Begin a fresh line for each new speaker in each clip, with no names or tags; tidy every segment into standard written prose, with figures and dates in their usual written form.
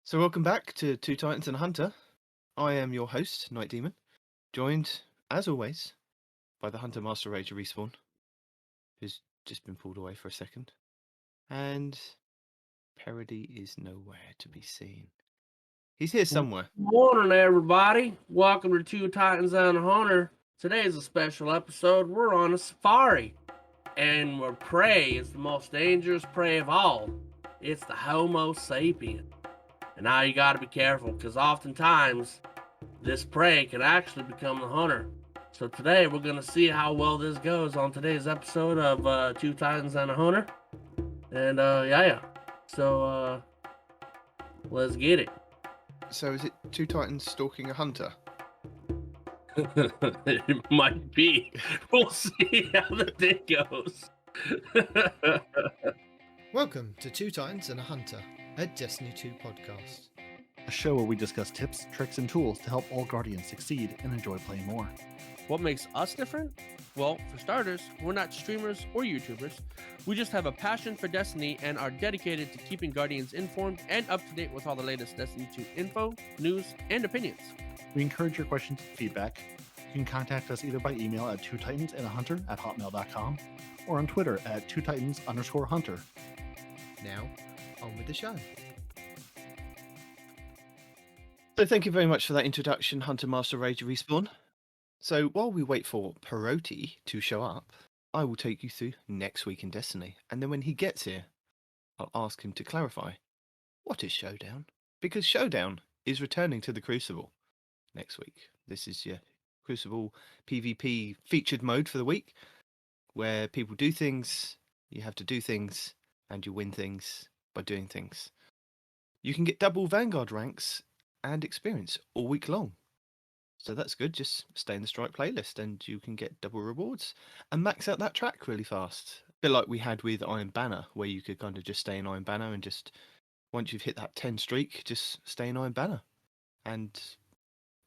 So welcome back to Two Titans and a Hunter. I am your host, Nitedemon, joined, as always, by the Hunter Master Rager Respawn, who's just been pulled away for a second. And Peroty is nowhere to be seen. He's here somewhere.
Morning, everybody. Welcome to Two Titans and a Hunter. Today is a special episode. We're on a safari, and our prey is the most dangerous prey of all. It's the Homo sapien. And now you gotta be careful, because oftentimes this prey can actually become the hunter. So today we're gonna see how well this goes on today's episode of Two Titans and a Hunter. And so let's get it.
So is it Two Titans stalking a hunter?
It might be. We'll see how the day goes.
Welcome to Two Titans and a Hunter, a Destiny 2 podcast.
A show where we discuss tips, tricks, and tools to help all Guardians succeed and enjoy playing more.
What makes us different? Well, for starters, we're not streamers or YouTubers. We just have a passion for Destiny and are dedicated to keeping Guardians informed and up to date with all the latest Destiny 2 info, news, and opinions.
We encourage your questions and feedback. You can contact us either by email at twotitansandahunter@hotmail.com or on Twitter at twotitans_hunter.
Now, on with the show.
So thank you very much for that introduction, Hunter Master Rager Respawn. So while we wait for Peroty to show up, I will take you through next week in Destiny. And then when he gets here, I'll ask him to clarify, what is Showdown? Because Showdown is returning to the Crucible next week. This is your Crucible PvP featured mode for the week, where people do things, you have to do things, and you win things by doing things. You can get double Vanguard ranks and experience all week long. So that's good. Just stay in the Strike playlist and you can get double rewards and max out that track really fast. A bit like we had with Iron Banner, where you could kind of just stay in Iron Banner and just, once you've hit that 10 streak, just stay in Iron Banner. And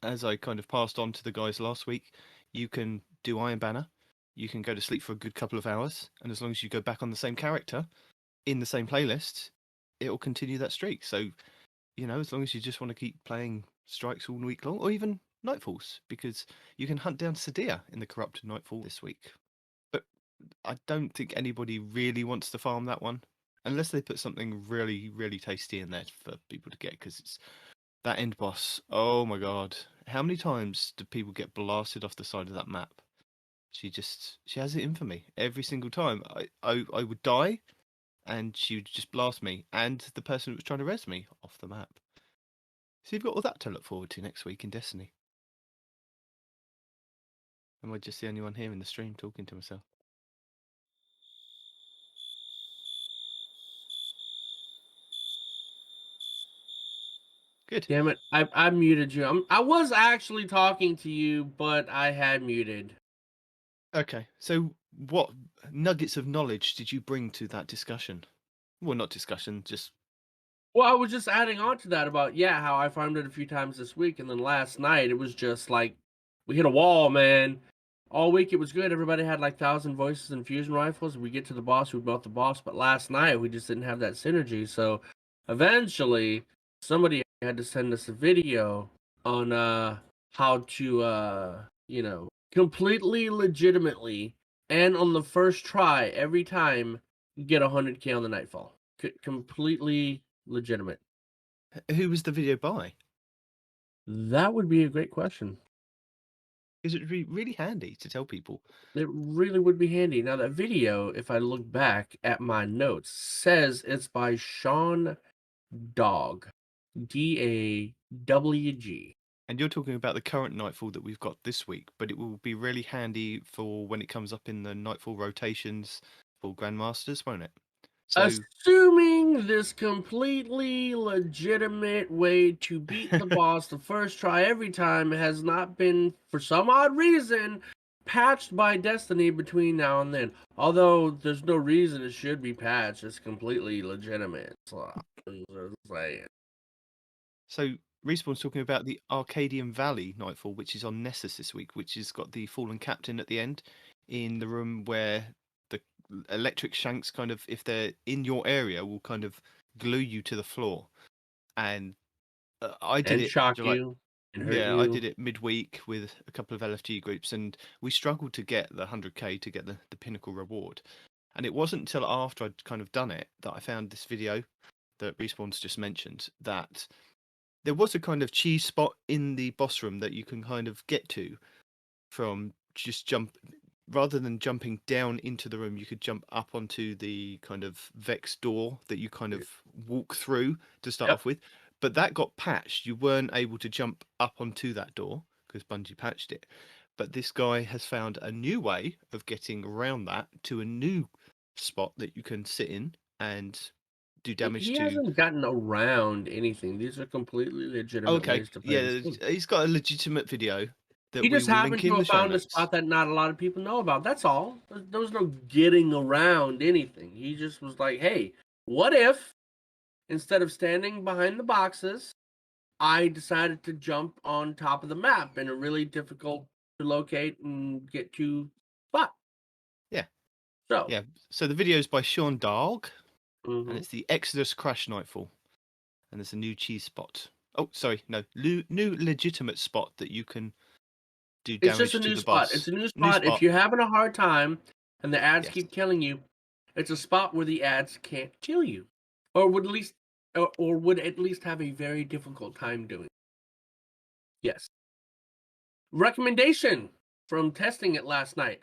as I kind of passed on to the guys last week, you can do Iron Banner, you can go to sleep for a good couple of hours, and as long as you go back on the same character, in the same playlist, it'll continue that streak. So, you know, as long as you just want to keep playing Strikes all week long, or even Nightfalls, because you can hunt down Sadir in the Corrupted Nightfall this week. But I don't think anybody really wants to farm that one, unless they put something really, really tasty in there for people to get, because it's that end boss. Oh my god. How many times do people get blasted off the side of that map? She has it in for me. Every single time. I would die, and she would just blast me, and the person who was trying to res me off the map. So you've got all that to look forward to next week in Destiny. Am I just the only one here in the stream talking to myself? Good.
Damn it. I muted you. I was actually talking to you, but I had muted.
Okay, so what nuggets of knowledge did you bring to that discussion? Well, not discussion, just...
Well, I was just adding on to that about, how I farmed it a few times this week, and then last night it was just like, we hit a wall, man. All week it was good. Everybody had like 1,000 voices and fusion rifles. We get to the boss, we built the boss, but last night we just didn't have that synergy. So eventually somebody had to send us a video on how to, completely legitimately and on the first try every time get 100k on the Nightfall. Completely legitimate.
Who was the video by?
That would be a great question.
Because it would be really handy to tell people.
It really would be handy. Now, that video, if I look back at my notes, says it's by Sean Dog. DAWG.
And you're talking about the current Nightfall that we've got this week, but it will be really handy for when it comes up in the Nightfall rotations for Grandmasters, won't it?
So, assuming this completely legitimate way to beat the boss the first try every time has not been, for some odd reason, patched by Destiny between now and then. Although there's no reason it should be patched. It's completely legitimate. So
Respawn's talking about the Arcadian Valley Nightfall, which is on Nessus this week, which has got the fallen captain at the end in the room where the electric shanks kind of, if they're in your area, will kind of glue you to the floor. And I did
And
it
shock
like,
you and hurt
yeah,
you.
I did it midweek with a couple of LFG groups, and we struggled to get the 100k to get the pinnacle reward. And it wasn't until after I'd kind of done it that I found this video that Respawn's just mentioned, that there was a kind of cheese spot in the boss room that you can kind of get to from just rather than jumping down into the room, you could jump up onto the kind of Vex door that you kind of walk through to start off with. But that got patched. You weren't able to jump up onto that door because Bungie patched it. But this guy has found a new way of getting around that to a new spot that you can sit in and do damage
He
to.
hasn't gotten around anything. These are completely legitimate
Okay,
ways to play this game.
he's got a legitimate video that
He
we
just
will
happened
link
to
in the
have
show
found a
notes.
spot that not a lot of people know about. That's all. There was no getting around anything. He just was like, hey, what if instead of standing behind the boxes, I decided to jump on top of the map in a really difficult to locate and get to spot.
Yeah.
So
Yeah. So the video is by Sean Darg,
mhm.
and it's the Exodus Crash Nightfall, and there's a new cheese spot. Oh, sorry, no, new legitimate spot that you can do
It's
damage
just a
to
new
the
spot.
boss.
It's a new spot. If you're having a hard time and the ads
Yes.
keep killing you, it's a spot where the ads can't kill you, or would at least have a very difficult time doing it. Yes. Recommendation from testing it last night.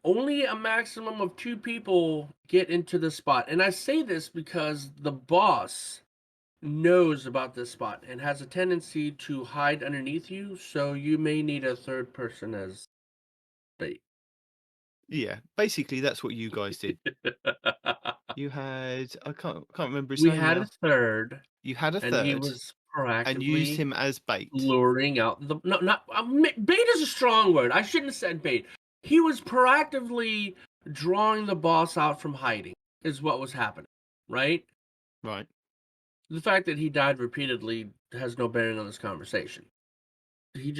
Only a maximum of 2 people get into the spot. And I say this because the boss knows about this spot and has a tendency to hide underneath you, so you may need a third person as bait.
Yeah, basically that's what you guys did. You had I can't remember his
We
name
had
now.
a third,
You had a
and he
third
was
and used
proactively
him as bait.
luring out the bait is a strong word. I shouldn't have said bait. He was proactively drawing the boss out from hiding, is what was happening, right?
Right.
The fact that he died repeatedly has no bearing on this conversation. He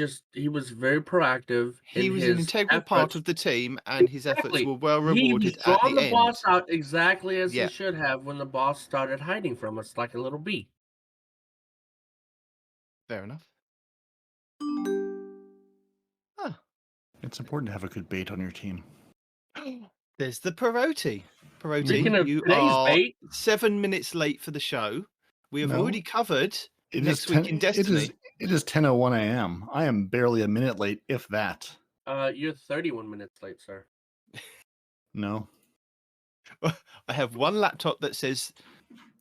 was very proactive.
He was an integral part of the team, and his efforts
Exactly.
were well
He was
rewarded at
drawing
the
the
end.
boss out exactly as
Yeah.
he should have when the boss started hiding from us like a little bee.
Fair enough. Ah,
It's important to have a good bait on your team.
there's the Peroty. Peroty,
Speaking of
you
today's
are
bait,
7 minutes late for the show. We have
No.
already covered
It
next
is
week in Destiny.
It is 10:01 a.m. I am barely a minute late, if that.
you're 31 minutes late, sir.
No.
I have one laptop that says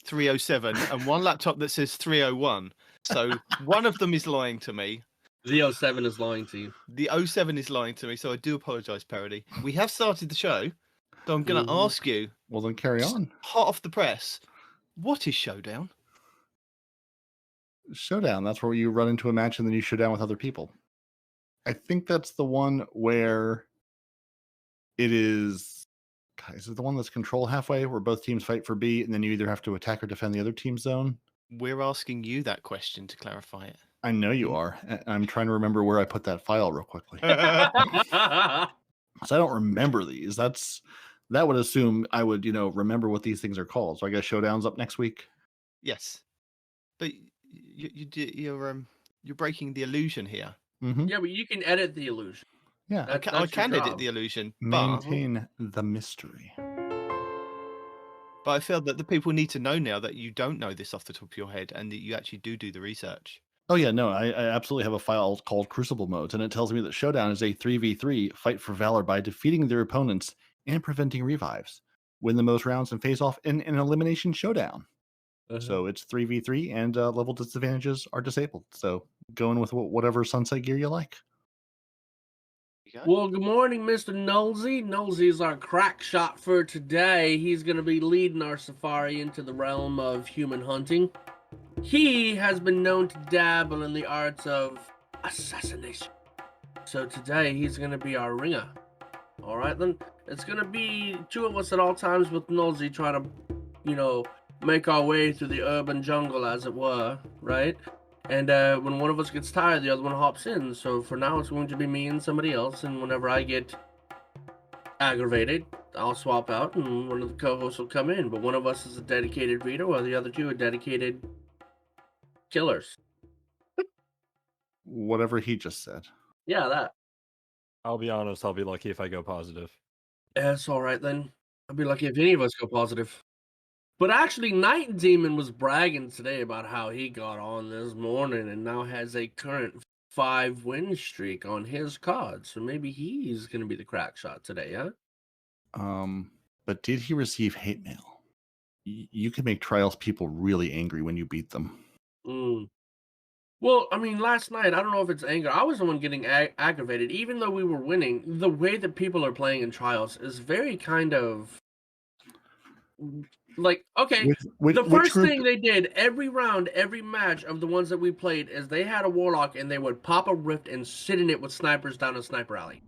307 and one laptop that says 301. So one of them is lying to me.
The 07 is lying to you.
The 07 is lying to me, so I do apologise, Peroty. We have started the show, so I'm going to ask you,
Well, then carry on.
hot off the press, what is Showdown?
Showdown. That's where you run into a match and then you showdown with other people. I think that's the one where it is. God, is it the one that's control halfway, where both teams fight for B, and then you either have to attack or defend the other team's zone?
We're asking you that question to clarify it.
I know you are. And I'm trying to remember where I put that file real quickly. So I don't remember these. That would assume I would, remember what these things are called. So I guess Showdown's up next week.
Yes, but you're breaking the illusion here.
Mm-hmm.
Yeah, but you can edit the illusion.
Yeah,
I can edit the illusion, but
maintain the mystery.
I feel that the people need to know now that you don't know this off the top of your head and that you actually do the research.
Oh yeah, no, I absolutely have a file called Crucible Modes, and it tells me that Showdown is a 3v3 fight for valor by defeating their opponents and preventing revives. Win the most rounds and face off in an elimination showdown. So it's 3v3, and level disadvantages are disabled. So go in with whatever sunset gear you like.
Well, good morning, Mr. Nullzy. Nullzy is our crack shot for today. He's going to be leading our safari into the realm of human hunting. He has been known to dabble in the arts of assassination. So today, he's going to be our ringer. All right, then. It's going to be 2 of us at all times with Nullzy trying to, make our way through the urban jungle, as it were, right? And when one of us gets tired, the other one hops in. So for now, it's going to be me and somebody else. And whenever I get aggravated, I'll swap out and one of the co-hosts will come in. But one of us is a dedicated reader while the other 2 are dedicated killers.
Whatever he just said.
Yeah, that.
I'll be honest, I'll be lucky if I go positive.
That's all right then. I'd be lucky if any of us go positive. But actually, Nitedemon was bragging today about how he got on this morning and now has a current 5-win streak on his card. So maybe he's going to be the crack shot today, huh?
But did he receive hate mail? You can make Trials people really angry when you beat them.
Well, I mean, last night, I don't know if it's anger. I was the one getting aggravated. Even though we were winning, the way that people are playing in Trials is very kind of... Like, okay, the first thing they did every round, every match of the ones that we played is they had a Warlock and they would pop a rift and sit in it with snipers down a sniper alley.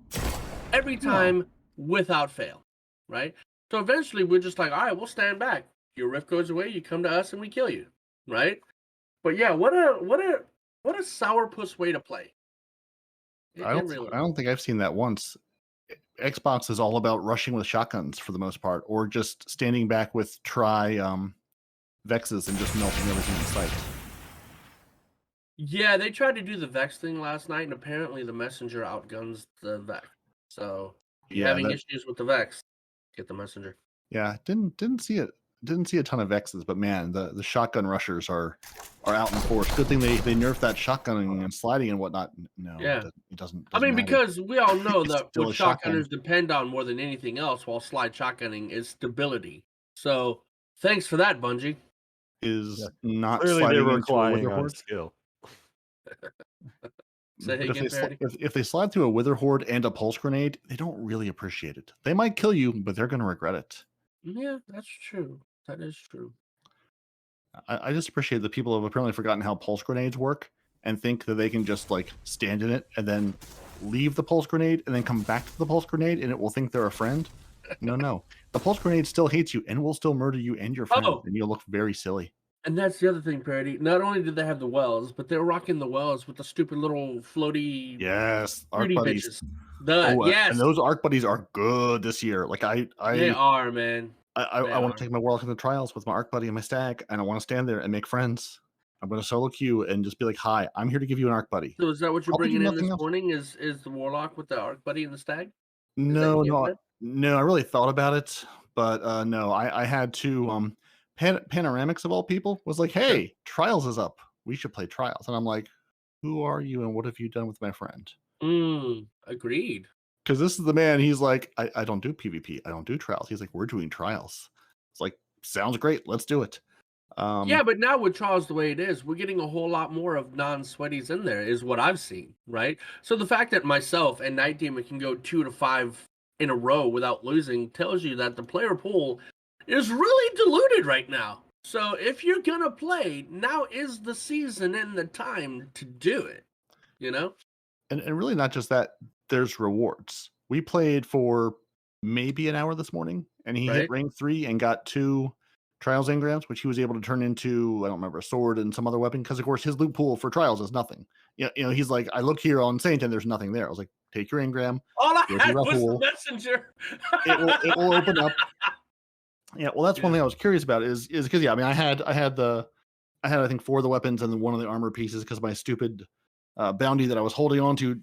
Every time, without fail, right? So eventually we're just like, all right, we'll stand back. Your rift goes away, you come to us and we kill you, right? But yeah, what a sourpuss way to play.
I don't think I've seen that once. Xbox is all about rushing with shotguns for the most part, or just standing back with Vexes and just melting everything in sight.
Yeah, they tried to do the Vex thing last night, and apparently the Messenger outguns the Vex. So if you're having issues with the Vex, get the Messenger.
Yeah, didn't see it. Didn't see a ton of Vexes, but man, the shotgun rushers are out in force. Good thing they nerfed that shotgunning and sliding and whatnot. No,
yeah,
it doesn't
I mean,
matter.
because we all know that what shotgunners
shotgun.
depend on more than anything else while slide shotgunning is stability. So thanks for that, Bungie.
Is not
clearly they were
into a
relying on
Witherhoard
skill.
Say hey again, Peroty.
If they slide through a Witherhoard and a pulse grenade, they don't really appreciate it. They might kill you, but they're going to regret it.
Yeah, that's true. That is true.
I just appreciate that people have apparently forgotten how pulse grenades work and think that they can just like stand in it and then leave the pulse grenade and then come back to the pulse grenade and it will think they're a friend. No. The pulse grenade still hates you and will still murder you and your friend, and you'll look very silly.
And that's the other thing, Peroty. Not only did they have the wells, but they were rocking the wells with the stupid little floaty.
Yes, Arc Buddies.
Yes,
and those Arc Buddies are good this year. Like
they are, man.
I want to take my Warlock into Trials with my Arc Buddy and my Stag, and I want to stand there and make friends. I'm going to solo queue and just be like, "Hi, I'm here to give you an Arc Buddy."
So is that what you're bringing in this morning? Is the Warlock with the Arc Buddy and the Stag?
No. I really thought about it, but no. I had to. Panoramics of all people was like, "Hey, Trials is up. We should play Trials." And I'm like, "Who are you, and what have you done with my friend?"
Agreed.
Because this is the man. He's like, I don't do PvP. I don't do Trials. He's like, we're doing Trials. It's like, sounds great. Let's do it.
Yeah, but now with Trials the way it is, we're getting a whole lot more of non-sweaties in there, is what I've seen, right? So the fact that myself and Nitedemon can go 2 to 5 in a row without losing tells you that the player pool is really diluted right now. So if you're gonna play, now is the season and the time to do it. You know?
And really not just that, there's rewards. We played for maybe an hour this morning, and he hit rank 3 and got 2 Trials engrams, which he was able to turn into, I don't remember, a sword and some other weapon, because of course his loot pool for Trials is nothing. You know, he's like, I look here on Saint and there's nothing there. I was like, take your engram.
All I had was the messenger.
it will open up. Yeah, well, that's one thing I was curious about is because I mean, I had I think 4 of the weapons and then 1 of the armor pieces because my stupid bounty that I was holding on to,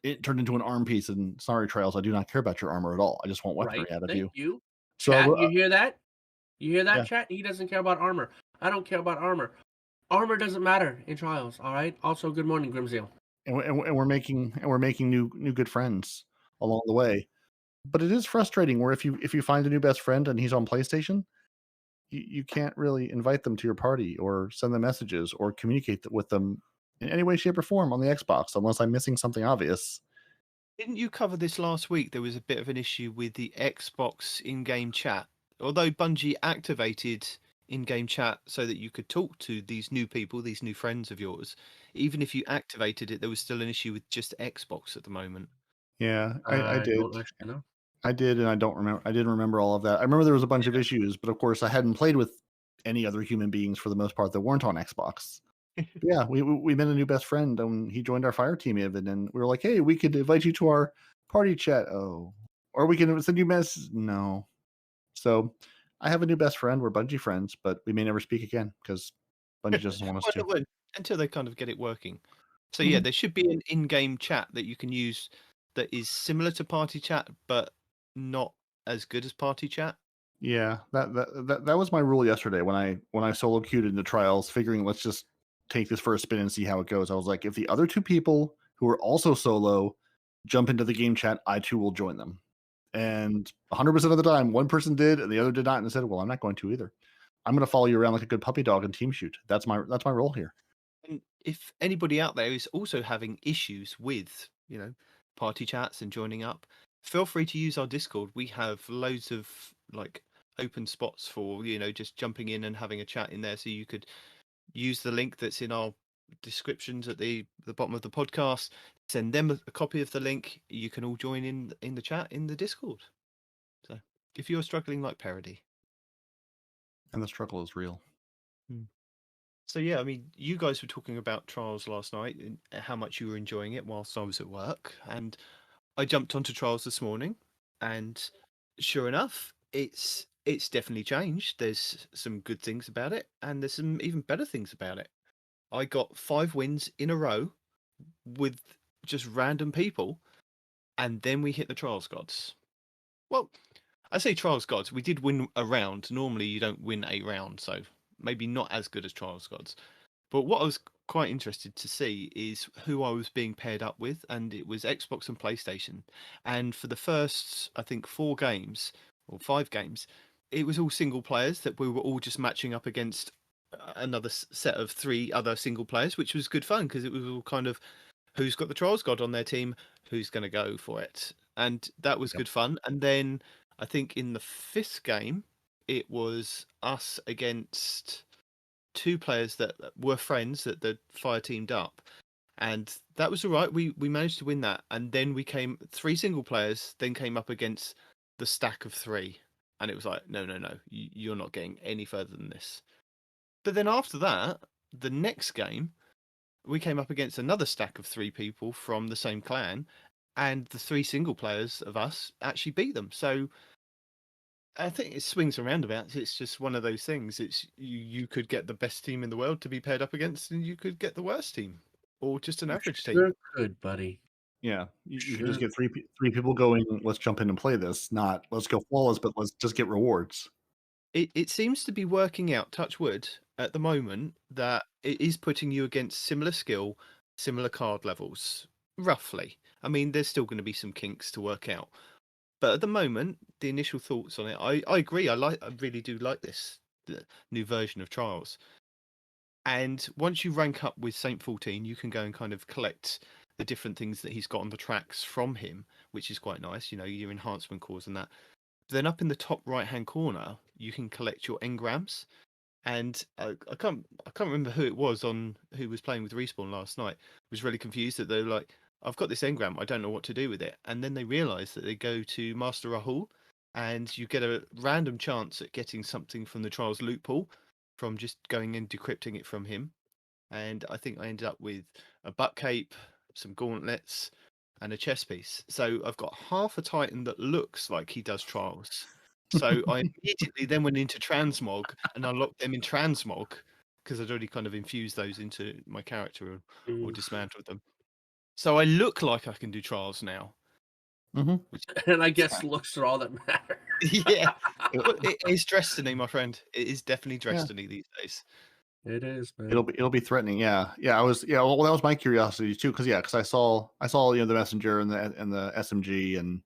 it turned into an arm piece. And sorry, Trials, I do not care about your armor at all. I just want weaponry out of
Thank you.
So
chat, you hear that? You hear that, chat? He doesn't care about armor. I don't care about armor. Armor doesn't matter in Trials. All right. Also, good morning, Grimzeal.
And we're making new good friends along the way. But it is frustrating where if you find a new best friend and he's on PlayStation, you can't really invite them to your party or send them messages or communicate with them in any way, shape, or form on the Xbox unless I'm missing something obvious.
Didn't you cover this last week? There was a bit of an issue with the Xbox in-game chat. Although Bungie activated in-game chat so that you could talk to these new people, these new friends of yours, even if you activated it, there was still an issue with just Xbox at the moment.
Yeah, I did.
Don't actually know.
I did, and I don't remember. I didn't remember all of that. I remember there was a bunch of issues, but of course, I hadn't played with any other human beings for the most part that weren't on Xbox. Yeah, we met a new best friend, and he joined our fire team even, and we were like, "Hey, we could invite you to our party chat." Oh, or we can send you messages. No, so I have a new best friend. We're Bungie friends, but we may never speak again because Bungie doesn't want us to
Until they kind of get it working. So yeah, there should be an in-game chat that you can use that is similar to party chat, but not as good as party chat.
Yeah, that was my rule yesterday when I solo queued into trials, figuring let's just take this for a spin and see how it goes. I was like, if the other two people who are also solo jump into the game chat, I too will join them. And 100% of the time, one person did and the other did not, and I said, well, I'm not going to either. I'm going to follow you around like a good puppy dog and team shoot. That's my role here.
And if anybody out there is also having issues with, party chats and joining up, feel free to use our Discord. We have loads of like open spots for, just jumping in and having a chat in there. So you could use the link that's in our descriptions at the bottom of the podcast, send them a copy of the link. You can all join in the chat in the Discord. So if you're struggling like Peroty.
And the struggle is real.
So yeah, I mean, you guys were talking about Trials last night and how much you were enjoying it whilst I was at work, and I jumped onto Trials this morning, and sure enough, it's definitely changed. There's some good things about it, and there's some even better things about it. I got 5 wins in a row with just random people, and then we hit the Trials gods. Well, I say Trials gods. We did win a round. Normally, you don't win a round, so maybe not as good as Trials gods. But what I was quite interested to see is who I was being paired up with, and it was Xbox and PlayStation. And for the first, I think, 4 games or 5 games, it was all single players that we were all just matching up against another set of 3 other single players, which was good fun because it was all kind of who's got the Trials God on their team, who's going to go for it. And that was good fun. And then I think in the 5th game, it was us against 2 players that were friends that the fire teamed up, and that was all right. We managed to win that, and then we came 3 single players, then came up against the stack of 3, and it was like, no, you're not getting any further than this. But then after that, the next game, we came up against another stack of 3 people from the same clan, and the 3 single players of us actually beat them. So I think it swings and roundabouts. It's just one of those things. It's you could get the best team in the world to be paired up against, and you could get the worst team, or just an average team.
Sure could, buddy.
Yeah, you can just get three people going. Let's jump in and play this. Not let's go flawless, but let's just get rewards.
It seems to be working out. Touch wood at the moment that it is putting you against similar skill, similar card levels, roughly. I mean, there's still going to be some kinks to work out. But at the moment, the initial thoughts on it, I agree. I really do like this the new version of Trials. And once you rank up with Saint 14, you can go and kind of collect the different things that he's got on the tracks from him, which is quite nice. Your enhancement cores and that. Then up in the top right hand corner, you can collect your engrams. And I can't remember who it was who was playing with Respawn last night. I was really confused that they were like, I've got this engram, I don't know what to do with it. And then they realise that they go to Master Rahul, and you get a random chance at getting something from the Trials loot pool from just going and decrypting it from him. And I think I ended up with a butt cape, some gauntlets, and a chest piece. So I've got half a Titan that looks like he does Trials. So I immediately then went into transmog and unlocked them in transmog because I'd already kind of infused those into my character or dismantled them. So I look like I can do Trials now.
And I guess looks are all that matter.
Yeah, it is Destiny, my friend. It is definitely Destiny these days.
It is, man.
It'll be threatening. Yeah. Well, that was my curiosity too, because I saw the messenger and the SMG, and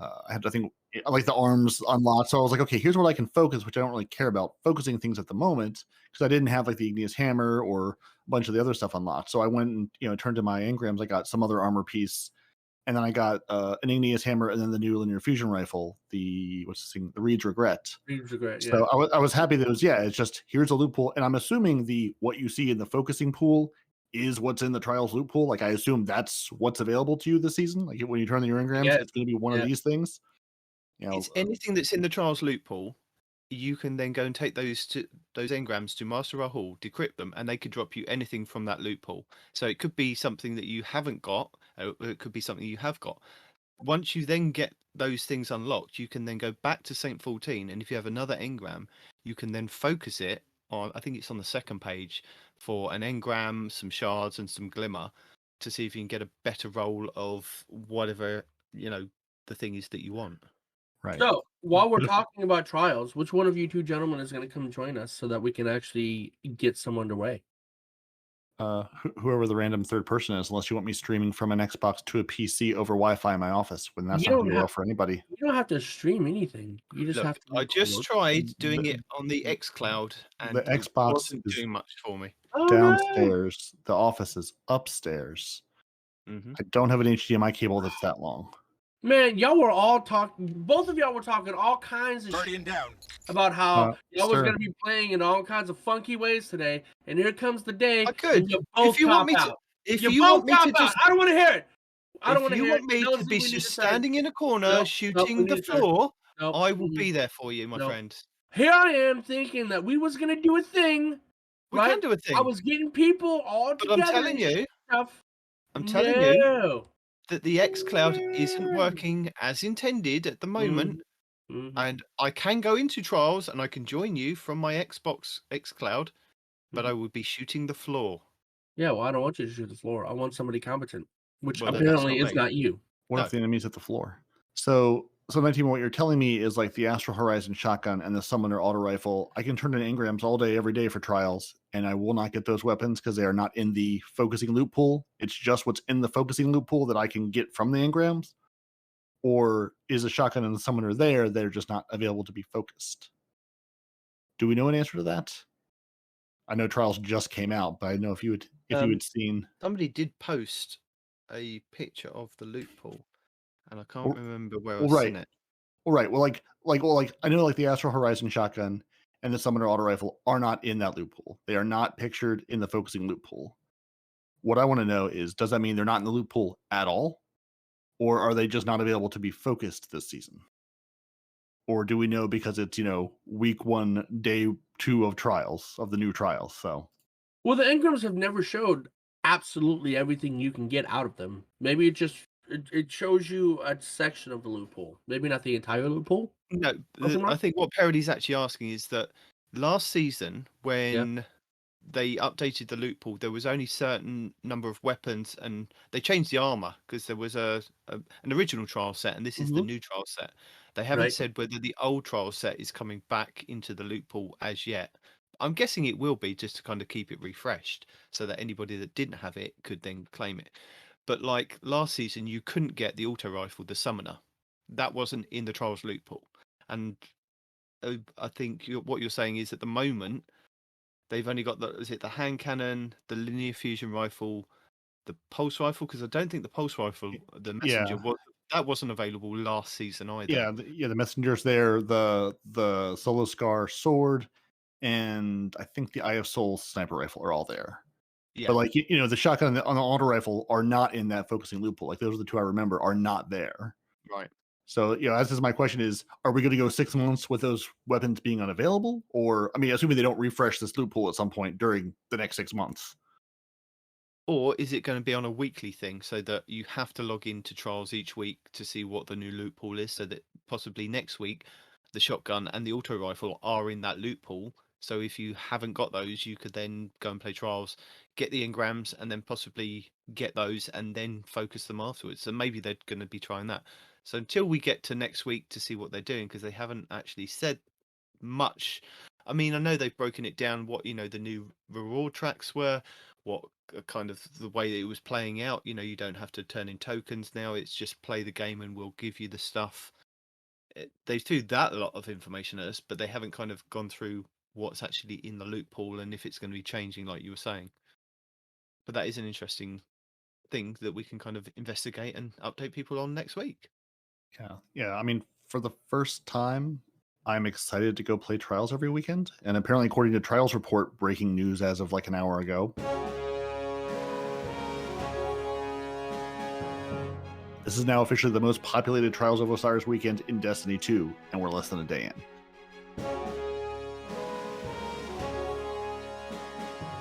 I had, I think, like the arms unlocked. So I was like, okay, here's what I can focus, which I don't really care about focusing things at the moment because I didn't have like the igneous hammer or a bunch of the other stuff unlocked. So I went and turned to my engrams. I got some other armor piece, and then I got an igneous hammer, and then the new linear fusion rifle, the Reed's Regret.
Reed's Regret. Yeah.
So I was happy that it's just here's a loot pool, and I'm assuming what you see in the focusing pool is what's in the Trials loot pool. Like I assume that's what's available to you this season. Like when you turn your engrams, it's going to be one of these things.
It's anything that's in the Trials loot pool. You can then go and take those engrams to Master Rahul, decrypt them, and they could drop you anything from that loot pool. So it could be something that you haven't got, or it could be something you have got. Once you then get those things unlocked, you can then go back to Saint 14, and if you have another engram, you can then focus it on, I think it's on the second page, for an engram, some shards, and some glimmer to see if you can get a better roll of whatever, the thing is that you want.
Right.
So, while we're
But if-
talking about trials, which one of you two gentlemen is going to come join us so that we can actually get some underway?
Whoever the random third person is, unless you want me streaming from an Xbox to a PC over Wi-Fi in my office, when that's
You
not
don't
going to go
have-
well for anybody.
You don't have to stream anything. You just
Look,
have to.
I just tried doing
the-
it on the xCloud, and
the
it
Xbox
wasn't
is
doing much for me.
Oh, no.
Downstairs, the office is upstairs.
Hmm.
I don't have an HDMI cable that's that long.
Man, y'all were all talking. Both of y'all were talking all kinds of shit about how y'all was
sir.
going to be playing in all kinds of funky ways today, and here comes the day.
I could.
And you both
If you want
cop
me to,
out.
if
You
you
both
want me
cop
to
out.
just,
I don't want to hear it. I don't
if
want to
you
hear
want
it.
me
Nullzy,
to
we
be
need
just
to turn.
standing in a corner
Nope,
shooting
we
the
need to turn.
floor,
Nope,
I will
mm-mm.
be there for you, my
Nope.
friend.
Here I am thinking that we was going to do a thing.
We
right?
can do a thing.
I was getting people all
But
together.
I'm telling
and
you,
stuff.
I'm telling you
No.
that the xCloud isn't working as intended at the moment.
Mhm.
And I can go into trials and I can join you from my Xbox xCloud, but I will be shooting the floor.
Yeah, well, I don't want you to shoot the floor. I want somebody competent, which
Well, then that's
apparently
not
is
me.
not you.
What
No.
if the enemy's at the floor? So 19, what you're telling me is like the Astral Horizon shotgun and the Summoner auto rifle. I can turn in engrams all day, every day for trials, and I will not get those weapons because they are not in the focusing loot pool. It's just what's in the focusing loot pool that I can get from the engrams. Or is the shotgun and the Summoner there? They're just not available to be focused. Do we know an answer to that? I know trials just came out, but I know if you had seen.
Somebody did post a picture of the loot pool, and I can't remember where
Well,
I've
right.
seen it.
Well, right. Well, I know like the Astral Horizon shotgun and the Summoner auto rifle are not in that loot pool. They are not pictured in the focusing loot pool. What I want to know is, does that mean they're not in the loot pool at all? Or are they just not available to be focused this season? Or do we know because it's, week 1, day 2 of trials, of the new trials? So,
Well, the engrams have never showed absolutely everything you can get out of them. Maybe it shows you a section of the loophole. Maybe not the entire loophole.
No, I think what Peroty's actually asking is that last season, when they updated the loot pool, there was only certain number of weapons, and they changed the armor because there was an original trial set, and this is the new trial set. They haven't said whether the old trial set is coming back into the loot pool as yet. I'm guessing it will be, just to kind of keep it refreshed so that anybody that didn't have it could then claim it. But like last season, you couldn't get the auto rifle, the Summoner. That wasn't in the trials loot pool. And I think what you're saying is at the moment, they've only got the hand cannon, the linear fusion rifle, the pulse rifle, because I don't think the pulse rifle, the messenger, wasn't available last season either.
Yeah, the messenger's there, the Solo Scar sword, and I think the Eye of Souls sniper rifle are all there.
Yeah.
But the shotgun on the auto rifle are not in that focusing loot pool. Like those are the two I remember are not there.
Right.
So, as is my question is, are we going to go 6 months with those weapons being unavailable? Or, assuming they don't refresh this loot pool at some point during the next 6 months.
Or is it going to be on a weekly thing so that you have to log into trials each week to see what the new loot pool is, so that possibly next week the shotgun and the auto rifle are in that loot pool. So if you haven't got those, you could then go and play trials, get the engrams, and then possibly get those and then focus them afterwards. So maybe they're going to be trying that. So until we get to next week to see what they're doing, because they haven't actually said much. I know they've broken it down, what, the new reward tracks were, what kind of the way it was playing out. You don't have to turn in tokens now. It's just play the game and we'll give you the stuff. They threw that a lot of information at us, but they haven't kind of gone through what's actually in the loot pool and if it's going to be changing, like you were saying. But that is an interesting thing that we can kind of investigate and update people on next week.
Yeah. For the first time, I'm excited to go play trials every weekend. And apparently, according to Trials Report, breaking news as of like an hour ago, this is now officially the most populated Trials of Osiris weekend in Destiny 2, and we're less than a day in.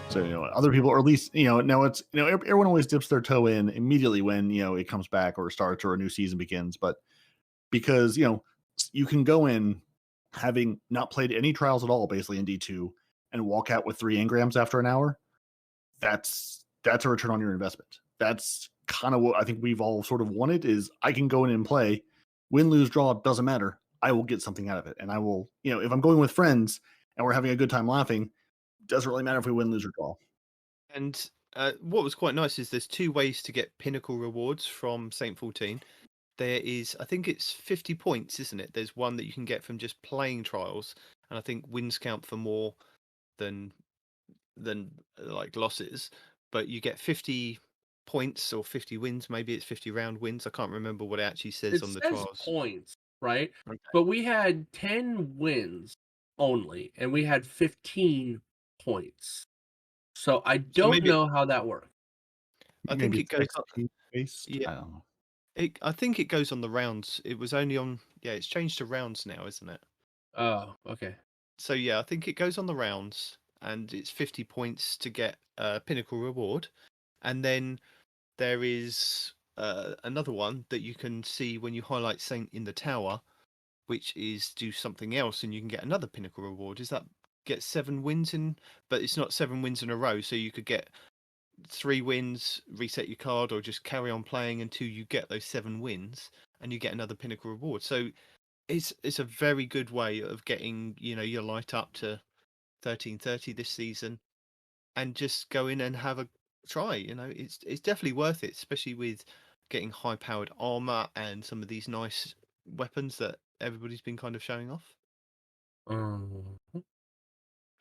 So, other people, or at least, now it's, everyone always dips their toe in immediately when, it comes back or starts or a new season begins. But because, you can go in having not played any trials at all, basically in D2, and walk out with 3 engrams after an hour. that's a return on your investment. That's kind of what I think we've all sort of wanted is I can go in and play, win, lose, draw, doesn't matter. I will get something out of it. And I will, if I'm going with friends and we're having a good time laughing, doesn't really matter if we win, lose, or draw.
And what was quite nice is there's 2 ways to get pinnacle rewards from Saint 14. There is, I think it's 50 points, isn't it? There's one that you can get from just playing trials, and I think wins count for more than like losses. But you get 50 points or 50 wins. Maybe it's 50 round wins. I can't remember what it actually says
It
on the
says
trials.
points, right?
Okay.
But we had 10 wins only, and we had 15 points. So I don't know how that works.
I think it goes up.
Based.
Yeah.
I don't know.
I think it goes on the rounds. It was only on. Yeah, it's changed to rounds now, isn't it?
Oh, okay.
So yeah, I think it goes on the rounds, and it's 50 points to get a pinnacle reward, and then there is another one that you can see when you highlight Saint in the tower, which is do something else, and you can get another pinnacle reward. Is that get 7 wins in? But it's not 7 wins in a row, so you could get 3 wins, reset your card, or just carry on playing until you get those 7 wins, and you get another pinnacle reward. So it's a very good way of getting your light up to 1330 this season, and just go in and have a try. It's definitely worth it, especially with getting high powered armor and some of these nice weapons that everybody's been kind of showing off.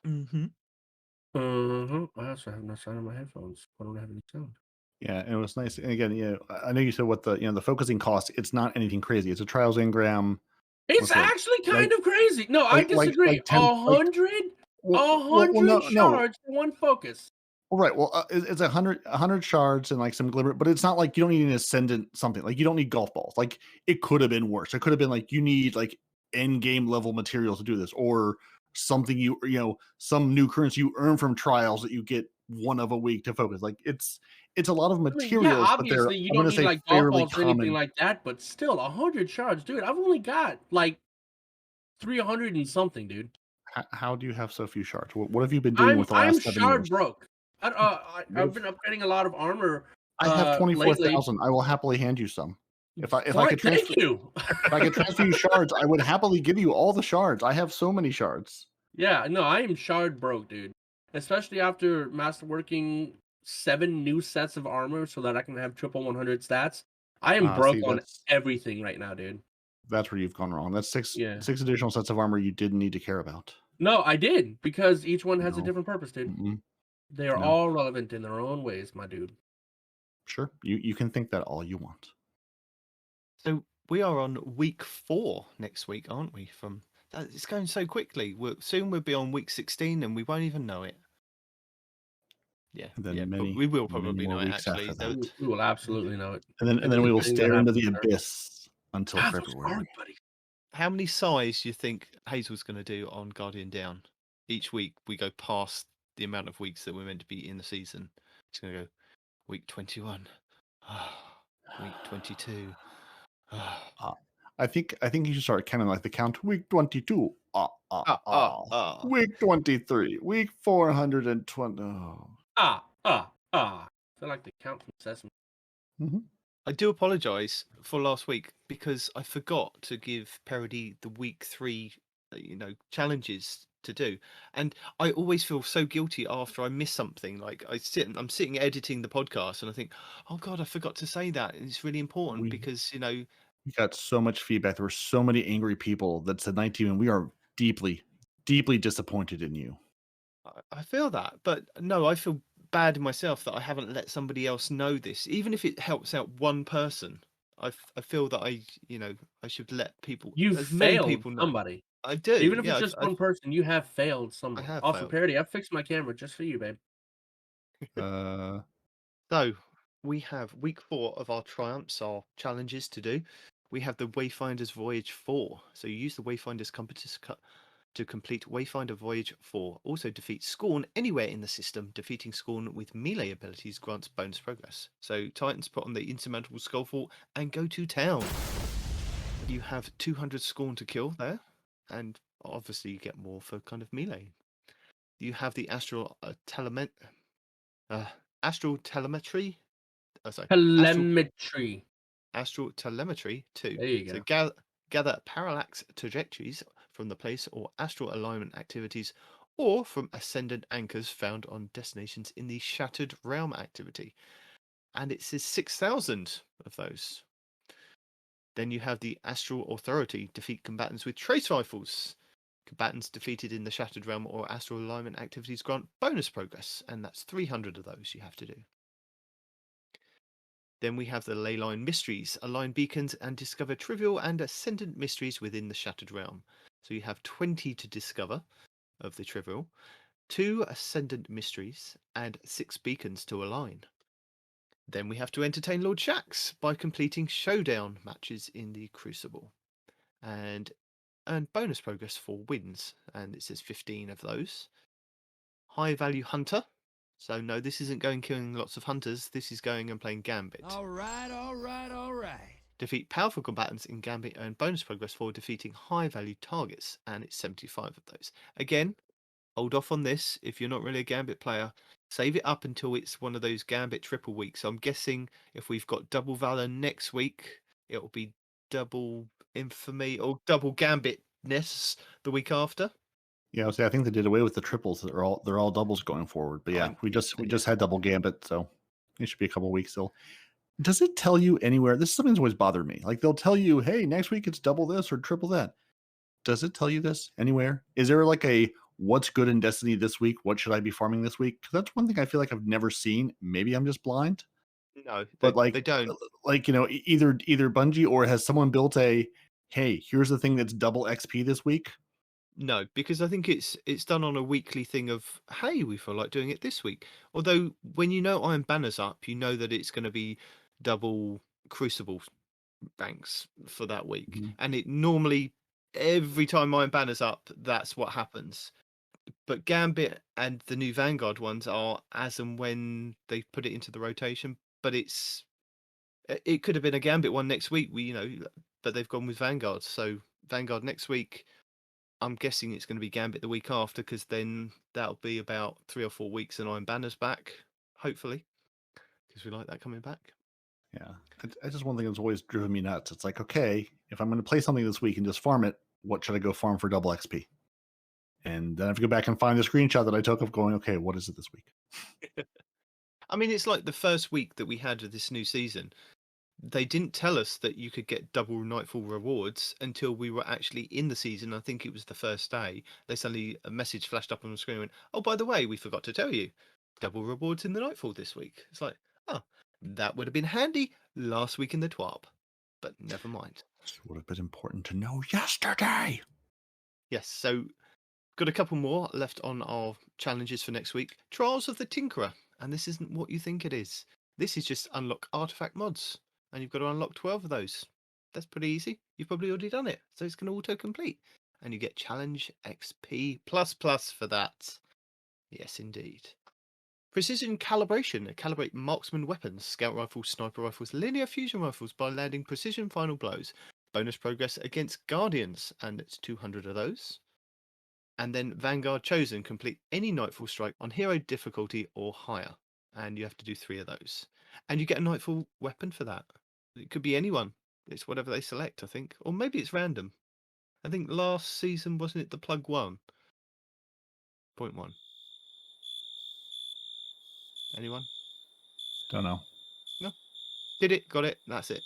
Mm-hmm.
I also have no sound in my headphones. I don't have any sound.
Yeah, and it was nice. And again, I know you said what the focusing cost. It's not anything crazy. It's a trials engram.
It's actually kind of crazy. No, I
like-
disagree.
like 10
100
no.
shards for 1 focus.
Well, right. Well, it's 100 shards and like some glimmer, but it's not like you don't need an ascendant something. Like you don't need golf balls. Like it could have been worse. It could have been like you need like end game level materials to do this, or something some new currency you earn from trials that you get 1 of a week to focus. Like it's a lot of materials, but they're
obviously you
I'm
don't
gonna
need
say
like golf
fairly
balls or anything
common.
like that, but still 100 shards, dude. I've only got like 300 and something, dude.
How do you have so few shards? What have you been doing with the last
I'm
7
shard
years?
broke. I've been upgrading a lot of armor.
I have
lately.
24,000. I will happily hand you some. If I
What?
could transfer,
Thank you.
if I could transfer you shards, I would happily give you all the shards. I have so many shards.
Yeah, no, I am shard broke, dude. Especially after masterworking 7 new sets of armor so that I can have triple 100 stats. I am broke on everything right now, dude.
That's where you've gone wrong. That's 6
Yeah.
6 additional sets of armor you didn't need to care about.
No, I did, because each one has a
No.
different purpose, dude.
Mm-mm.
They are
No.
all relevant in their own ways, my dude.
Sure, you can think that all you want.
So we are on week 4 next week, aren't we? It's going so quickly. Soon we'll be on week 16 and we won't even know it. Yeah,
And then
but
many,
we will
many
probably
more
know it
weeks
actually.
after that.
We will absolutely know it.
And then we will
Everything that
stare into
happens
the
there.
abyss until
Those
February.
hard, buddy.
How many size do you think Hazel's going to do on Guardian Down? Each week we go past the amount of weeks that we're meant to be in the season. It's going to go week 21, week 22.
I think you should start counting like the count. Week 22. Week 23. Week 420. Oh.
I feel like the count from Sesame.
Mm-hmm.
I do apologise for last week because I forgot to give Peroty the week 3, challenges to do, and I always feel so guilty after I miss something. Like I'm sitting editing the podcast, and I think, oh God, I forgot to say that. And it's really important because
we got so much feedback. There were so many angry people that said Nitedemon, and we are deeply, deeply disappointed in you.
I feel that, but no, I feel bad myself that I haven't let somebody else know this, even if it helps out one person. I feel that I should let people.
You
as many
failed
people know.
somebody.
I do.
Even if it's just one person, you have failed someone.
have
Also,
failed.
Peroty, I fixed my camera just for you, babe.
So we have week 4 of our triumphs, our challenges to do. We have the Wayfinder's Voyage 4. So you use the Wayfinder's compass to complete Wayfinder Voyage 4. Also defeat Scorn anywhere in the system. Defeating Scorn with melee abilities grants bonus progress. So Titans put on the insurmountable Skullfort and go to town. You have 200 Scorn to kill there, and obviously you get more for kind of melee. You have the Astral Astral Telemetry. Oh, sorry.
Telemetry.
Astral Telemetry 2.
There you
So
go.
gather parallax trajectories from the place or astral alignment activities, or from ascendant anchors found on destinations in the Shattered Realm activity. And it says 6,000 of those. Then you have the Astral Authority. Defeat combatants with trace rifles. Combatants defeated in the Shattered Realm or astral alignment activities grant bonus progress, and that's 300 of those you have to do. Then we have the Leyline Mysteries. Align beacons and discover trivial and ascendant mysteries within the Shattered Realm. So you have 20 to discover of the trivial, 2 ascendant mysteries, and 6 beacons to align. Then we have to entertain Lord Shaxx by completing showdown matches in the Crucible, and earn bonus progress for wins, and it says 15 of those. High value hunter. So no, this isn't going killing lots of hunters, this is going and playing Gambit.
All right.
Defeat powerful combatants in Gambit, earn bonus progress for defeating high value targets, and it's 75 of those. Again, hold off on this if you're not really a Gambit player. Save it up until it's one of those Gambit triple weeks. So I'm guessing if we've got double Valor next week, it'll be double Infamy or double Gambitness the week after.
Yeah, I think they did away with the triples. They're all doubles going forward. But yeah,
Fine.
we just had double Gambit, so it should be a couple weeks still. Does it tell you anywhere? This is something that's always bothered me. Like they'll tell you, hey, next week it's double this or triple that. Does it tell you this anywhere? Is there like a what's good in Destiny this week? What should I be farming this week? Because that's one thing I feel like I've never seen. Maybe I'm just blind.
No,
But like
they don't.
Like, you know, either Bungie or has someone built a, hey, here's the thing that's double XP this week?
No, because I think it's done on a weekly thing of, hey, we feel like doing it this week. Although when you know Iron Banner's up, you know that it's going to be double Crucible banks for that week.
Mhm.
And it normally, every time Iron Banner's up, that's what happens. But Gambit and the new Vanguard ones are as and when they put it into the rotation. But it could have been a Gambit one next week, but they've gone with Vanguard. So Vanguard next week, I'm guessing it's going to be Gambit the week after, because then that'll be about 3 or 4 weeks and Iron Banner's back, hopefully, because we like that coming back.
Yeah. It's just one thing that's always driven me nuts. It's like, okay, if I'm going to play something this week and just farm it, what should I go farm for double XP? And then I have to go back and find the screenshot that I took of going, okay, what is it this week?
I mean, it's like the first week that we had of this new season. They didn't tell us that you could get double Nightfall rewards until we were actually in the season. I think it was the first day. They suddenly, a message flashed up on the screen and went, oh, by the way, we forgot to tell you, double rewards in the Nightfall this week. It's like, oh, that would have been handy last week in the TWAB. But never mind.
This would have been important to know yesterday.
Yes, so got a couple more left on our challenges for next week. Trials of the Tinkerer. And this isn't what you think it is. This is just unlock artifact mods. And you've got to unlock 12 of those. That's pretty easy. You've probably already done it. So it's going to auto-complete. And you get challenge XP++ for that. Yes, indeed. Precision calibration. Calibrate marksman weapons, scout rifles, sniper rifles, linear fusion rifles by landing precision final blows. Bonus progress against guardians. And it's 200 of those. And then Vanguard Chosen. Complete any Nightfall strike on hero difficulty or higher. And you have to do 3 of those. And you get a Nightfall weapon for that. It could be anyone. It's whatever they select, I think. Or maybe it's random. I think last season, wasn't it the plug 1? Point 1. Anyone?
Don't know.
No. Did it, got it, that's it.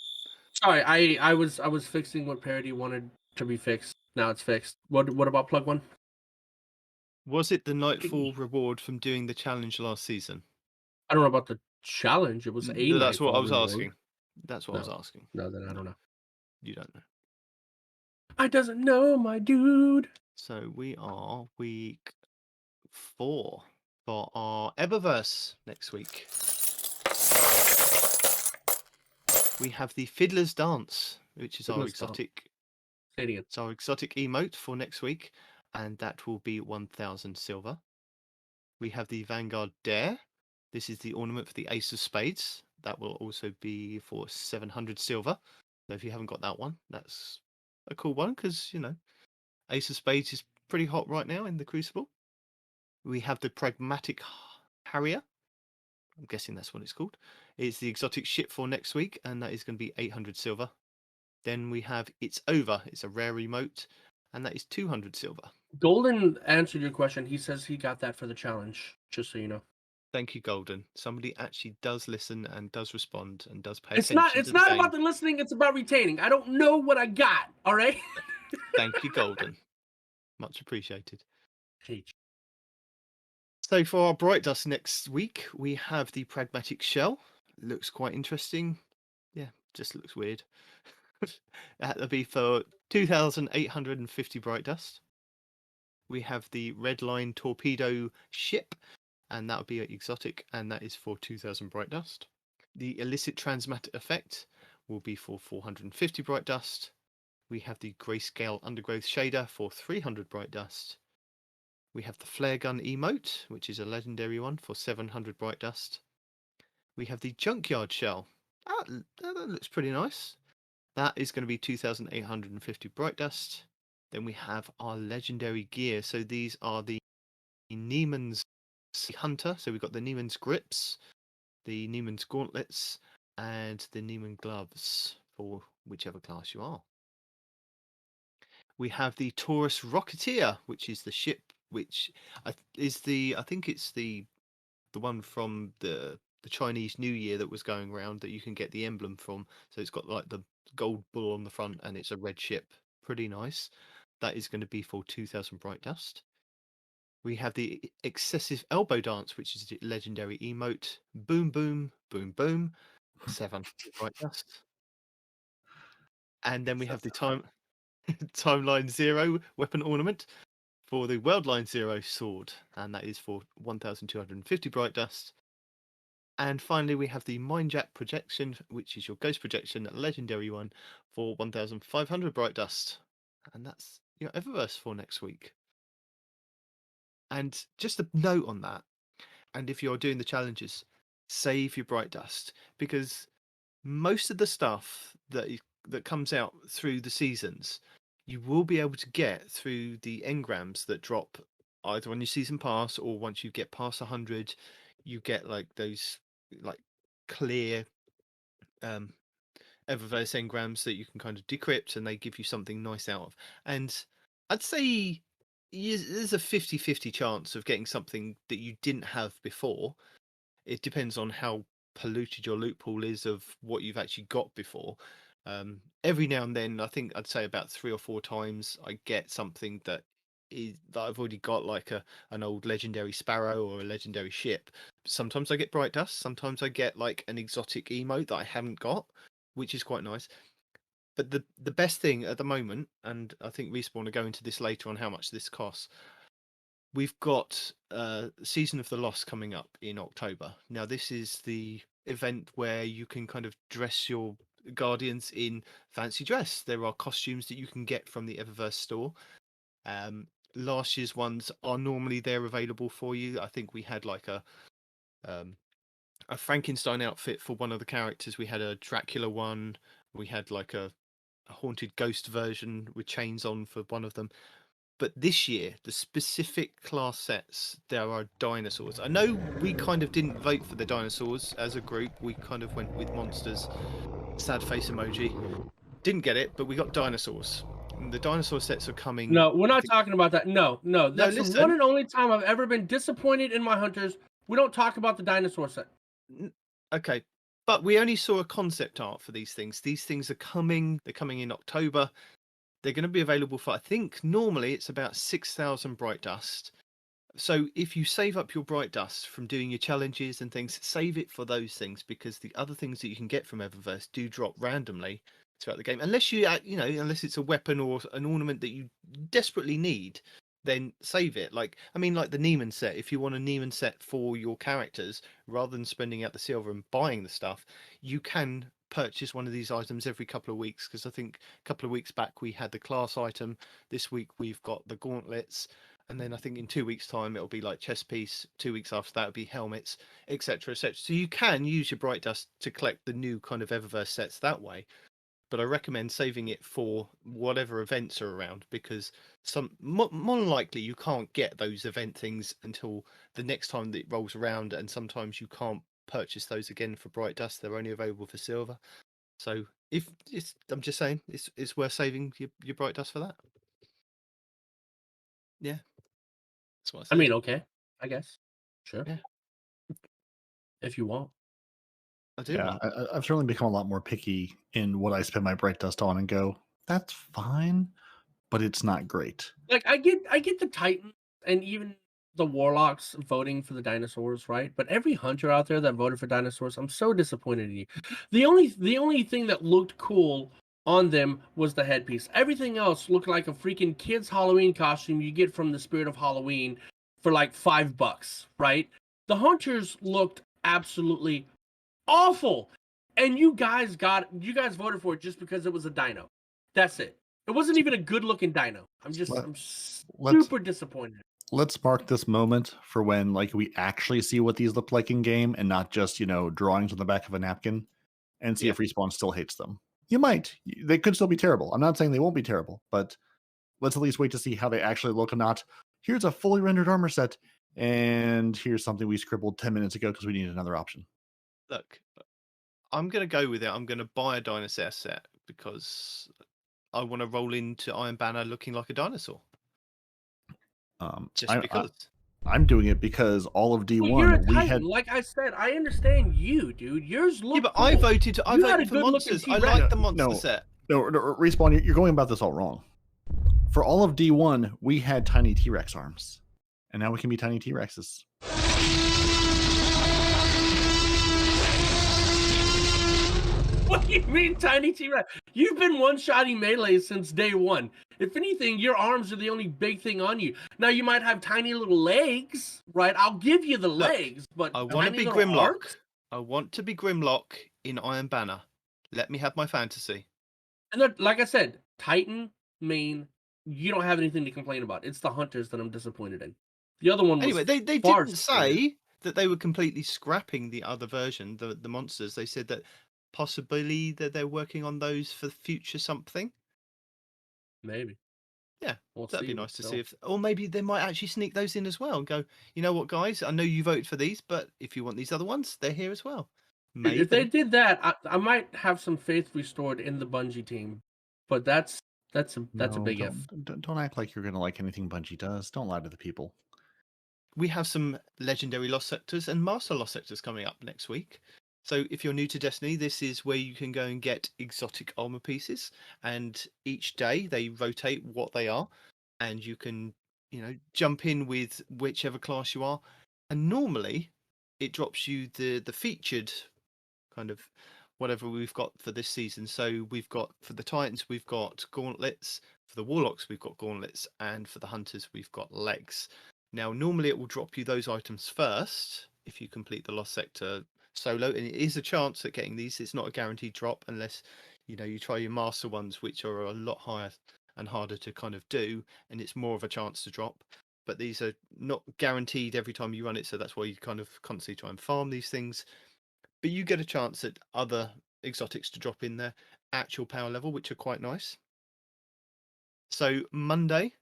Sorry, I was fixing what Peroty wanted to be fixed. Now it's fixed. What about plug 1?
Was it the Nightfall reward from doing the challenge last season?
I don't know about the challenge. It was a
No, that's what I was
Nightfall
asking.
reward.
That's what I was asking.
No, then I don't know.
You don't know.
I doesn't know, my dude.
So we are week 4 for our Eververse next week. We have the Fiddler's Dance, which is our
Fiddler's Dance.
exotic.
Say it again.
It's our exotic emote for next week, and that will be 1,000 silver. We have the Vanguard Dare. This is the ornament for the Ace of Spades. That will also be for 700 silver. So if you haven't got that one, that's a cool one, because, Ace of Spades is pretty hot right now in the Crucible. We have the Pragmatic Harrier. I'm guessing that's what it's called. It's the exotic ship for next week, and that is going to be 800 silver. Then we have It's Over. It's a rare emote, and that is 200 silver.
Golden answered your question. He says he got that for the challenge, just so you know.
Thank you, Golden. Somebody actually does listen and does respond and does pay
It's
attention.
not about the listening, it's about retaining. I don't know what I got, all right?
Thank you, Golden. Much appreciated.
Hate
So for our Bright Dust next week, we have the Pragmatic Shell. Looks quite interesting. Yeah, just looks weird. That'll be for 2,850 Bright Dust. We have the Red Line Torpedo Ship, and that'll be exotic, and that is for 2,000 Bright Dust. The Illicit Transmat Effect will be for 450 Bright Dust. We have the Grayscale Undergrowth Shader for 300 Bright Dust. We have the Flare Gun Emote, which is a legendary one, for 700 Bright Dust. We have the Junkyard Shell. That looks pretty nice. That is going to be 2,850 Bright Dust. Then we have our legendary gear. So these are the Neiman's Hunter. So we've got the Neiman's Grips, the Neiman's Gauntlets, and the Neiman Gloves for whichever class you are. We have the Taurus Rocketeer, which is the ship, which is I think it's the one from the Chinese New Year that was going around that you can get the emblem from. So it's got like the gold bull on the front and it's a red ship. Pretty nice. That is going to be for 2,000 Bright Dust. We have the Excessive Elbow Dance, which is the legendary emote. Boom, boom, boom, boom. 700 Bright Dust. And then we have the Timeline Zero weapon ornament for the Worldline Zero sword, and that is for 1,250 Bright Dust. And finally, we have the Mindjack Projection, which is your Ghost Projection, legendary one, for 1,500 Bright Dust. And that's your Eververse for next week. And just a note on that, and if you're doing the challenges, save your Bright Dust, because most of the stuff that comes out through the seasons, you will be able to get through the engrams that drop either on your season pass or once you get past 100, you get like those like clear Eververse engrams that you can kind of decrypt and they give you something nice out of. And I'd say there's a 50-50 chance of getting something that you didn't have before. It depends on how polluted your loot pool is of what you've actually got before. Every now and then, I think I'd say about 3 or 4 times, I get something that I've already got, like an old legendary sparrow or a legendary ship. Sometimes I get Bright Dust. Sometimes I get like an exotic emote that I haven't got, which is quite nice. But the best thing at the moment, and I think Respawn will go into this later on how much this costs. We've got Season of the Lost coming up in October. Now, this is the event where you can kind of dress your Guardians in fancy dress. There are costumes that you can get from the Eververse store. Last year's ones are normally there available for you. I think we had like a Frankenstein outfit for one of the characters. We had a Dracula one. We had like a haunted ghost version with chains on for one of them. But this year, the specific class sets, there are dinosaurs. I know we kind of didn't vote for the dinosaurs as a group. We kind of went with monsters. Sad face emoji. Didn't get it, but we got dinosaurs. And the dinosaur sets are coming.
No, we're not talking about that. No. That's the
listen.
one and only time I've ever been disappointed in my hunters. We don't talk about the dinosaur set.
Okay. But we only saw a concept art for these things. These things are coming. They're coming in October. They're going to be available for, I think, normally it's about 6,000 Bright Dust. So if you save up your Bright Dust from doing your challenges and things, save it for those things, because the other things that you can get from Eververse do drop randomly throughout the game. Unless unless it's a weapon or an ornament that you desperately need, then save it. Like the Neiman set. If you want a Neiman set for your characters, rather than spending out the silver and buying the stuff, you can purchase one of these items every couple of weeks, because I think a couple of weeks back we had the class item. This week we've got the gauntlets, and then I think in 2 weeks' time it'll be like chest piece. 2 weeks after that it'll be helmets, etc., etc. So you can use your Bright Dust to collect the new kind of Eververse sets that way. But I recommend saving it for whatever events are around, because more than likely you can't get those event things until the next time that it rolls around, and sometimes you can't purchase those again for Bright Dust. They're only available for silver. So I'm just saying, it's worth saving your Bright Dust for that. Yeah, that's what I
I
said.
mean, okay, I guess. Sure.
Yeah.
If you want.
I do.
Yeah,
Want.
I've certainly become a lot more picky in what I spend my Bright Dust on and go, that's fine, but it's not great.
Like I get the Titans and even the Warlocks voting for the dinosaurs, right? But every hunter out there that voted for dinosaurs, I'm so disappointed in you. The only thing that looked cool on them was the headpiece. Everything else looked like a freaking kid's Halloween costume you get from the Spirit of Halloween for like $5, right? The hunters looked absolutely awful. And you guys voted for it just because it was a dino. That's it. It wasn't even a good looking dino. I'm super disappointed.
Let's mark this moment for when like we actually see what these look like in game and not just, drawings on the back of a napkin, and see if Respawn still hates them. You might. They could still be terrible. I'm not saying they won't be terrible, but let's at least wait to see how they actually look and not, here's a fully rendered armor set, and here's something we scribbled 10 minutes ago because we needed another option.
Look, I'm going to go with it. I'm going to buy a dinosaur set because I want to roll into Iron Banner looking like a dinosaur. Just because.
I'm doing it because all of D1
Well, you're a Titan. Like I said, I understand you, dude. Yours look.
Yeah, but
cool.
I voted for monsters. I like the monster set.
No, Respawn, you're going about this all wrong. For all of D1, we had tiny T-Rex arms, and now we can be tiny T-Rexes.
What do you mean, tiny T-Rex? You've been one-shotting melee since day one. If anything, your arms are the only big thing on you. Now, you might have tiny little legs, right? I'll give you the legs, but
I want to be Grimlock. I want to be Grimlock in Iron Banner. Let me have my fantasy.
And like I said, Titan, main, you don't have anything to complain about. It's the hunters that I'm disappointed in. The other one was
anyway, they didn't say that they were completely scrapping the other version, the monsters. They said that possibly that they're working on those for future something.
Maybe.
Yeah, that'd be nice to see if, or maybe they might actually sneak those in as well and go, you know what, guys, I know you voted for these, but if you want these other ones, they're here as well. Maybe.
If they did that, I might have some faith restored in the Bungie team, but that's a big if.
Don't act like you're gonna like anything Bungie does. Don't lie to the people.
We have some legendary Lost Sectors and Master Lost Sectors coming up next week. So if you're new to Destiny, this is where you can go and get exotic armor pieces, and each day they rotate what they are, and you can, jump in with whichever class you are, and normally it drops you the featured kind of whatever we've got for this season. So we've got, for the Titans, we've got gauntlets, for the Warlocks we've got gauntlets, and for the Hunters we've got legs. Now normally it will drop you those items first if you complete the Lost Sector solo, and it is a chance at getting these. It's not a guaranteed drop unless you try your master ones, which are a lot higher and harder to kind of do, and it's more of a chance to drop. But these are not guaranteed every time you run it, so that's why you kind of constantly try and farm these things. But you get a chance at other exotics to drop in there at your power level, which are quite nice. So Monday,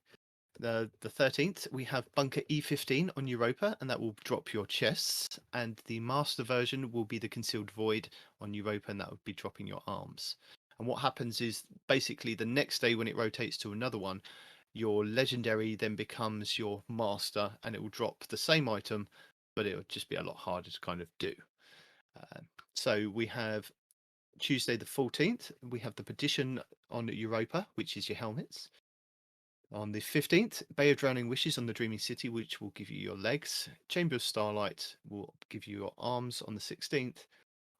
the 13th, we have Bunker E15 on Europa, and that will drop your chests. And the master version will be the Concealed Void on Europa, and that would be dropping your arms. And what happens is basically the next day when it rotates to another one, your legendary then becomes your master, and it will drop the same item, but it will just be a lot harder to kind of do. So we have Tuesday the 14th, we have the Petition on Europa, which is your helmets. On the 15th, Bay of Drowning Wishes on the Dreaming City, which will give you your legs. Chamber of Starlight will give you your arms on the 16th.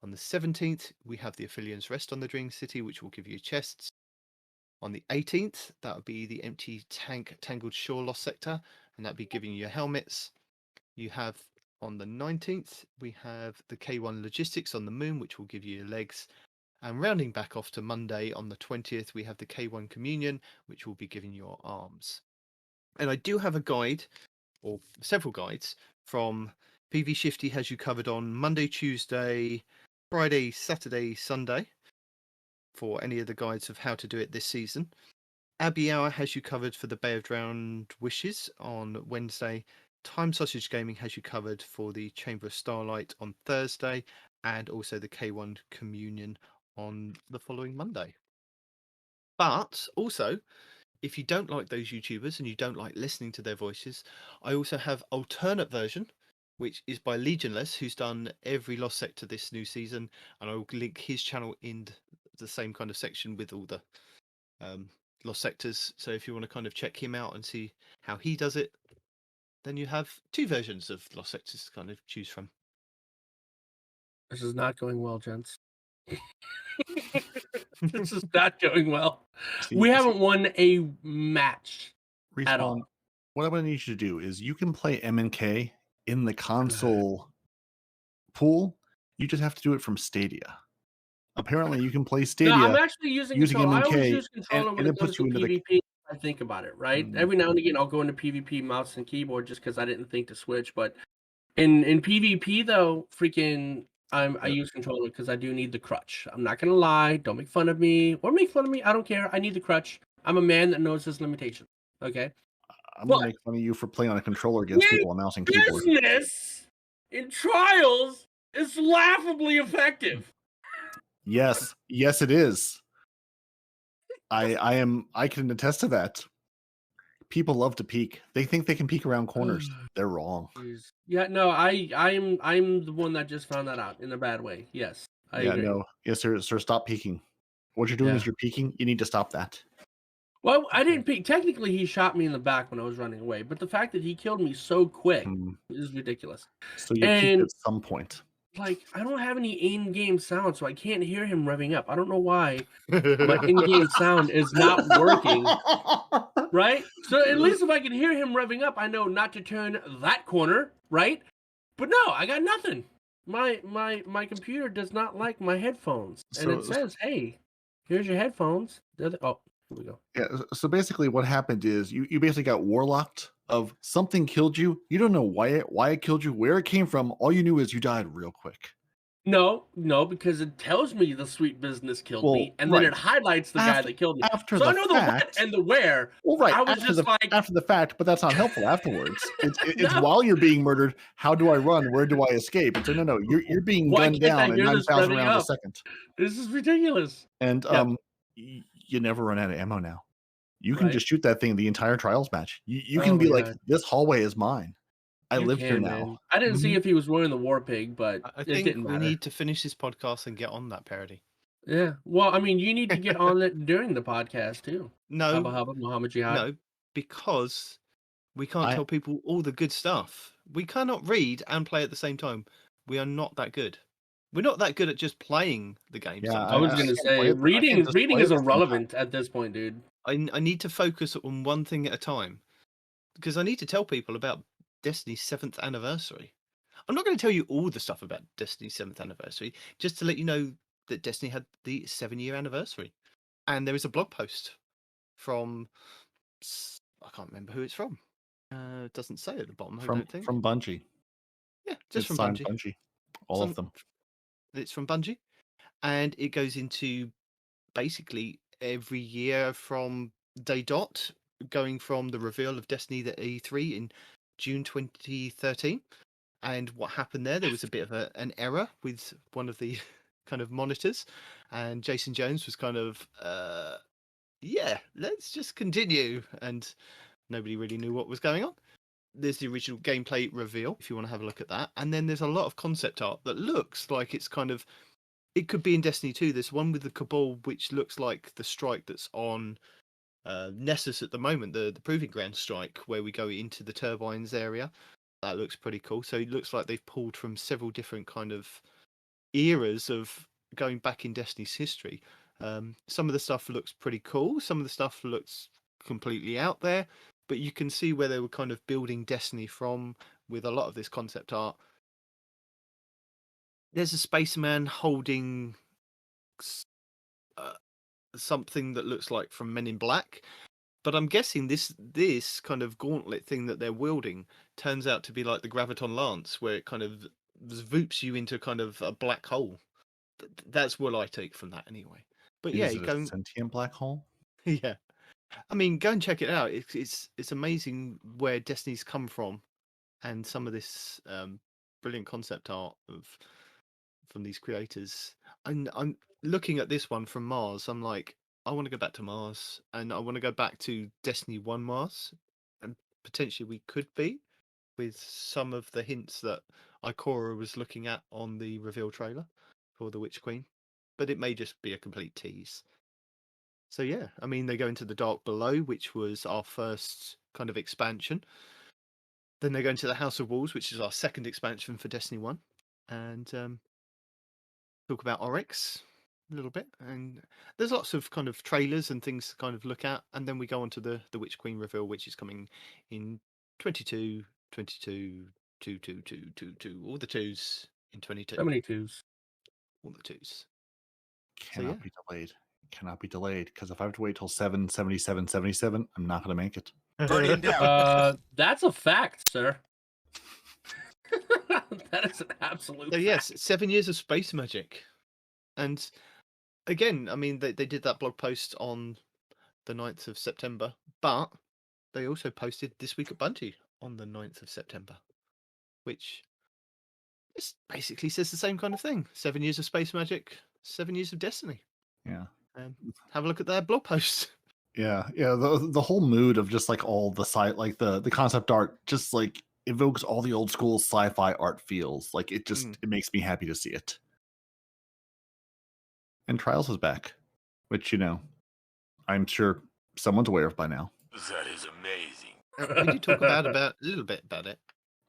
On the 17th, we have the Aphelios Rest on the Dreaming City, which will give you chests. On the 18th, that would be the Empty Tangled Shore Lost Sector, and that would be giving you your helmets. You have on the 19th, we have the K1 Logistics on the Moon, which will give you your legs. And rounding back off to Monday on the 20th, we have the K1 Communion, which will be giving your arms. And I do have a guide, or several guides, from PV Shifty has you covered on Monday, Tuesday, Friday, Saturday, Sunday, for any of the guides of how to do it this season. Abbey Hour has you covered for the Bay of Drowned Wishes on Wednesday, Time Sausage Gaming has you covered for the Chamber of Starlight on Thursday, and also the K1 Communion on the following Monday. But also, if you don't like those YouTubers and you don't like listening to their voices, I also have alternate version, which is by Legionless, who's done every Lost Sector this new season, and I will link his channel in the same kind of section with all the Lost Sectors. So if you want to kind of check him out and see how he does it, then you have two versions of Lost Sectors to kind of choose from.
This is not going well, gents. This is not going well. We haven't won a match at all.
Respawn, what I'm going to need you to do is you can play M&K in the console pool. You just have to do it from Stadia. Apparently, you can play Stadia.
No, I'm actually using controller. I always
M&K,
use controller when it comes to PvP. I think about it, right? Every now and again, I'll go into PvP mouse and keyboard just because I didn't think to switch. But in PvP though, freaking, I use controller because I do need the crutch. I'm not gonna lie. Don't make fun of me or make fun of me. I don't care. I need the crutch. I'm a man that knows his limitations. Okay.
I'm going to make fun of you for playing on a controller against people on mouse and keyboard.
Business in trials is laughably effective.
Yes, it is. I can attest to that. People love to peek. They think they can peek around corners. They're wrong.
Jeez. Yeah, no, I'm the one that just found that out in a bad way. Yes, I agree.
No, yes, sir. Stop peeking. What you're doing is you're peeking. You need to stop that.
Well, I didn't peek. Technically, he shot me in the back when I was running away, but the fact that he killed me so quick is ridiculous.
So you peeked at some point.
Like, I don't have any in-game sound, so I can't hear him revving up. I don't know why my in-game sound is not working. Right? So at least if I can hear him revving up, I know not to turn that corner, right? But no, I got nothing. My computer does not like my headphones. And it says, hey, here's your headphones. Oh, here we go.
Yeah, so basically what happened is you basically got warlocked of something killed you. You don't know why it killed you, where it came from. All you knew is you died real quick.
No, because it tells me the sweet business killed me, and then it highlights the guy that killed me. So I know the what and the where.
Well, right.
I was
After the fact, but that's not helpful afterwards. It's while you're being murdered. How do I run? Where do I escape? It's no. You're being gunned down at 9,000 rounds a second.
This is ridiculous.
And you never run out of ammo now. You can just shoot that thing the entire trials match. You can be like, this hallway is mine. I live here now.
Man. I didn't see if he was wearing the war pig, but
I think we need to finish this podcast and get on that, Peroty.
Yeah. Well, I mean, you need to get on it during the podcast too.
No,
Muhammad Jihad.
No, because we can't tell people all the good stuff. We cannot read and play at the same time. We are not that good. We're not that good at just playing the game.
Yeah,
I was going to say reading is irrelevant at this point, dude.
I need to focus on one thing at a time because I need to tell people about Destiny's 7th anniversary. I'm not going to tell you all the stuff about Destiny's 7th anniversary, just to let you know that Destiny had the 7-year anniversary. And there is a blog post from, I can't remember who it's from. It doesn't say at the bottom, I don't think.
From Bungie.
Yeah, just from Bungie.
All of them.
It's from Bungie. And it goes into basically every year from day dot, going from the reveal of Destiny the E3 in June 2013. And what happened there was a bit of an error with one of the kind of monitors. And Jason Jones was kind of, let's just continue. And nobody really knew what was going on. There's the original gameplay reveal, if you want to have a look at that. And then there's a lot of concept art that looks like it's kind of, it could be in Destiny 2. There's one with the Cabal, which looks like the strike that's on Nessus at the moment, the Proving Ground strike, where we go into the turbines area. That looks pretty cool. So it looks like they've pulled from several different kind of eras of going back in Destiny's history. Some of the stuff looks pretty cool. Some of the stuff looks completely out there. But you can see where they were kind of building Destiny from with a lot of this concept art. There's a spaceman holding something that looks like from Men in Black. But I'm guessing this kind of gauntlet thing that they're wielding turns out to be like the Graviton Lance, where it kind of zwoops you into kind of a black hole. That's what I take from that anyway. But
Is it a sentient black hole?
Yeah. I mean, go and check it out. It's amazing where Destiny's come from and some of this brilliant concept art from these creators. And I'm looking at this one from Mars. I'm like, I want to go back to Mars, and I want to go back to Destiny 1 Mars, and potentially we could be with some of the hints that Ikora was looking at on the reveal trailer for the Witch Queen, but it may just be a complete tease. So yeah, I mean, they go into the Dark Below, which was our first kind of expansion. Then they go into the House of Wolves, which is our second expansion for Destiny 1, and talk about Oryx a little bit. And there's lots of kind of trailers and things to kind of look at, and then we go on to the Witch Queen reveal, which is coming in 22, 22, 2, 2, 2, 2, 2, all the twos in 22.
So many twos.
All the twos.
Cannot be delayed. Cannot be delayed, because if I have to wait till 7/77/77, I'm not going to make it.
Guardian down.
That's a fact, sir. That is an absolute
So
fact.
yes, 7 years of space magic. And again, I mean, they did that blog post on the 9th of September, but they also posted This Week at Bungie on the 9th of September, which basically says the same kind of thing. 7 years of space magic, 7 years of Destiny.
Yeah.
Have a look at their blog post.
Yeah. The whole mood of just like all the like the concept art just like evokes all the old school sci-fi art feels. Like it just it makes me happy to see it. And Trials is back, which I'm sure someone's aware of by now.
That is amazing.
We did talk about a little bit about it.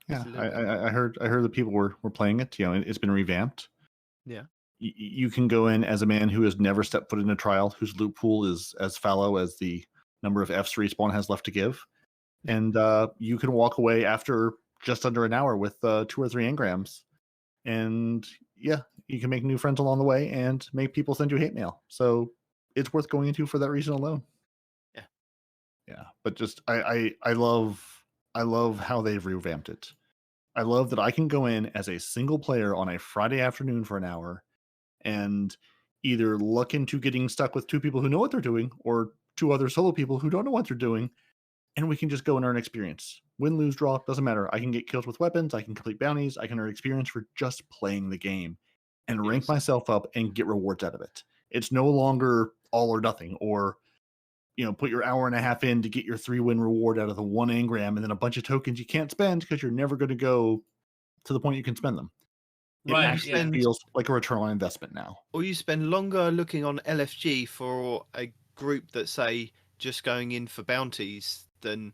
Yeah,
Just a little bit.
I heard that people were playing it. It's been revamped.
Yeah.
You can go in as a man who has never stepped foot in a trial, whose loot pool is as fallow as the number of Fs Respawn has left to give, and you can walk away after just under an hour with 2 or 3 engrams, and yeah, you can make new friends along the way and make people send you hate mail. So it's worth going into for that reason alone. Yeah, but just I love how they've revamped it. I love that I can go in as a single player on a Friday afternoon for an hour and either look into getting stuck with 2 people who know what they're doing or 2 other solo people who don't know what they're doing, and we can just go and earn experience. Win, lose, draw, doesn't matter. I can get kills with weapons, I can complete bounties, I can earn experience for just playing the game and rank myself up and get rewards out of it. It's no longer all or nothing, or put your hour and a half in to get your 3-win reward out of the 1 engram and then a bunch of tokens you can't spend because you're never going to go to the point you can spend them. It
Right,
actually feels like a return on investment now.
Or you spend longer looking on LFG for a group that say just going in for bounties than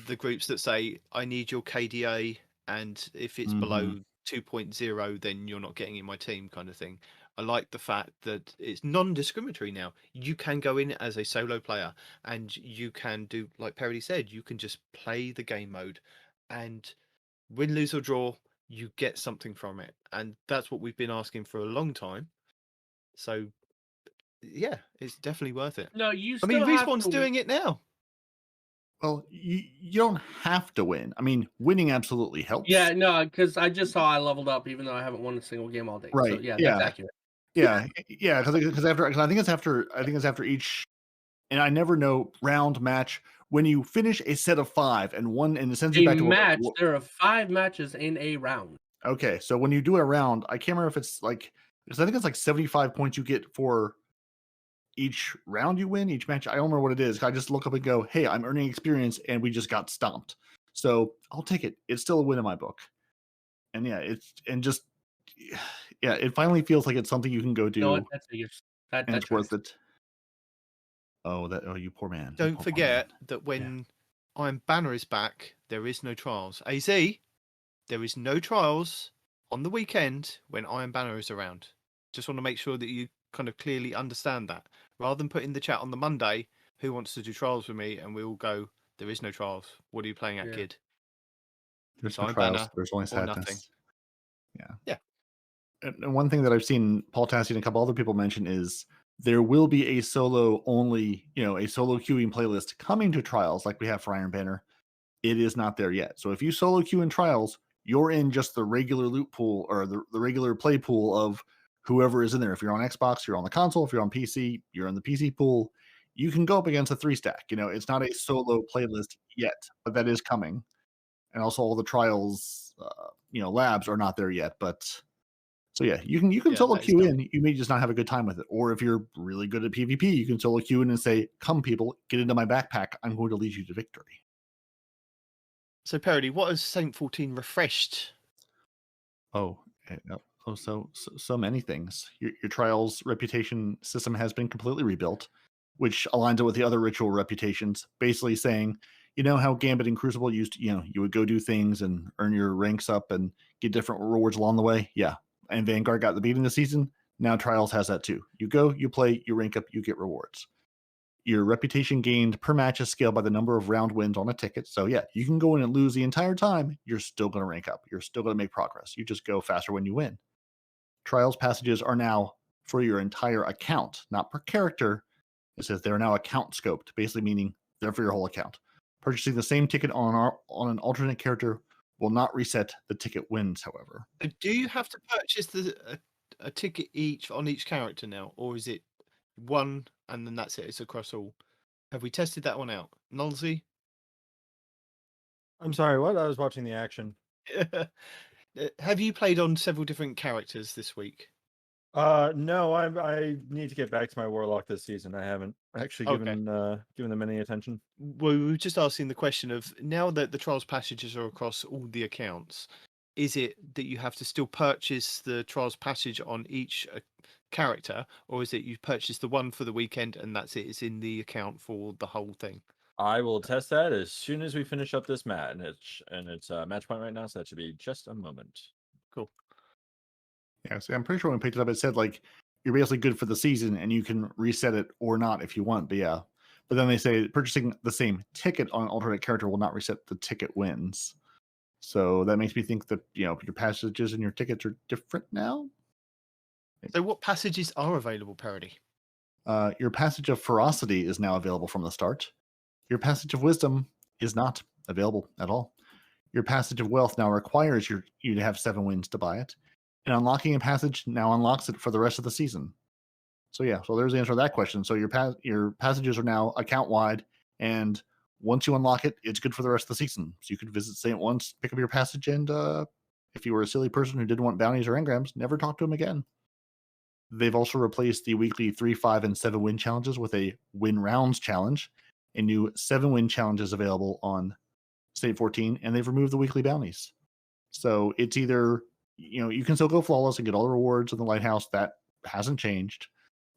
the groups that say I need your KDA, and if it's below 2.0 then you're not getting in my team, kind of thing. I like the fact that it's non-discriminatory now. You can go in as a solo player and you can do, like Peroty said, you can just play the game mode and win, lose or draw, you get something from it. And that's what we've been asking for a long time. So yeah, it's definitely worth it.
No, you
I
still
mean,
have
Respawn's
to
doing it now.
Well, you don't have to win. I mean, winning absolutely helps.
Yeah, no, because I just saw I leveled up even though I haven't won a single game all day.
Right.
So, yeah, that's accurate.
Yeah, because I think it's after each, and I never know round match when you finish a set of 5 and one, and it sends you back to
match. There are 5 matches in a round.
Okay, so when you do a round, I can't remember if it's like, because I think it's like 75 points you get for each round you win, each match. I don't remember what it is. I just look up and go, hey, I'm earning experience, and we just got stomped. So I'll take it. It's still a win in my book. And yeah, it finally feels like it's something you can go do.
No, that's
it's worth it. Oh, you poor man.
Don't forget that when Iron Banner is back, there is no trials. AZ, there is no trials on the weekend when Iron Banner is around. Just want to make sure that you kind of clearly understand that. Rather than put in the chat on the Monday, who wants to do trials with me, and we all go, there is no trials. What are you playing at, kid?
There's
no
Iron trials.
Banner
There's only
or
sadness.
nothing.
Yeah. And one thing that I've seen Paul Tassi and a couple other people mention is there will be a solo only, a solo queuing playlist coming to trials like we have for Iron Banner. It is not there yet. So if you solo queue in trials, you're in just the regular loot pool or the regular play pool of whoever is in there. If you're on Xbox, you're on the console. If you're on PC, you're in the PC pool. You can go up against a 3-stack. It's not a solo playlist yet, but that is coming. and also all the trials, labs are not there yet. But so yeah, you can solo
that is
queue
dumb.
in. You may just not have a good time with it, or if you're really good at PvP, you can solo queue in and say, "Come, people, get into my backpack. I'm going to lead you to victory."
So, Peroty, what has Saint 14 refreshed?
So many things. Your trials reputation system has been completely rebuilt, which aligns it with the other ritual reputations, basically saying, you know how Gambit and Crucible used to, you would go do things and earn your ranks up and get different rewards along the way? Yeah. And Vanguard got the beat in the season. Now Trials has that too. You go, you play, you rank up, you get rewards. Your reputation gained per match is scaled by the number of round wins on a ticket. So yeah, you can go in and lose the entire time. You're still going to rank up. You're still going to make progress. You just go faster when you win. Trials passages are now for your entire account, not per character. It says they're now account scoped, basically meaning they're for your whole account. Purchasing the same ticket on an alternate character will not reset the ticket wins, however.
Do you have to purchase a ticket each on each character now, or is it one and then that's it? It's across all. Have we tested that one out, Nullzy?
I'm sorry, what? I was watching the action.
Have you played on several different characters this week?
No, I need to get back to my Warlock this season. I haven't actually given them any attention.
Well, we were just asking the question of, now that the Trials passages are across all the accounts, is it that you have to still purchase the Trials passage on each character, or is it you purchase the one for the weekend and that's it? It's in the account for the whole thing.
I will test that as soon as we finish up this mat, and it's match point right now, so that should be just a moment.
Cool.
Yeah, so I'm pretty sure when we picked it up, it said like you're basically good for the season and you can reset it or not if you want. But yeah, but then they say purchasing the same ticket on an alternate character will not reset the ticket wins. So that makes me think that your passages and your tickets are different now.
So what passages are available, Peroty?
Your passage of ferocity is now available from the start. Your passage of wisdom is not available at all. Your passage of wealth now requires you to have 7 wins to buy it. And unlocking a passage now unlocks it for the rest of the season. So yeah, so there's the answer to that question. So your passages are now account wide, and once you unlock it, it's good for the rest of the season. So you could visit Saint once, pick up your passage, and if you were a silly person who didn't want bounties or engrams, never talk to him again. They've also replaced the weekly 3, 5, and 7 win challenges with a win rounds challenge. A new 7 win challenge is available on Saint 14, and they've removed the weekly bounties. So it's either you can still go flawless and get all the rewards in the lighthouse. That hasn't changed,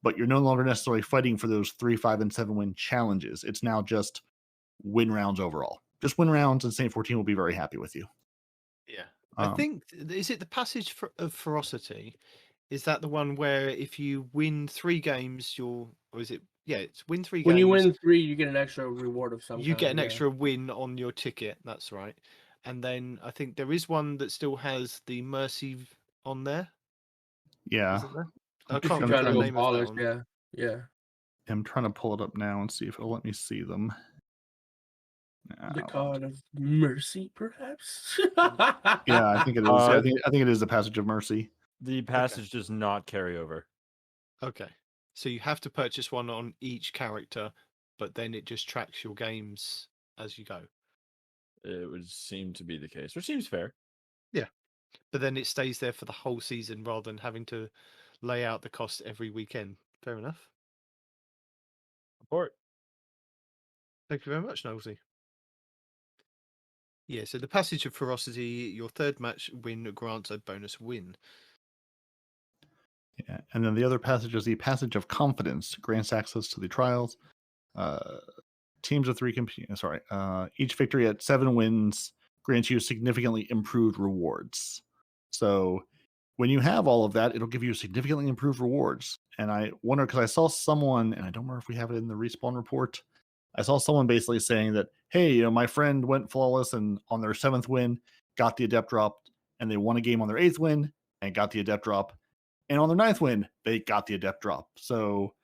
but you're no longer necessarily fighting for those 3, 5, and 7 win challenges. It's now just win rounds overall. Just win rounds, and Saint 14 will be very happy with you.
Yeah. I think, is it the passage of ferocity? Is that the one where if you win 3 games, it's win 3 games.
When you win 3, you get an extra reward of some kind.
You get an extra win on your ticket. That's right. And then I think there is one that still has the mercy on there.
Yeah.
Isn't there? I
If
can't
you're
remember
trying
the
to
name
go
of that
ballers,
one.
yeah.
I'm trying to pull it up now and see if it'll let me see them.
The God of Mercy, perhaps?
Yeah, I think it is. I think it is the Passage of Mercy.
The passage does not carry over.
Okay. So you have to purchase one on each character, but then it just tracks your games as you go.
It would seem to be the case, which seems fair.
Yeah. But then it stays there for the whole season rather than having to lay out the cost every weekend. Fair enough.
Report.
Thank you very much, Nullzy. Yeah, so the Passage of Ferocity, your 3rd match win grants a bonus win.
Yeah, and then the other passage is the Passage of Confidence, grants access to the trials. Teams of 3 each victory at 7 wins grants you significantly improved rewards. So when you have all of that, it'll give you significantly improved rewards. And I wonder, because I saw someone, and I don't remember if we have it in the respawn report, I saw someone basically saying that, hey, my friend went flawless and on their 7th win got the adept drop, and they won a game on their 8th win and got the adept drop, and on their 9th win they got the adept drop. So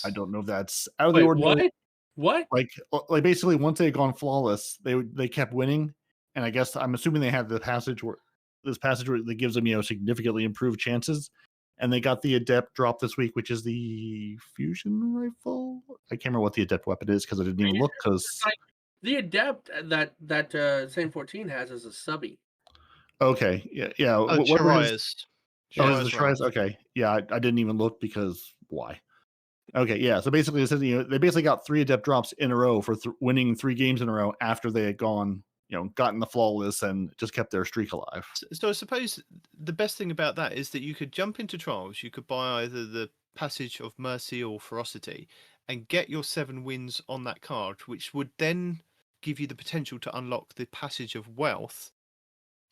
I don't know if that's out of the ordinary.
What?
Like basically, once they had gone flawless, they kept winning, and I guess I'm assuming they had this passage where that gives them significantly improved chances, and they got the adept drop this week, which is the fusion rifle. I can't remember what the adept weapon is because I didn't even look. Because
The adept that Saint 14 has is a subby.
Okay, yeah.
Oh,
What were his?
Shariah's.
Oh, is the
Shariah's
tries?
rounds.
Okay, yeah. I didn't even look because why? Okay, yeah. So basically, it says they basically got 3 adept drops in a row for winning 3 games in a row after they had gone, gotten the flawless and just kept their streak alive.
So I suppose the best thing about that is that you could jump into trials. You could buy either the Passage of Mercy or Ferocity, and get your 7 wins on that card, which would then give you the potential to unlock the Passage of Wealth,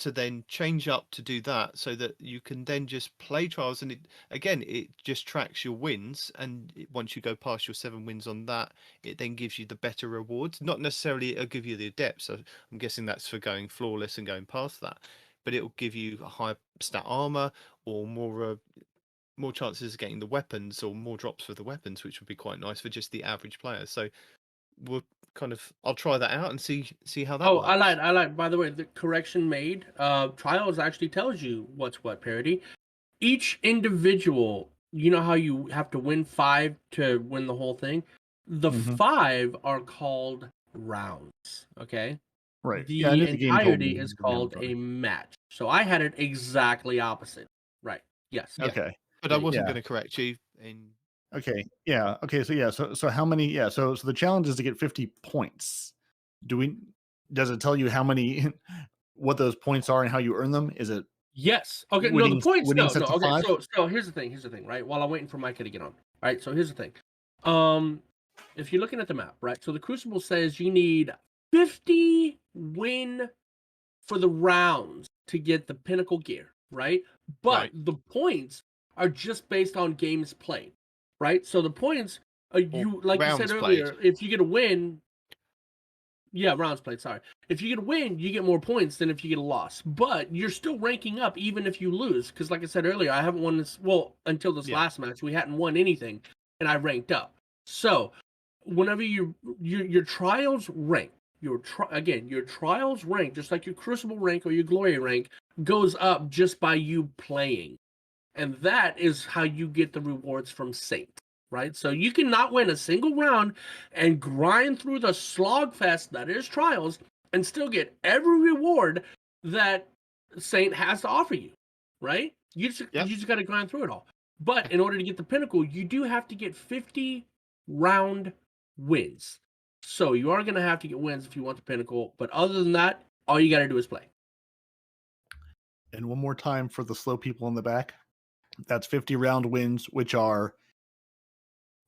to then change up to do that, so that you can then just play trials, and it just tracks your wins, and once you go past your 7 wins on that, it then gives you the better rewards. Not necessarily it'll give you the adept, so I'm guessing that's for going flawless and going past that, but it'll give you a higher stat armor, or more chances of getting the weapons, or more drops for the weapons, which would be quite nice for just the average player. So I'll try that out and see how that works.
I lied. By the way, the correction made. Trials actually tells you what's what, Peroty. Each individual, you know how you have to win 5 to win the whole thing? The 5 are called rounds, okay?
Right.
The
Yeah, the game
entirety is called a match. So I had it exactly opposite. Right. Yes.
Yeah.
Okay.
But I wasn't going to correct you in.
Okay. Yeah. Okay. So how many? Yeah. So the challenge is to get 50 points. Does it tell you how many, what those points are and how you earn them? Is it?
Yes. Okay.
Winning,
no, the points. No.
sets of
Okay.
5?
So here's the thing. Right. While I'm waiting for Micah to get on. All right. So here's the thing. If you're looking at the map, right? So the Crucible says you need 50 win for the rounds to get the pinnacle gear, right? But the points are just based on games played, right? So the points are you said earlier, if you get a win. Yeah, rounds played, sorry. If you get a win, you get more points than if you get a loss. But you're still ranking up even if you lose. Because like I said earlier, I haven't won this, until this last match, we hadn't won anything, and I ranked up. So whenever your trials rank, your trials rank, just like your Crucible rank or your Glory rank, goes up just by you playing. And that is how you get the rewards from Saint. Right? So you cannot win a single round and grind through the slog fest that is trials and still get every reward that Saint has to offer you. Right? You just got to grind through it all. But in order to get the pinnacle, you do have to get 50 round wins. So you are going to have to get wins if you want the pinnacle. But other than that, all you got to do is play.
And one more time for the slow people in the back. That's 50 round wins, which are,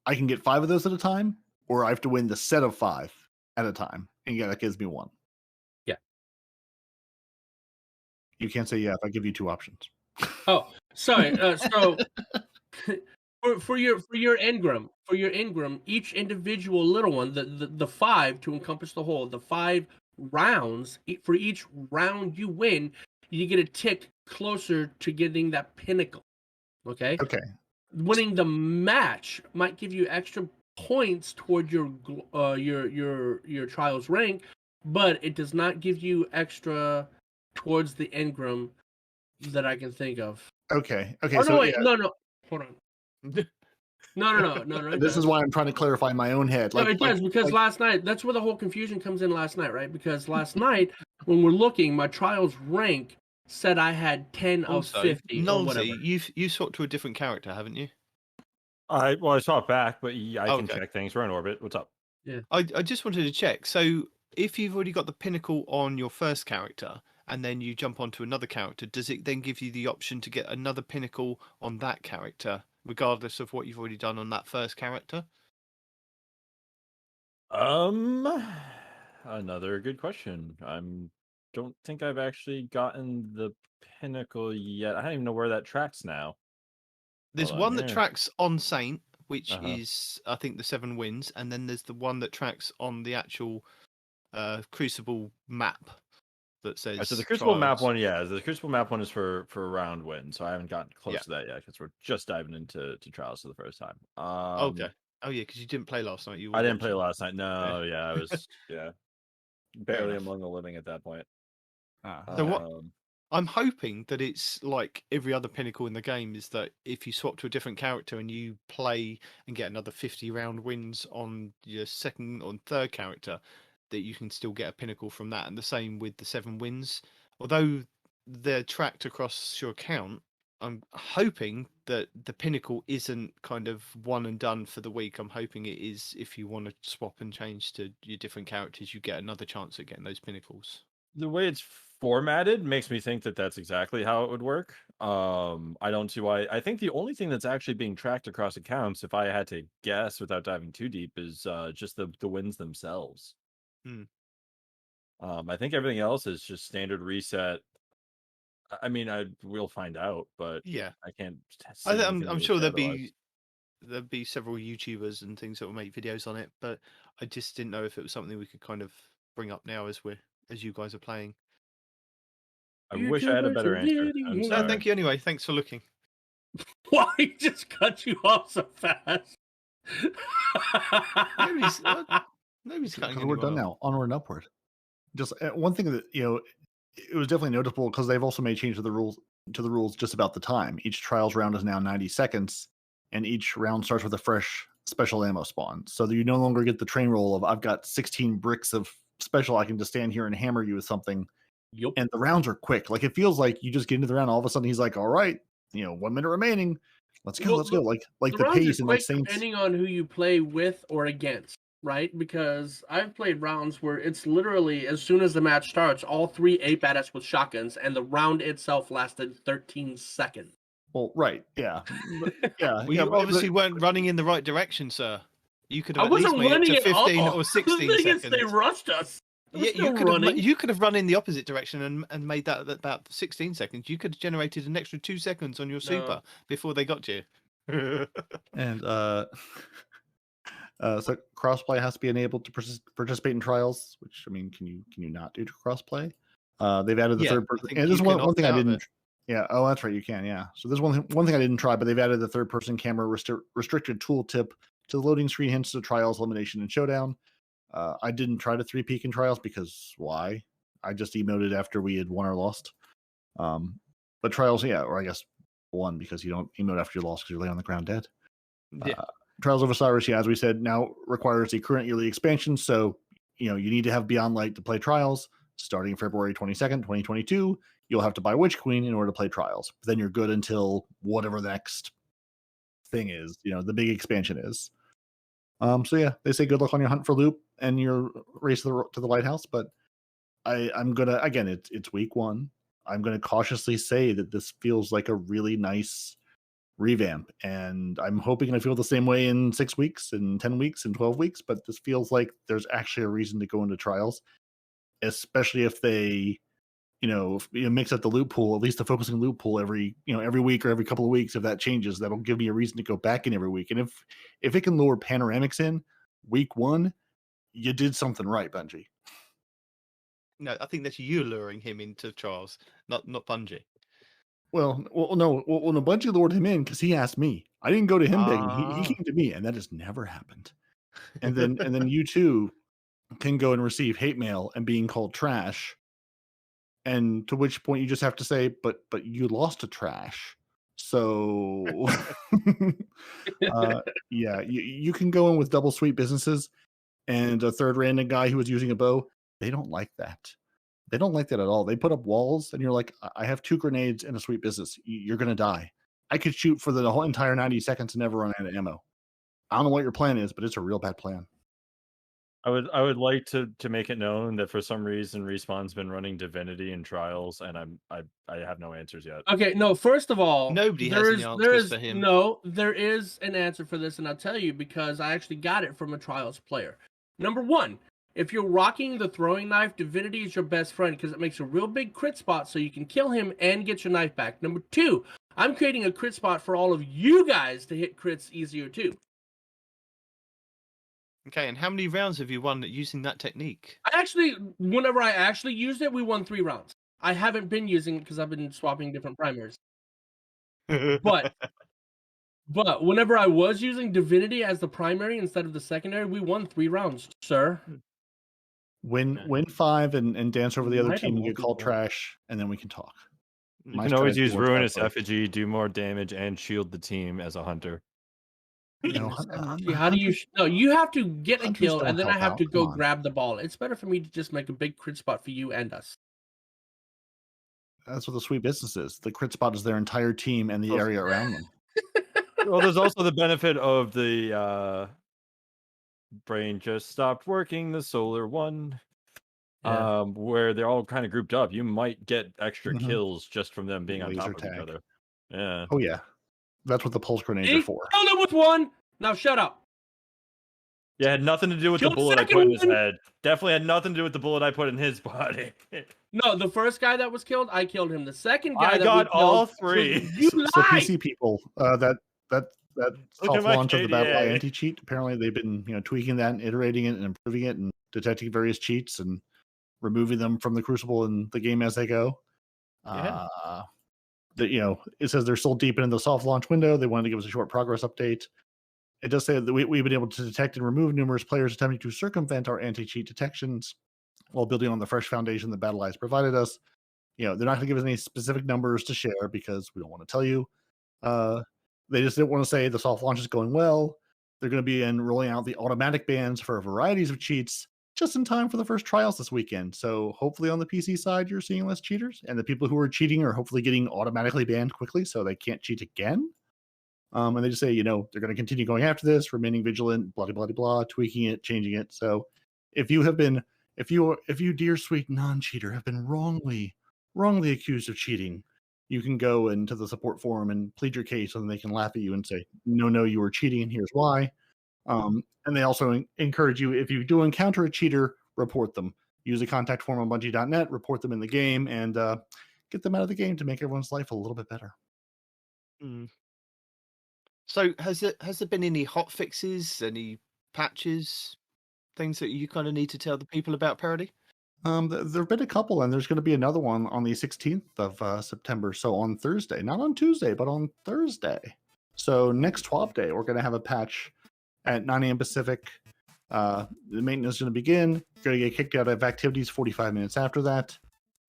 I can get 5 of those at a time, or I have to win the set of 5 at a time. And that gives me 1.
Yeah.
You can't say if I give you 2 options.
Oh, sorry. So for your Engram, each individual little one, the 5 to encompass the whole, the 5 rounds, for each round you win, you get a tick closer to getting that pinnacle. Okay. Winning the match might give you extra points toward your trials rank, but it does not give you extra towards the Engram that I can think of.
Okay.
Oh, no, wait, no, hold on. No.
This is why I'm trying to clarify my own head.
It does, because last night, that's where the whole confusion comes in last night, right? Because last night, when we're looking, my trials rank said I had 10
also,
of 50 or whatever.
You swapped to a different character, haven't you?
I saw it back, but I can check things. We're in orbit. What's up?
Yeah.
I just wanted to check. So if you've already got the pinnacle on your first character and then you jump onto another character, does it then give you the option to get another pinnacle on that character, regardless of what you've already done on that first character?
Another good question. Don't think I've actually gotten the pinnacle yet. I don't even know where that tracks now.
There's one that tracks on Saint, which is, I think, the 7 wins, and then there's the one that tracks on the actual Crucible map that says.
So the Crucible map one, the Crucible map one is for round win, so I haven't gotten close to that yet because we're just diving into trials for the first time.
Okay. Oh yeah, because you didn't play last night.
I didn't play last night. No, I was barely among the living at that point.
So what? I'm hoping that it's like every other pinnacle in the game, is that if you swap to a different character and you play and get another 50 round wins on your second or third character, that you can still get a pinnacle from that. And the same with the 7 wins. Although they're tracked across your account, I'm hoping that the pinnacle isn't kind of one and done for the week. I'm hoping it is, if you want to swap and change to your different characters, you get another chance at getting those pinnacles.
The way it's formatted makes me think that that's exactly how it would work. I don't see why. I think the only thing that's actually being tracked across accounts, if I had to guess without diving too deep, is just the wins themselves. I think everything else is just standard reset. I mean, we'll find out, but
Yeah,
I can't.
I'm sure there'll be several YouTubers and things that will make videos on it, but I just didn't know if it was something we could kind of bring up now as you guys are playing.
I wish I had a better answer. I'm
No,
sorry.
thank you anyway. Thanks for looking.
Why he just cut you off so fast?
Nobody's cutting
Because we're done
anyone off.
now. Onward and upward. Just one thing that it was definitely noticeable because they've also made change to the rules just about the time. Each trials round is now 90 seconds, and each round starts with a fresh special ammo spawn. So that you no longer get the train roll of I've got 16 bricks of special. I can just stand here and hammer you with something.
Yep.
And the rounds are quick. Like it feels like you just get into the round. All of a sudden, he's like, "All right, 1 minute remaining. Let's go, let's go." Like the
rounds
pace
are
and like
quick
Saints.
depending on who you play with or against, right? Because I've played rounds where it's literally as soon as the match starts, all 3 ape at us with shotguns, and the round itself lasted 13 seconds.
Well, right, yeah, yeah.
Well, you obviously weren't running in the right direction, sir. You could have
I
at least
wasn't
made it
running
to
at
15
all.
or 16
The thing is,
seconds.
they rushed us.
Yeah, you could have run in the opposite direction and made that about 16 seconds. You could have generated an extra 2 seconds on your super before they got you.
And so crossplay has to be enabled to participate in trials. Which I mean, can you not do crossplay? They've added the third person. And this is one thing I didn't. Yeah. Oh, that's right. You can. Yeah. So there's one thing I didn't try, but they've added the third person camera restricted tooltip to the loading screen, hints to trials, elimination, and showdown. I didn't try to 3-peek in trials because why? I just emoted after we had won or lost. But trials, yeah, or I guess won because you don't emote after you lost because you lay on the ground dead.
Yeah.
Trials of Osiris, yeah, as we said, now requires the current yearly expansion. So, you need to have Beyond Light to play trials. Starting February 22nd, 2022, you'll have to buy Witch Queen in order to play trials. But then you're good until whatever the next thing is, the big expansion is. So yeah, they say good luck on your hunt for loot and your race to the lighthouse. But I'm gonna, again, it's week 1. I'm gonna cautiously say that this feels like a really nice revamp, and I'm hoping I feel the same way in 6 weeks, in 10 weeks, in 12 weeks. But this feels like there's actually a reason to go into trials, especially if they, mix up the loot pool, at least the focusing loot pool every week or every couple of weeks. If that changes, that'll give me a reason to go back in every week. And if it can lure panoramics in week 1, you did something right, Bungie.
No, I think that's you luring him into trials, not Bungie.
No. Bungie lured him in because he asked me. I didn't go to him begging. He came to me, and that has never happened. And then you too can go and receive hate mail and being called trash. And to which point you just have to say, but you lost to trash. So yeah, you can go in with double sweet businesses and a third random guy who was using a bow. They don't like that. They don't like that at all. They put up walls and you're like, I have 2 grenades and a sweet business. You're going to die. I could shoot for the whole entire 90 seconds and never run out of ammo. I don't know what your plan is, but it's a real bad plan.
I would like to make it known that for some reason Respawn's been running Divinity in trials, and I have no answers yet.
Okay, no. First of all,
Nobody has any answers for him.
No, there is an answer for this, and I'll tell you because I actually got it from a trials player. Number 1, if you're rocking the throwing knife, Divinity is your best friend because it makes a real big crit spot, so you can kill him and get your knife back. Number 2, I'm creating a crit spot for all of you guys to hit crits easier too.
Okay, and how many rounds have you won using that technique?
Whenever I actually used it, we won 3 rounds. I haven't been using it because I've been swapping different primaries. But whenever I was using Divinity as the primary instead of the secondary, we won 3 rounds, sir.
Win 5 and dance over the other team and get called trash, and then we can talk.
You can always use Ruinous Effigy, do more damage, and shield the team as a hunter.
No,
How do you? No, you have to get a
Hunters
kill,
don't
and then I
help
have
out,
to go
come on.
grab the ball. It's better for me to just make a big crit spot for you and us.
That's what the sweet business is. The crit spot is their entire team and the area around them.
Well, there's also the benefit of the brain just stopped working, the solar one.
Yeah.
Where they're all kind of grouped up. You might get extra
Mhm.
kills just from them being on
Laser
top of each
tag.
other. Yeah.
Oh yeah, that's what the pulse grenades are
He
for.
killed him with one. Now shut up.
Yeah, it had nothing to do with the
Killed the
bullet I
second
put in his
one.
head. Definitely had nothing to do with the bullet I put in his body.
No, the first guy that was killed, I killed him. The second guy
I
that
got
we killed,
all three.
You
So
lied.
PC people, that
Look at
soft
my
launch of the Battle Eye
KDA.
anti-cheat, apparently they've been tweaking that and iterating it and improving it and detecting various cheats and removing them from the Crucible and the game as they go.
Yeah.
That it says they're still deep into the soft launch window. They wanted to give us a short progress update. It does say that we've been able to detect and remove numerous players attempting to circumvent our anti-cheat detections while building on the fresh foundation that Battle Eye has provided us. They're not going to give us any specific numbers to share because we don't want to tell you. They just didn't want to say the soft launch is going well. They're going to be rolling out the automatic bans for varieties of cheats just in time for the first trials this weekend. So hopefully on the PC side, you're seeing less cheaters, and the people who are cheating are hopefully getting automatically banned quickly so they can't cheat again. And they just say, they're going to continue going after this, remaining vigilant, blah, blah, blah, blah, tweaking it, changing it. So if you, dear sweet non-cheater, have been wrongly accused of cheating, you can go into the support forum and plead your case, and they can laugh at you and say, no, you were cheating, and here's why. And they also encourage you, if you do encounter a cheater, report them. Use the contact form on Bungie.net, report them in the game, and get them out of the game to make everyone's life a little bit better.
So has there been any hot fixes, any patches, things that you kind of need to tell the people about, Peroty?
There have been a couple, and there's going to be another one on the 16th of September. So on Thursday, not on Tuesday, but on Thursday. So next TWAB day, we're going to have a patch at 9 a.m. Pacific. The maintenance is going to begin. You're going to get kicked out of activities 45 minutes after that.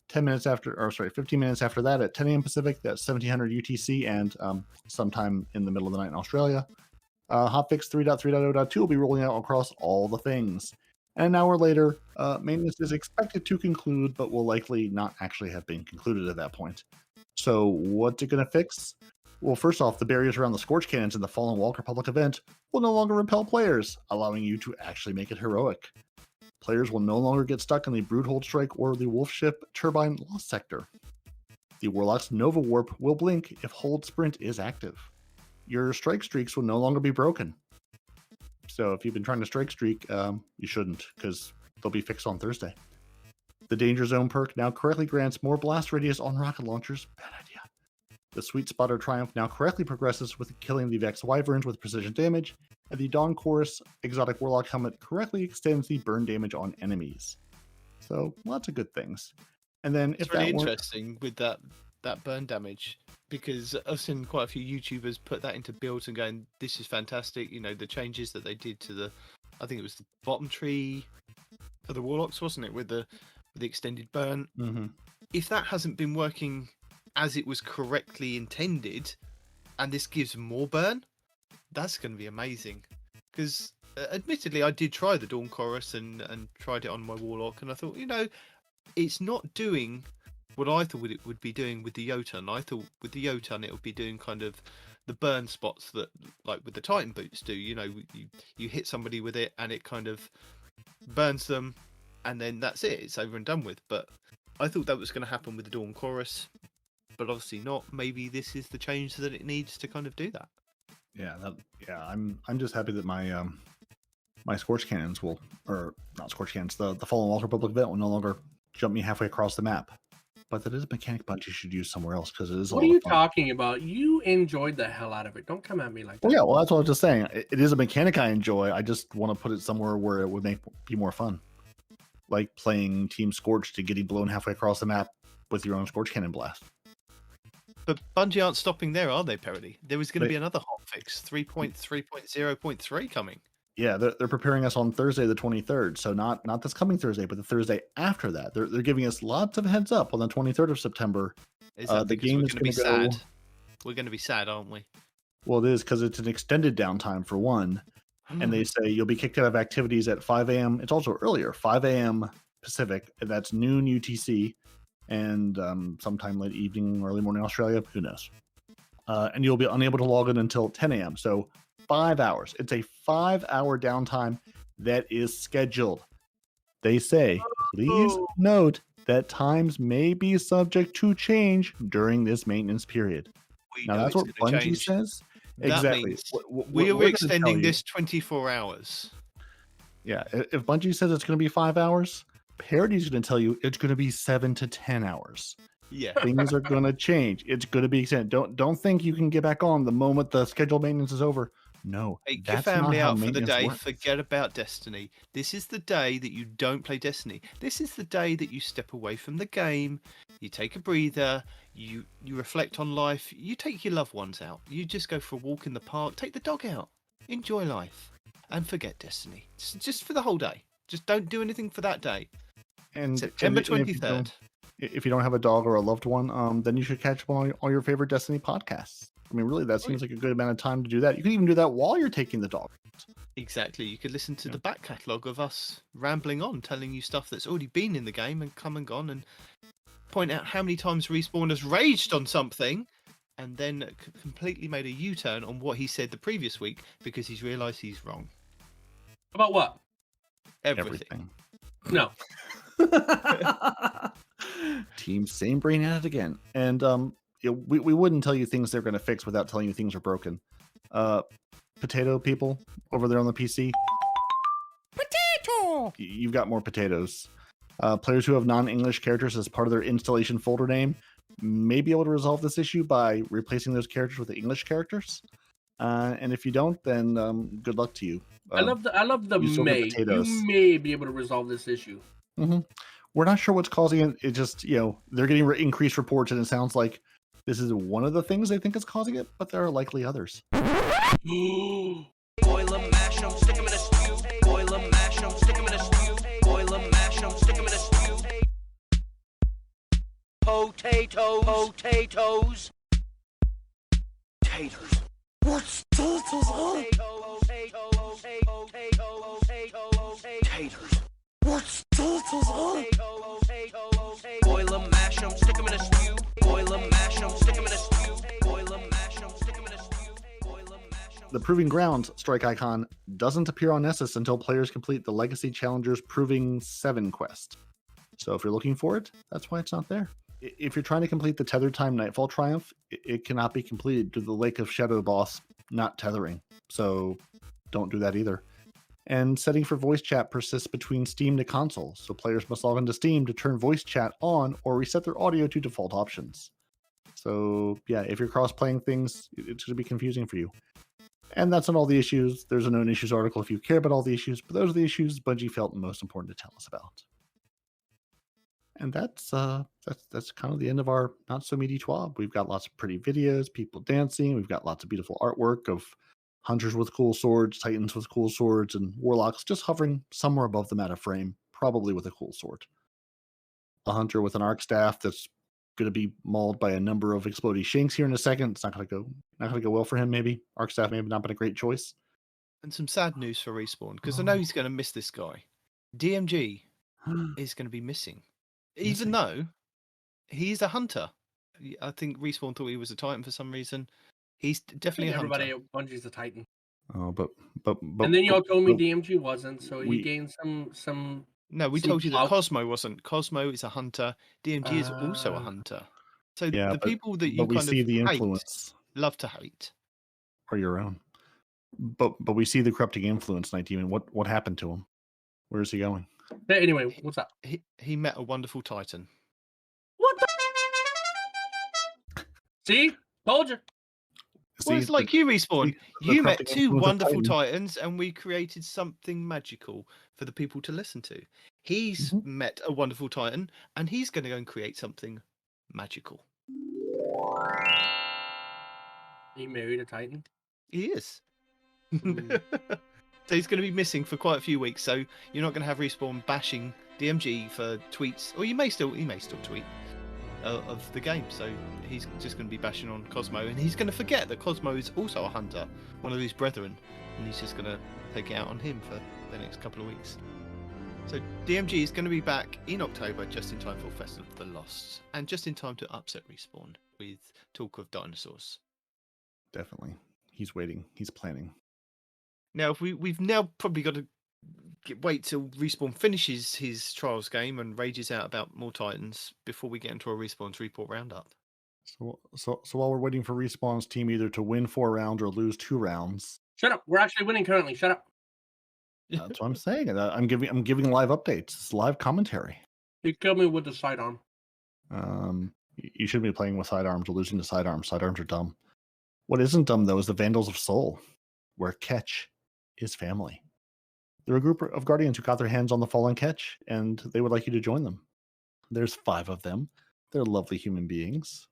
15 minutes after that at 10 a.m. Pacific. That's 1700 UTC, and sometime in the middle of the night in Australia. Hotfix 3.3.0.2 will be rolling out across all the things. And an hour later, maintenance is expected to conclude, but will likely not actually have been concluded at that point. So what's it going to fix? Well, first off, the barriers around the Scorch Cannons in the Fallen Walker public event will no longer repel players, allowing you to actually make it heroic. Players will no longer get stuck in the Broodhold Strike or the Wolf Ship Turbine Lost Sector. The Warlock's Nova Warp will blink if Hold Sprint is active. Your strike streaks will no longer be broken. So if you've been trying to strike streak, you shouldn't, because they'll be fixed on Thursday. The Danger Zone perk now correctly grants more blast radius on rocket launchers. Bad idea. The Sweet Spotter Triumph now correctly progresses with killing the Vex Wyverns with precision damage, and the Dawn Chorus Exotic Warlock Helmet correctly extends the burn damage on enemies. So lots of good things. And then
It's really interesting with that burn damage, because I've seen quite a few YouTubers put that into builds and going, this is fantastic. The changes that they did to I think it was the bottom tree for the Warlocks, wasn't it, with the extended burn.
Mm-hmm.
If that hasn't been working as it was correctly intended, and this gives more burn, that's going to be amazing. Because admittedly, I did try the Dawn Chorus and tried it on my Warlock, and I thought, it's not doing what I thought it would be doing with the Jotun. I thought with the Jotun it would be doing kind of the burn spots that, like with the Titan boots do. You hit somebody with it and it kind of burns them, and then that's it. It's over and done with. But I thought that was going to happen with the Dawn Chorus, but obviously not. Maybe this is the change that it needs to kind of do that.
I'm just happy that my my Scorch Cannons or not Scorch Cannons, the Fallen Walker public event will no longer jump me halfway across the map. But that is a mechanic Bungie should use somewhere else, because it is a lot of fun.
What are you talking about? You enjoyed the hell out of it. Don't come at me like that.
Well, that's what I was just saying. It is a mechanic I enjoy. I just want to put it somewhere where it would be more fun. Like playing Team Scorched and getting blown halfway across the map with your own Scorch Cannon blast.
But Bungie aren't stopping there, are they, Peroty? There was going to be another hotfix, 3.3.0.3 coming.
Yeah, they're preparing us on Thursday the 23rd. So not this coming Thursday, but the Thursday after that. They're giving us lots of heads up on the 23rd of September.
Is that
the game is going to
be sad? We're going to be sad, aren't we?
Well, it is because it's an extended downtime for one. And they say you'll be kicked out of activities at 5 a.m. It's also earlier, 5 a.m. Pacific. That's noon UTC, and sometime late evening, early morning Australia. Who knows? And you'll be unable to log in until 10 a.m. So 5 hours. It's a 5-hour downtime that is scheduled. They say, please note that times may be subject to change during this maintenance period. Now that's what Bungie says.
That
exactly.
means
What
we
we're
are
gonna
extending
tell you-
this 24 hours.
Yeah, if Bungie says it's going to be 5 hours, Peroty's going to tell you it's going to be 7 to 10 hours.
Yeah.
Things are going to change. It's going to be extended. Don't think you can get back on the moment the scheduled maintenance is over. No,
Take your
that's
family
not how
out for the
maintenance
day.
works.
Forget about Destiny. This is the day that you don't play Destiny. This is the day that you step away from the game. You take a breather. You reflect on life. You take your loved ones out. You just go for a walk in the park. Take the dog out. Enjoy life, and forget Destiny. Just for the whole day. Just don't do anything for that day.
And
September
and if you
23rd.
if you don't have a dog or a loved one, then you should catch up on all your favorite Destiny podcasts. I mean, really, that seems like a good amount of time to do that. You can even do that while you're taking the dog.
Exactly. You could listen to the back catalogue of us rambling on, telling you stuff that's already been in the game and come and gone, and point out how many times Respawn has raged on something and then completely made a U-turn on what he said the previous week because he's realised he's wrong.
About what?
Everything.
No.
Team same brain at it again. And we wouldn't tell you things they're going to fix without telling you things are broken. Potato people over there on the PC. Potato! You've got more potatoes. Players who have non-English characters as part of their installation folder name may be able to resolve this issue by replacing those characters with the English characters. And if you don't, then good luck to you.
I love the
you still get
may.
potatoes.
You may be able to resolve this issue.
Mm-hmm. We're not sure what's causing it. It just, they're getting increased reports, and it sounds like this is one of the things they think is causing it, but there are likely others.
Boil 'em, mash 'em, stick 'em in a stew. Boil 'em, mash 'em, stick 'em in a stew. Boil 'em, mash 'em, stick 'em in a stew. Potatoes. Taters. What's taters, huh? Taters. What's taters, huh? Boil 'em, mash 'em, stick 'em in a stew. Boil 'em, mash 'em, stick 'em in a stew. Boil 'em, mash 'em, stick 'em in a stew. Boil 'em, mash 'em.
The Proving Grounds strike icon doesn't appear on Nessus until players complete the Legacy Challengers Proving 7 quest. So if you're looking for it, that's why it's not there. If you're trying to complete the Tether Time Nightfall Triumph, it cannot be completed due to the Lake of Shadow boss not tethering. So don't do that either. And setting for voice chat persists between Steam to console, so players must log into Steam to turn voice chat on or reset their audio to default options. So yeah, if you're cross-playing things, it's going to be confusing for you. And that's not all the issues. There's a known issues article if you care about all the issues, but those are the issues Bungie felt most important to tell us about. And that's kind of the end of our not so meaty TWAB. We've got lots of pretty videos, people dancing. We've got lots of beautiful artwork of hunters with cool swords, titans with cool swords, and warlocks just hovering somewhere above the meta frame, probably with a cool sword. A hunter with an arc staff that's going to be mauled by a number of exploding shanks here in a second. It's not going to go well for him. Maybe arc staff may have not been a great choice.
And some sad news for Respawn because I know he's going to miss this guy. DMG is going to be missing. Even though he's a hunter. I think Respawn thought he was a Titan for some reason. He's definitely a hunter.
Everybody at Bungie's a Titan.
Oh, but
And then y'all told me DMG wasn't, so he gained some.
No, we
some
told you that
clout.
Cosmo wasn't. Cosmo is a hunter. DMG is also a hunter. So
yeah,
the people that you
but we
kind
see
of
the
hate,
influence
love to hate.
are your own. But we see the corrupting influence, Nitedemon. What happened to him? Where is he going?
Hey, anyway, what's up?
He met a wonderful Titan.
What the? See? Told you.
Well, it's like you, Respawn.
the
You met
corrupting
two
influence of
wonderful
Titan.
Titans, and we created something magical for the people to listen to. He's met a wonderful Titan, and he's going to go and create something magical.
He married a Titan.
He is. So he's going to be missing for quite a few weeks. So you're not going to have Respawn bashing DMG for tweets, or he may still tweet. of the game. So he's just going to be bashing on Cosmo, and he's going to forget that Cosmo is also a hunter, one of his brethren, and he's just going to take it out on him for the next couple of weeks. So DMG is going to be back in October, just in time for Festival of the Lost, and just in time to upset Respawn with talk of dinosaurs.
Definitely. He's waiting. He's planning.
Now, if we've now probably got to wait till Respawn finishes his Trials game and rages out about more Titans before we get into a Respawn's report roundup.
So while we're waiting for Respawn's team either to win 4 rounds or lose 2 rounds.
Shut up. We're actually winning currently. Shut up.
That's what I'm saying. I'm giving live updates. It's live commentary.
You killed me with the sidearm.
You shouldn't be playing with sidearms or losing to sidearms. Sidearms are dumb. What isn't dumb, though, is the Vandals of Soul, where Ketch is family. They're a group of Guardians who got their hands on the fallen Ketch, and they would like you to join them. There's 5 of them. They're lovely human beings.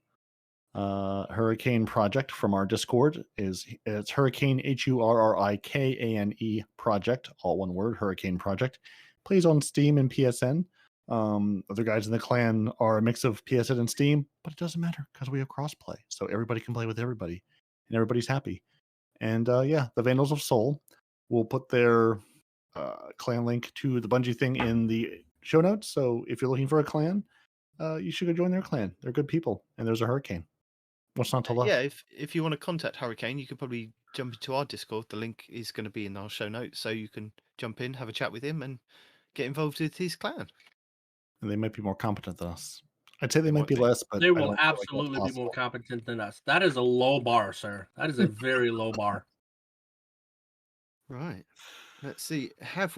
Hurricane Project from our Discord it's Hurricane HURRIKANE Project, all one word, Hurricane Project. Plays on Steam and PSN. Other guys in the clan are a mix of PSN and Steam, but it doesn't matter because we have crossplay, so everybody can play with everybody, and everybody's happy. And the Vandals of Soul will put their clan link to the Bungie thing in the show notes. So if you're looking for a clan, you should go join their clan. They're good people, and there's a Hurricane. What's not to love?
Yeah, if you want to contact Hurricane, you could probably jump into our Discord. The link is going to be in our show notes, so you can jump in, have a chat with him, and get involved with his clan.
And they might be more competent than us. I'd say they might be less, but
they will absolutely be more competent than us. That is a low bar, sir. That is a very low bar.
Right. Let's see. I'm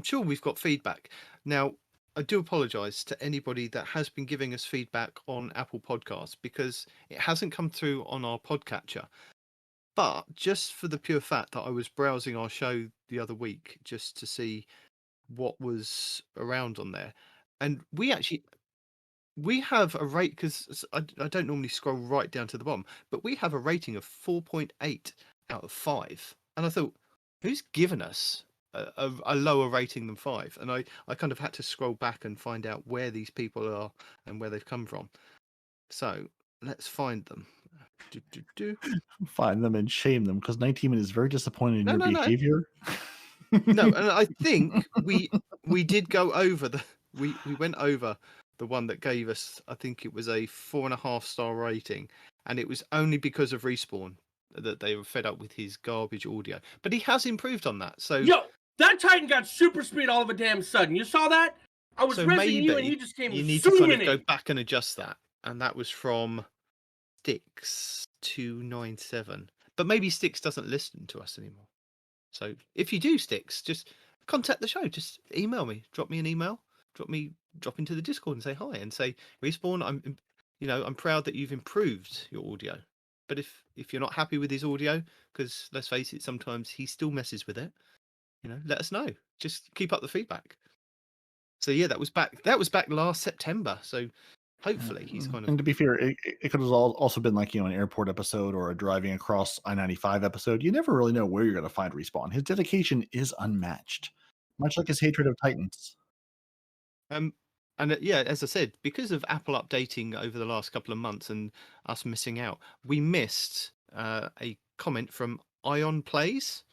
sure we've got feedback. Now, I do apologise to anybody that has been giving us feedback on Apple Podcasts because it hasn't come through on our podcatcher. But just for the pure fact that I was browsing our show the other week just to see what was around on there, and we have a rate because I don't normally scroll right down to the bottom, but we have a rating of 4.8 out of 5, and I thought, who's given us a lower rating than 5? And I kind of had to scroll back and find out where these people are and where they've come from. So let's find them.
Find them and shame them because Nitedemon is very disappointed in your behavior.
No, and I think we did go over we went over the one that gave us, I think it was a 4.5-star rating, and it was only because of Respawn that they were fed up with his garbage audio. But he has improved on that. So
yo, that Titan got super speed all of a damn sudden. You saw that? I was resing you, and he just came.
You need to kind of go back and adjust that, and that was from Stix297. But maybe Stix doesn't listen to us anymore. So if you do, Stix, just contact the show. Just email me. Drop me an email. Drop into the Discord and say hi and say, Respawn, I'm proud that you've improved your audio. But if you're not happy with his audio, because let's face it, sometimes he still messes with it, let us know. Just keep up the feedback. So yeah, that was back last September. So hopefully he's kind of.
And to be fair, it could have also been like an airport episode or a driving across I-95 episode. You never really know where you're going to find Respawn. His dedication is unmatched, much like his hatred of Titans.
And as I said, because of Apple updating over the last couple of months and us missing out, we missed a comment from Ion Plays,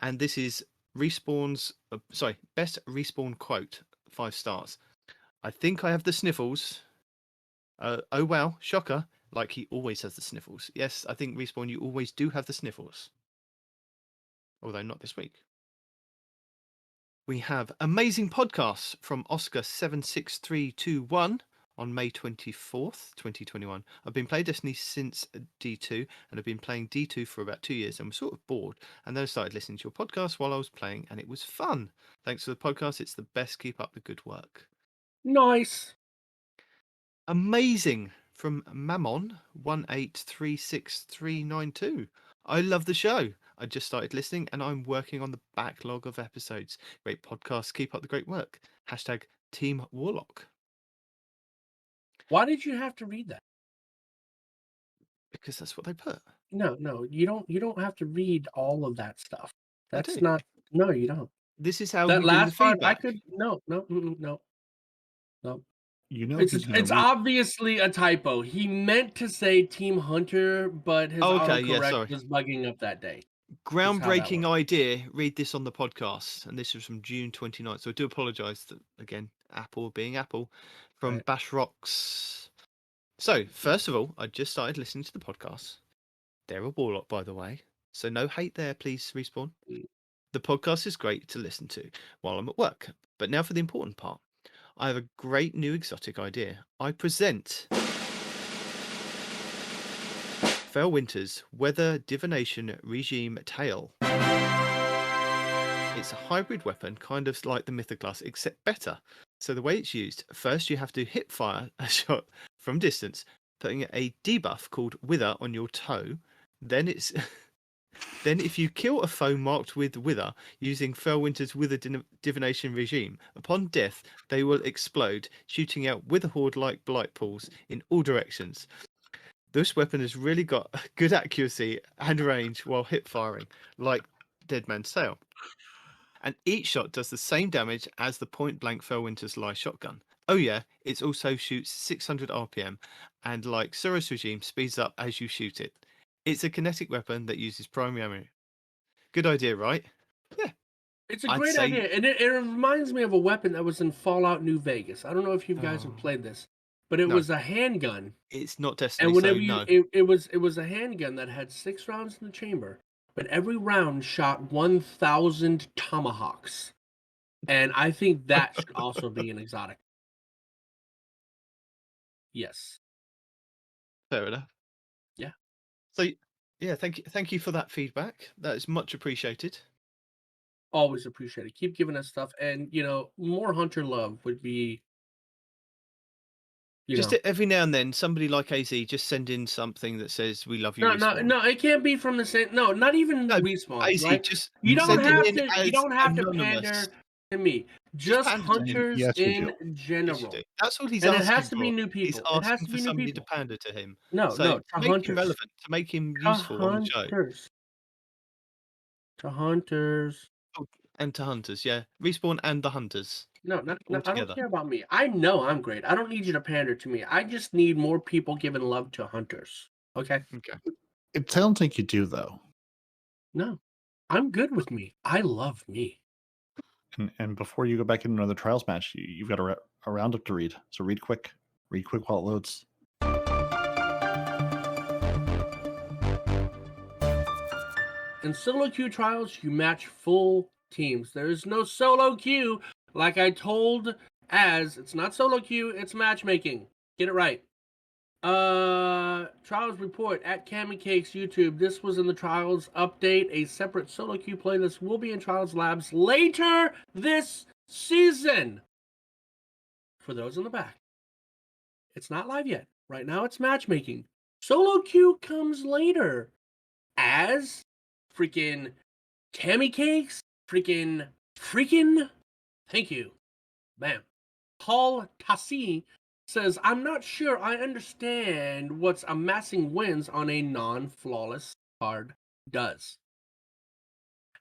and this is Respawn's best Respawn quote, 5 stars. I think I have the sniffles. Oh wow, shocker! Like he always has the sniffles. Yes, I think Respawn, you always do have the sniffles, although not this week. We have amazing podcasts from Oscar76321 on May 24th, 2021. I've been playing Destiny since D2, and I've been playing D2 for about 2 years and was sort of bored. And then I started listening to your podcast while I was playing, and it was fun. Thanks for the podcast. It's the best. Keep up the good work.
Nice.
Amazing from Mammon1836392. I love the show. I just started listening and I'm working on the backlog of episodes. Great podcast. Keep up the great work. Hashtag Team Warlock.
Why did you have to read that?
Because that's what they put.
No, you don't have to read all of that stuff. That's not. No, you don't.
This is how
that
we
last
do the
part.
feedback.
I could no.
You know,
It's obviously a typo. He meant to say Team Hunter, but his autocorrect was bugging up that day.
Groundbreaking idea. Read this on the podcast. And this was from June 29th. So I do apologise again, Apple being Apple, from Bash Rocks. So, first of all, I just started listening to the podcast. They're a warlock, by the way. So no hate there, please, Respawn. The podcast is great to listen to while I'm at work. But now for the important part. I have a great new exotic idea. I present Felwinter's Weather Divination Regime Tail. It's a hybrid weapon, kind of like the Mythoclast, except better. So the way it's used, first you have to hip fire a shot from distance, putting a debuff called Wither on your toe. Then it's then if you kill a foe marked with Wither using Felwinter's Wither Divination Regime, upon death they will explode, shooting out Wither Horde-like blight pools in all directions. This weapon has really got good accuracy and range while hip firing, like Dead Man's Tale. And each shot does the same damage as the point-blank Felwinter's Lie shotgun. Oh yeah, it also shoots 600 RPM, and like Soros Regime, speeds up as you shoot it. It's a kinetic weapon that uses primary ammo. Good idea, right? Yeah.
It's a great idea, and it reminds me of a weapon that was in Fallout New Vegas. I don't know if you guys have played this, but it was a handgun.
It's not Destiny,
and whenever it was a handgun that had 6 rounds in the chamber, but every round shot 1,000 tomahawks, and I think that should also be an exotic. Yes.
Fair enough.
Yeah.
So, yeah, thank you for that feedback. That is much appreciated.
Always appreciated. Keep giving us stuff, and more hunter love would be.
Just every now and then, somebody like AZ just send in something that says "We love you."
No, it can't be from the same. No, not even Respawn.
AZ,
right?
just
you don't have to. You don't have
anonymous.
to pander to me. Just hunters in general.
Yes, that's all he's
and
asking.
It has to
for.
be new people.
He's
it has to
asking
be
for
new
somebody
people.
to pander to him.
No,
to
hunters.
make him relevant, to make him useful on the show.
To hunters.
Oh, and to hunters, yeah. Respawn and the hunters.
No, I don't care about me. I know I'm great. I don't need you to pander to me. I just need more people giving love to hunters. Okay?
Okay.
It sounds like you do, though.
No, I'm good with me. I love me.
And before you go back into another trials match, you've got a roundup to read. So read quick. Read quick while it loads.
In solo queue trials, you match full teams. There is no solo queue. Like I told it's not solo queue, it's matchmaking. Get it right. Trials report at Cammy Cakes YouTube. This was in the Trials update. A separate solo queue playlist will be in Trials Labs later this season. For those in the back, it's not live yet. Right now it's matchmaking. Solo queue comes later as freaking Cammy Cakes, freaking, thank you. Bam. Paul Tassi says, I'm not sure I understand what's amassing wins on a non-flawless card does.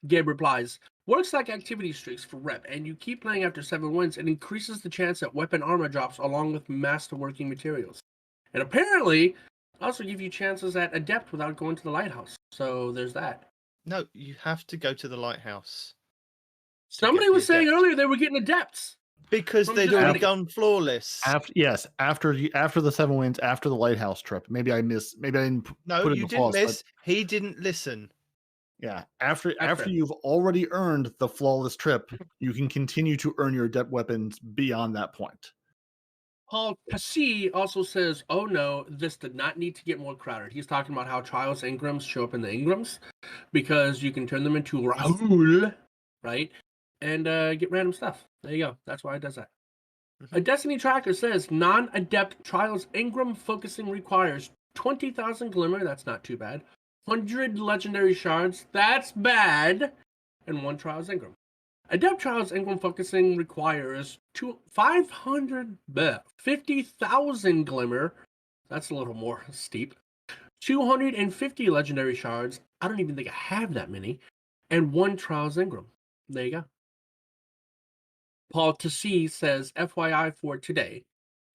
Gabe replies, works like activity streaks for rep, and you keep playing after 7 wins, it increases the chance that weapon armor drops along with masterworking materials. And apparently, also give you chances at Adept without going to the Lighthouse. So there's that.
No, you have to go to the Lighthouse.
Somebody was saying earlier they were getting Adepts.
Because they'd already gone flawless.
After the 7 wins, after the Lighthouse trip. Maybe I didn't.
No,
put it
you
in the
didn't
flawless,
miss. He didn't listen.
Yeah, after you've already earned the flawless trip, you can continue to earn your adept weapons beyond that point.
Paul Passi also says, oh no, this did not need to get more crowded. He's talking about how Trials Engrams show up in the Engrams because you can turn them into Rahul, right? And get random stuff. There you go. That's why it does that. A Destiny tracker says non-adept Trials Engram focusing requires 20,000 Glimmer. That's not too bad. 100 Legendary Shards. That's bad. And 1 Trials Engram. Adept Trials Engram focusing requires 50,000 Glimmer. That's a little more steep. 250 Legendary Shards. I don't even think I have that many. And 1 Trials Engram. There you go. Paul Tassi says, FYI for today,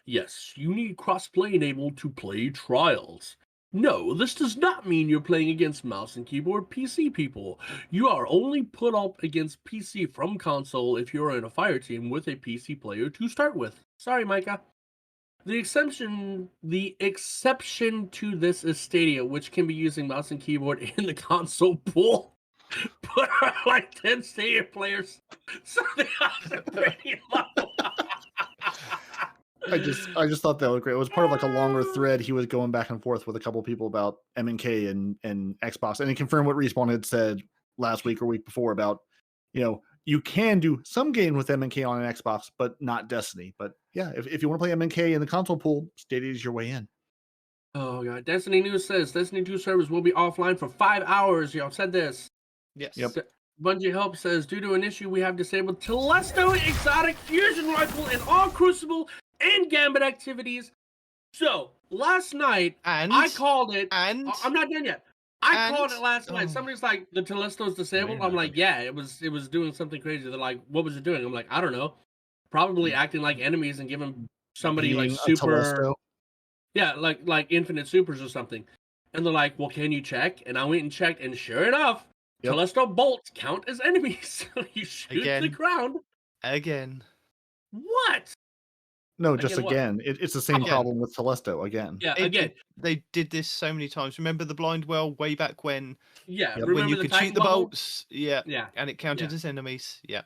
Yes, you need crossplay enabled to play Trials. No, this does not mean you're playing against mouse and keyboard PC people. You are only put up against PC from console if you're in a fire team with a PC player to start with. Sorry, Micah. The exception to this is Stadia, which can be using mouse and keyboard in the console pool. But are like 10 Stadia players, so they are pretty low.
I just thought that was great. It was part of like a longer thread. He was going back and forth with a couple of people about M&K and Xbox, and he confirmed what Respawn had said last week or week before about, you can do some game with M&K on an Xbox, but not Destiny. But yeah, if you want to play M&K in the console pool, Stadia is your way in.
Oh god, Destiny News says Destiny 2 servers will be offline for 5 hours. Y'all said this.
Yes.
Yep.
Bungie Help says, due to an issue, we have disabled Telesto Exotic Fusion Rifle in all Crucible and Gambit activities. So, last night, I called it. I'm not done yet. I called it last night. Somebody's like, the Telesto's disabled. I'm like, yeah, it was doing something crazy. They're like, what was it doing? I'm like, I don't know. Probably acting like enemies and giving somebody like super. Yeah, like infinite supers or something. And they're like, well, can you check? And I went and checked, and sure enough, Telesto bolts count as enemies. So you shoot the ground.
Again.
What?
No, just again. It's the same problem with Telesto again.
Yeah, again.
They did this so many times. Remember the blind well way back when?
Yeah,
when you could shoot the bolts. Yeah.
Yeah.
And it counted as enemies. Yeah.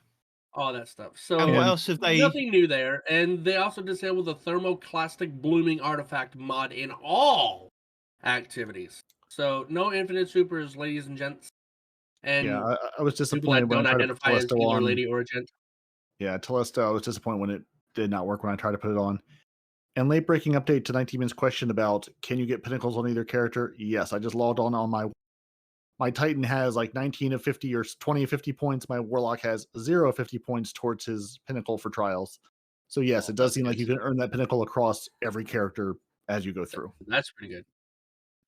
All that stuff. So
and what else have they?
Nothing new there. And they also disabled the thermoclastic blooming artifact mod in all activities. So no infinite supers, ladies and gents. And
yeah, I was disappointed when I tried to put Telesto on.
Lady or gent.
Yeah, Telesto, I was disappointed when it did not work when I tried to put it on. And late breaking update to 19-man's question about can you get pinnacles on either character? Yes, I just logged on my Titan has like 19 of 50 or 20 of 50 points. My Warlock has 0 of 50 points towards his pinnacle for trials. So yes, it does seem like you can earn that pinnacle across every character as you go through.
That's pretty good.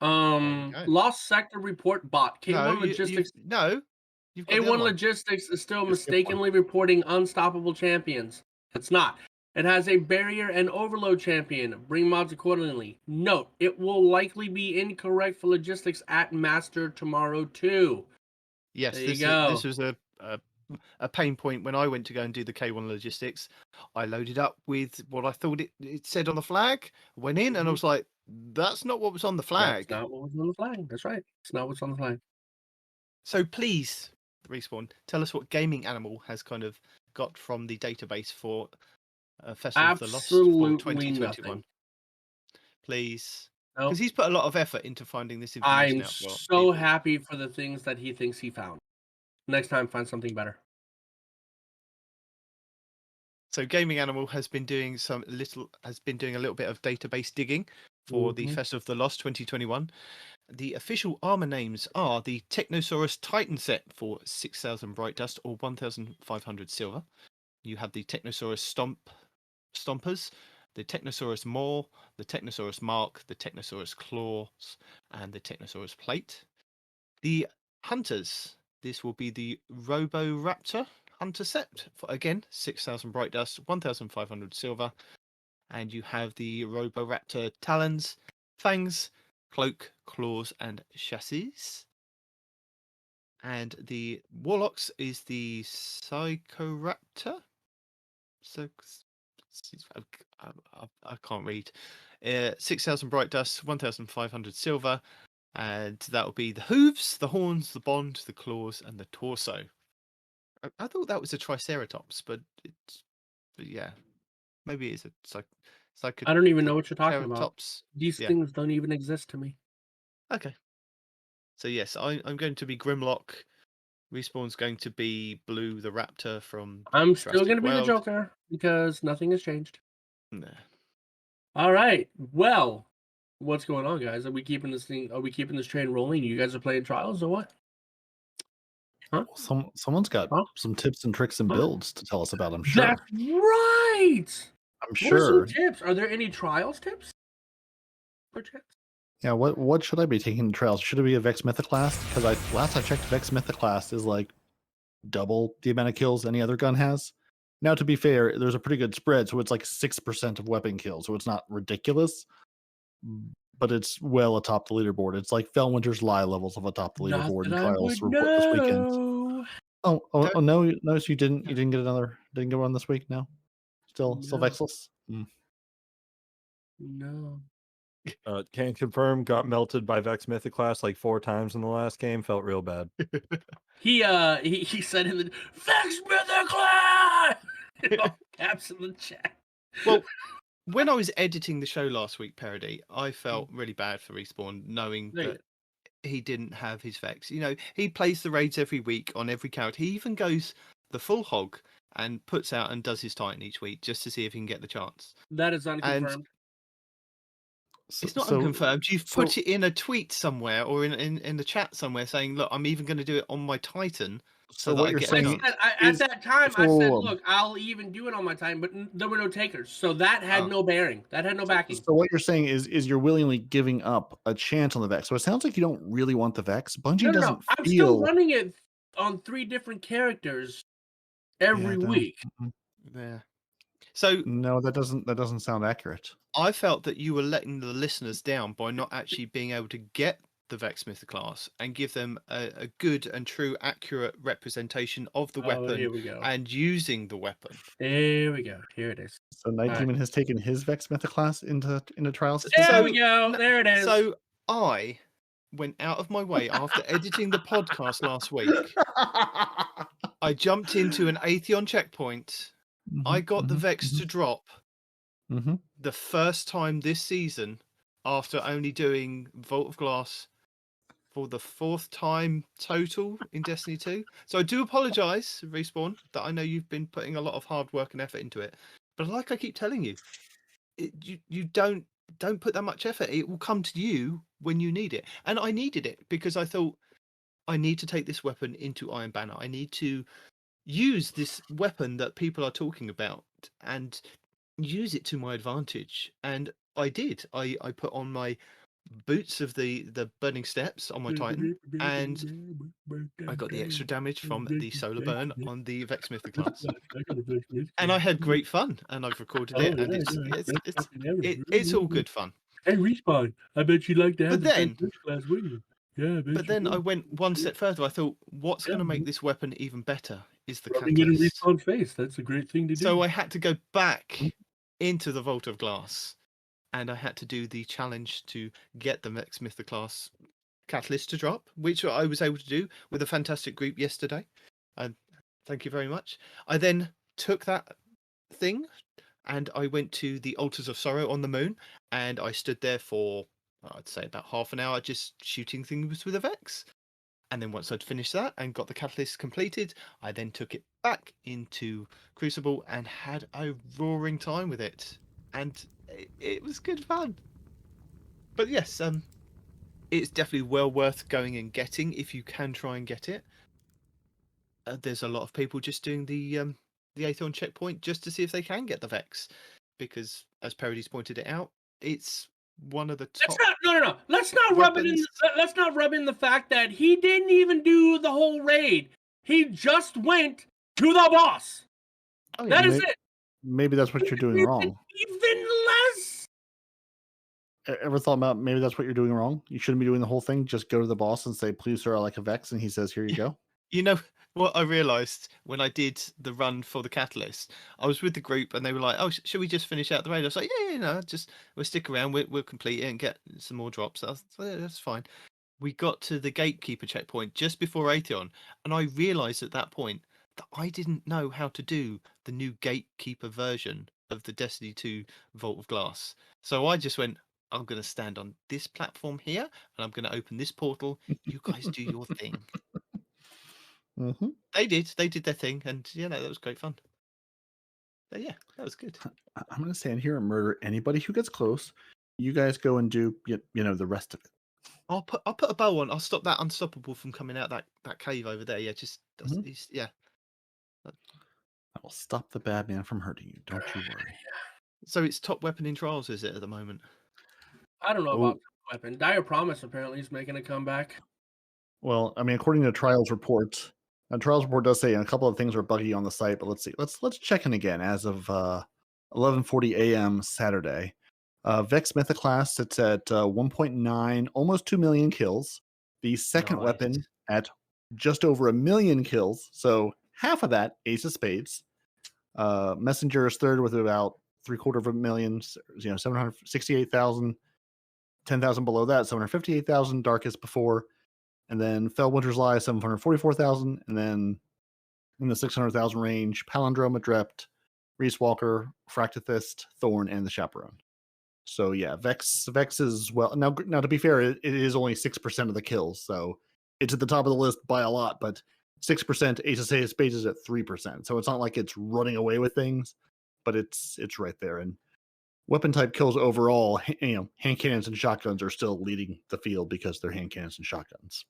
Lost Sector report bot. K1 Logistics. A1 Logistics is still mistakenly reporting unstoppable champions. It's not. It has a barrier and overload champion. Bring mods accordingly. Note, it will likely be incorrect for logistics at Master tomorrow too.
Yes, this was a pain point when I went to go and do the K1 logistics. I loaded up with what I thought it said on the flag, went in, and I was like, that's not what was on the flag.
That's not what was on the flag. That's right. It's not what's on the flag.
So please, Respawn, tell us what gaming animal has kind of got from the database for Festival of the Lost for 2021.
Nothing.
Please. Because he's put a lot of effort into finding this information out.
I'm so happy for the things that he thinks he found. Next time, find something better.
So Gaming Animal has been doing a little bit of database digging for the Festival of the Lost 2021. The official armor names are the Technosaurus Titan set for 6,000 bright dust or 1,500 silver. You have the Technosaurus Stompers, the Technosaurus Maw, the Technosaurus Mark, the Technosaurus Claws, and the Technosaurus Plate. The Hunters, this will be the Roboraptor Hunter set for, again, 6,000 bright dust, 1,500 silver. And you have the Roboraptor Talons, Fangs, Cloak, Claws, and Chassis. And the Warlocks is the Psychoraptor. So I can't read. 6,000 bright dust, 1,500 silver, and that will be the hooves, the horns, the bond, the claws, and the torso. I thought that was a Triceratops, but yeah, maybe it's a
I don't even know what you're talking about. These
things
don't even exist to me.
Okay. So yes, I'm going to be Grimlock. Respawn's going to be Blue the Raptor from.
I'm still going to be the Joker because nothing has changed.
Nah.
All right. Well, what's going on, guys? Are we keeping this train rolling? You guys are playing trials or what? Huh?
Someone's got some tips and tricks and builds to tell us about. I'm sure.
That's right.
I'm sure.
What are some tips? Are there any trials tips?
Yeah, what should I be taking in trials? Should it be a Vex Mythoclast? Because last I checked, Vex Mythoclast is like double the amount of kills any other gun has. Now, to be fair, there's a pretty good spread, so it's like 6% of weapon kills, so it's not ridiculous, but it's well atop the leaderboard. It's like Felwinter's Lie levels of atop the
Not
leaderboard
that
in
I
Trials
would
report this weekend.
know.
Oh no, so you didn't get didn't get one this week? No? Still
No.
Vexless?
No.
Can't confirm. Got melted by Vex Mythoclast like 4 times in the last game. Felt real bad.
He said in the Vex Mythoclast caps in the chat.
Well, when I was editing the show last week, Peroty, I felt really bad for Respawn, knowing
There you
that he didn't have his Vex. You know, he plays the raids every week on every character. He even goes the full hog and puts out and does his Titan each week just to see if he can get the chance.
That is unconfirmed.
It's not unconfirmed. You've put it in a tweet somewhere or in the chat somewhere saying, look, I'm even going to do it on my Titan.
So what you're saying
at that time, I said, look, I'll even do it on my Titan, but there were no takers. So that had no bearing. That had no backing.
So what you're saying is you're willingly giving up a chance on the Vex. So it sounds like you don't really want the Vex. Bungie doesn't
I'm
feel...
still running it on 3 different characters every week.
Yeah. So
no, that doesn't sound accurate.
I felt that you were letting the listeners down by not actually being able to get the Vex Mythoclast and give them a good and true, accurate representation of the weapon
here we go.
and using the weapon.
There we go. Here it is.
So Nitedemon has taken his Vex Mythoclast into trials.
There we go. There it is.
So I went out of my way after editing the podcast last week. I jumped into an Atheon checkpoint. I got the Vex to drop the first time this season after only doing Vault of Glass for the 4th time total in Destiny 2. So I do apologise, Respawn, that I know you've been putting a lot of hard work and effort into it. But like I keep telling you, you don't put that much effort. It will come to you when you need it. And I needed it because I thought I need to take this weapon into Iron Banner. I need to use this weapon that people are talking about and use it to my advantage. And I did. I put on my boots of the burning steps on my Titan, and I got the extra damage from the solar burn on the Vex Mythoclast. And I had great fun, and I've recorded it, and it's all good fun.
Hey, Respawn, I bet you'd like to have
the
class, wouldn't you? Yeah,
but then I went one step further. I thought, what's going to make this weapon even better is the
rubbing it in
catalyst.
Respawn's face. That's a great thing to do.
So I had to go back into the Vault of Glass, and I had to do the challenge to get the Vex Mythoclast catalyst to drop, which I was able to do with a fantastic group yesterday. And thank you very much. I then took that thing and I went to the Altars of Sorrow on the moon, and I stood there for, I'd say, about half an hour just shooting things with a Vex. And then once I'd finished that and got the catalyst completed, I then took it back into Crucible and had a roaring time with it. And it was good fun. But yes, it's definitely well worth going and getting if you can try and get it. There's a lot of people just doing the Atheon checkpoint just to see if they can get the Vex, because as Peroty's pointed it out, it's one of the top.
No. Let's not rub it in. Let's not rub in the fact that he didn't even do the whole raid. He just went to the boss.
Oh, yeah.
That is it.
Maybe that's what you're doing wrong.
Even less.
Ever thought about maybe that's what you're doing wrong? You shouldn't be doing the whole thing. Just go to the boss and say, "Please, sir, I like a Vex," and he says, "Here you go."
You know what I realised when I did the run for the catalyst? I was with the group and they were like, "Oh, should we just finish out the raid?" I was like, "Yeah, no, just we'll stick around. We'll complete it and get some more drops." I was like, "Yeah, that's fine." We got to the gatekeeper checkpoint just before Atheon, and I realised at that point that I didn't know how to do the new gatekeeper version of the Destiny 2 Vault of Glass. So I just went, I'm going to stand on this platform here, and I'm going to open this portal. You guys do your thing. They did their thing, and that was great fun. But yeah, that was good.
I'm going to stand here and murder anybody who gets close. You guys go and do the rest of it.
I'll put a bow on. I'll stop that unstoppable from coming out that cave over there. Yeah, just yeah.
I will stop the bad man from hurting you. Don't you worry.
So it's top weapon in trials, is it, at the moment?
I don't know about weapon. Dire Promise apparently is making a comeback.
Well, I mean, according to trials reports, Trials report does say a couple of things are buggy on the site, but let's see. Let's check in again as of 11:40 a.m. Saturday. Vex Mythoclast sits at 1.9, almost 2 million kills. The second
Nice.
weapon at just over 1 million kills, so half of that, Ace of Spades. Messenger is third with about 750,000, 768,000, 10,000 below that, 758,000, Darkest before, and then Fellwinter's Lie, 744,000, and then in the 600,000 range, Palindrome, Adrept, Reese Walker, Fractithist, Thorn, and the Chaperone. So yeah, Vex is well. Now to be fair, it is only 6% of the kills, so it's at the top of the list by a lot. But 6%, Ace of Spades is at 3%, so it's not like it's running away with things, but it's right there. And weapon type kills overall, hand cannons and shotguns are still leading the field because they're hand cannons and shotguns.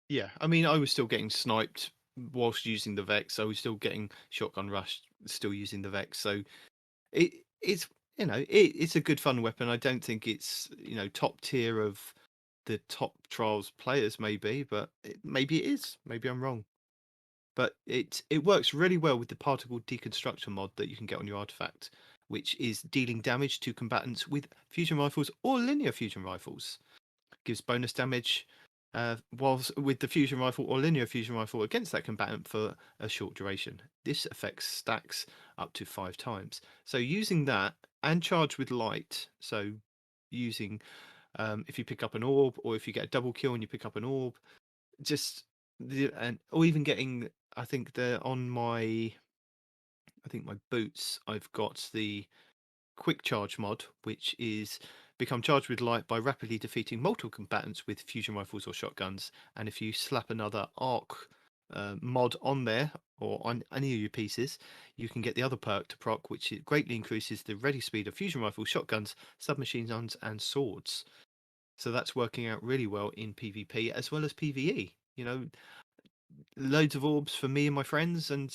Yeah, I mean, I was still getting sniped whilst using the Vex. I was still getting shotgun rushed, still using the Vex. So it's it's a good fun weapon. I don't think it's top tier of the top trials players, maybe, but maybe it is. Maybe I'm wrong. But it works really well with the particle deconstructor mod that you can get on your artifact, which is dealing damage to combatants with fusion rifles or linear fusion rifles. Gives bonus damage whilst with the fusion rifle or linear fusion rifle against that combatant for a short duration. This affects stacks up to 5 times. So using that and charge with light, so using if you pick up an orb or if you get a double kill and you pick up an orb, or even getting, I think my boots, I've got the quick charge mod, which is become charged with light by rapidly defeating multiple combatants with fusion rifles or shotguns. And if you slap another arc mod on there or on any of your pieces, you can get the other perk to proc, which it greatly increases the ready speed of fusion rifles, shotguns, submachine guns, and swords. So that's working out really well in PvP as well as PvE. Loads of orbs for me and my friends, and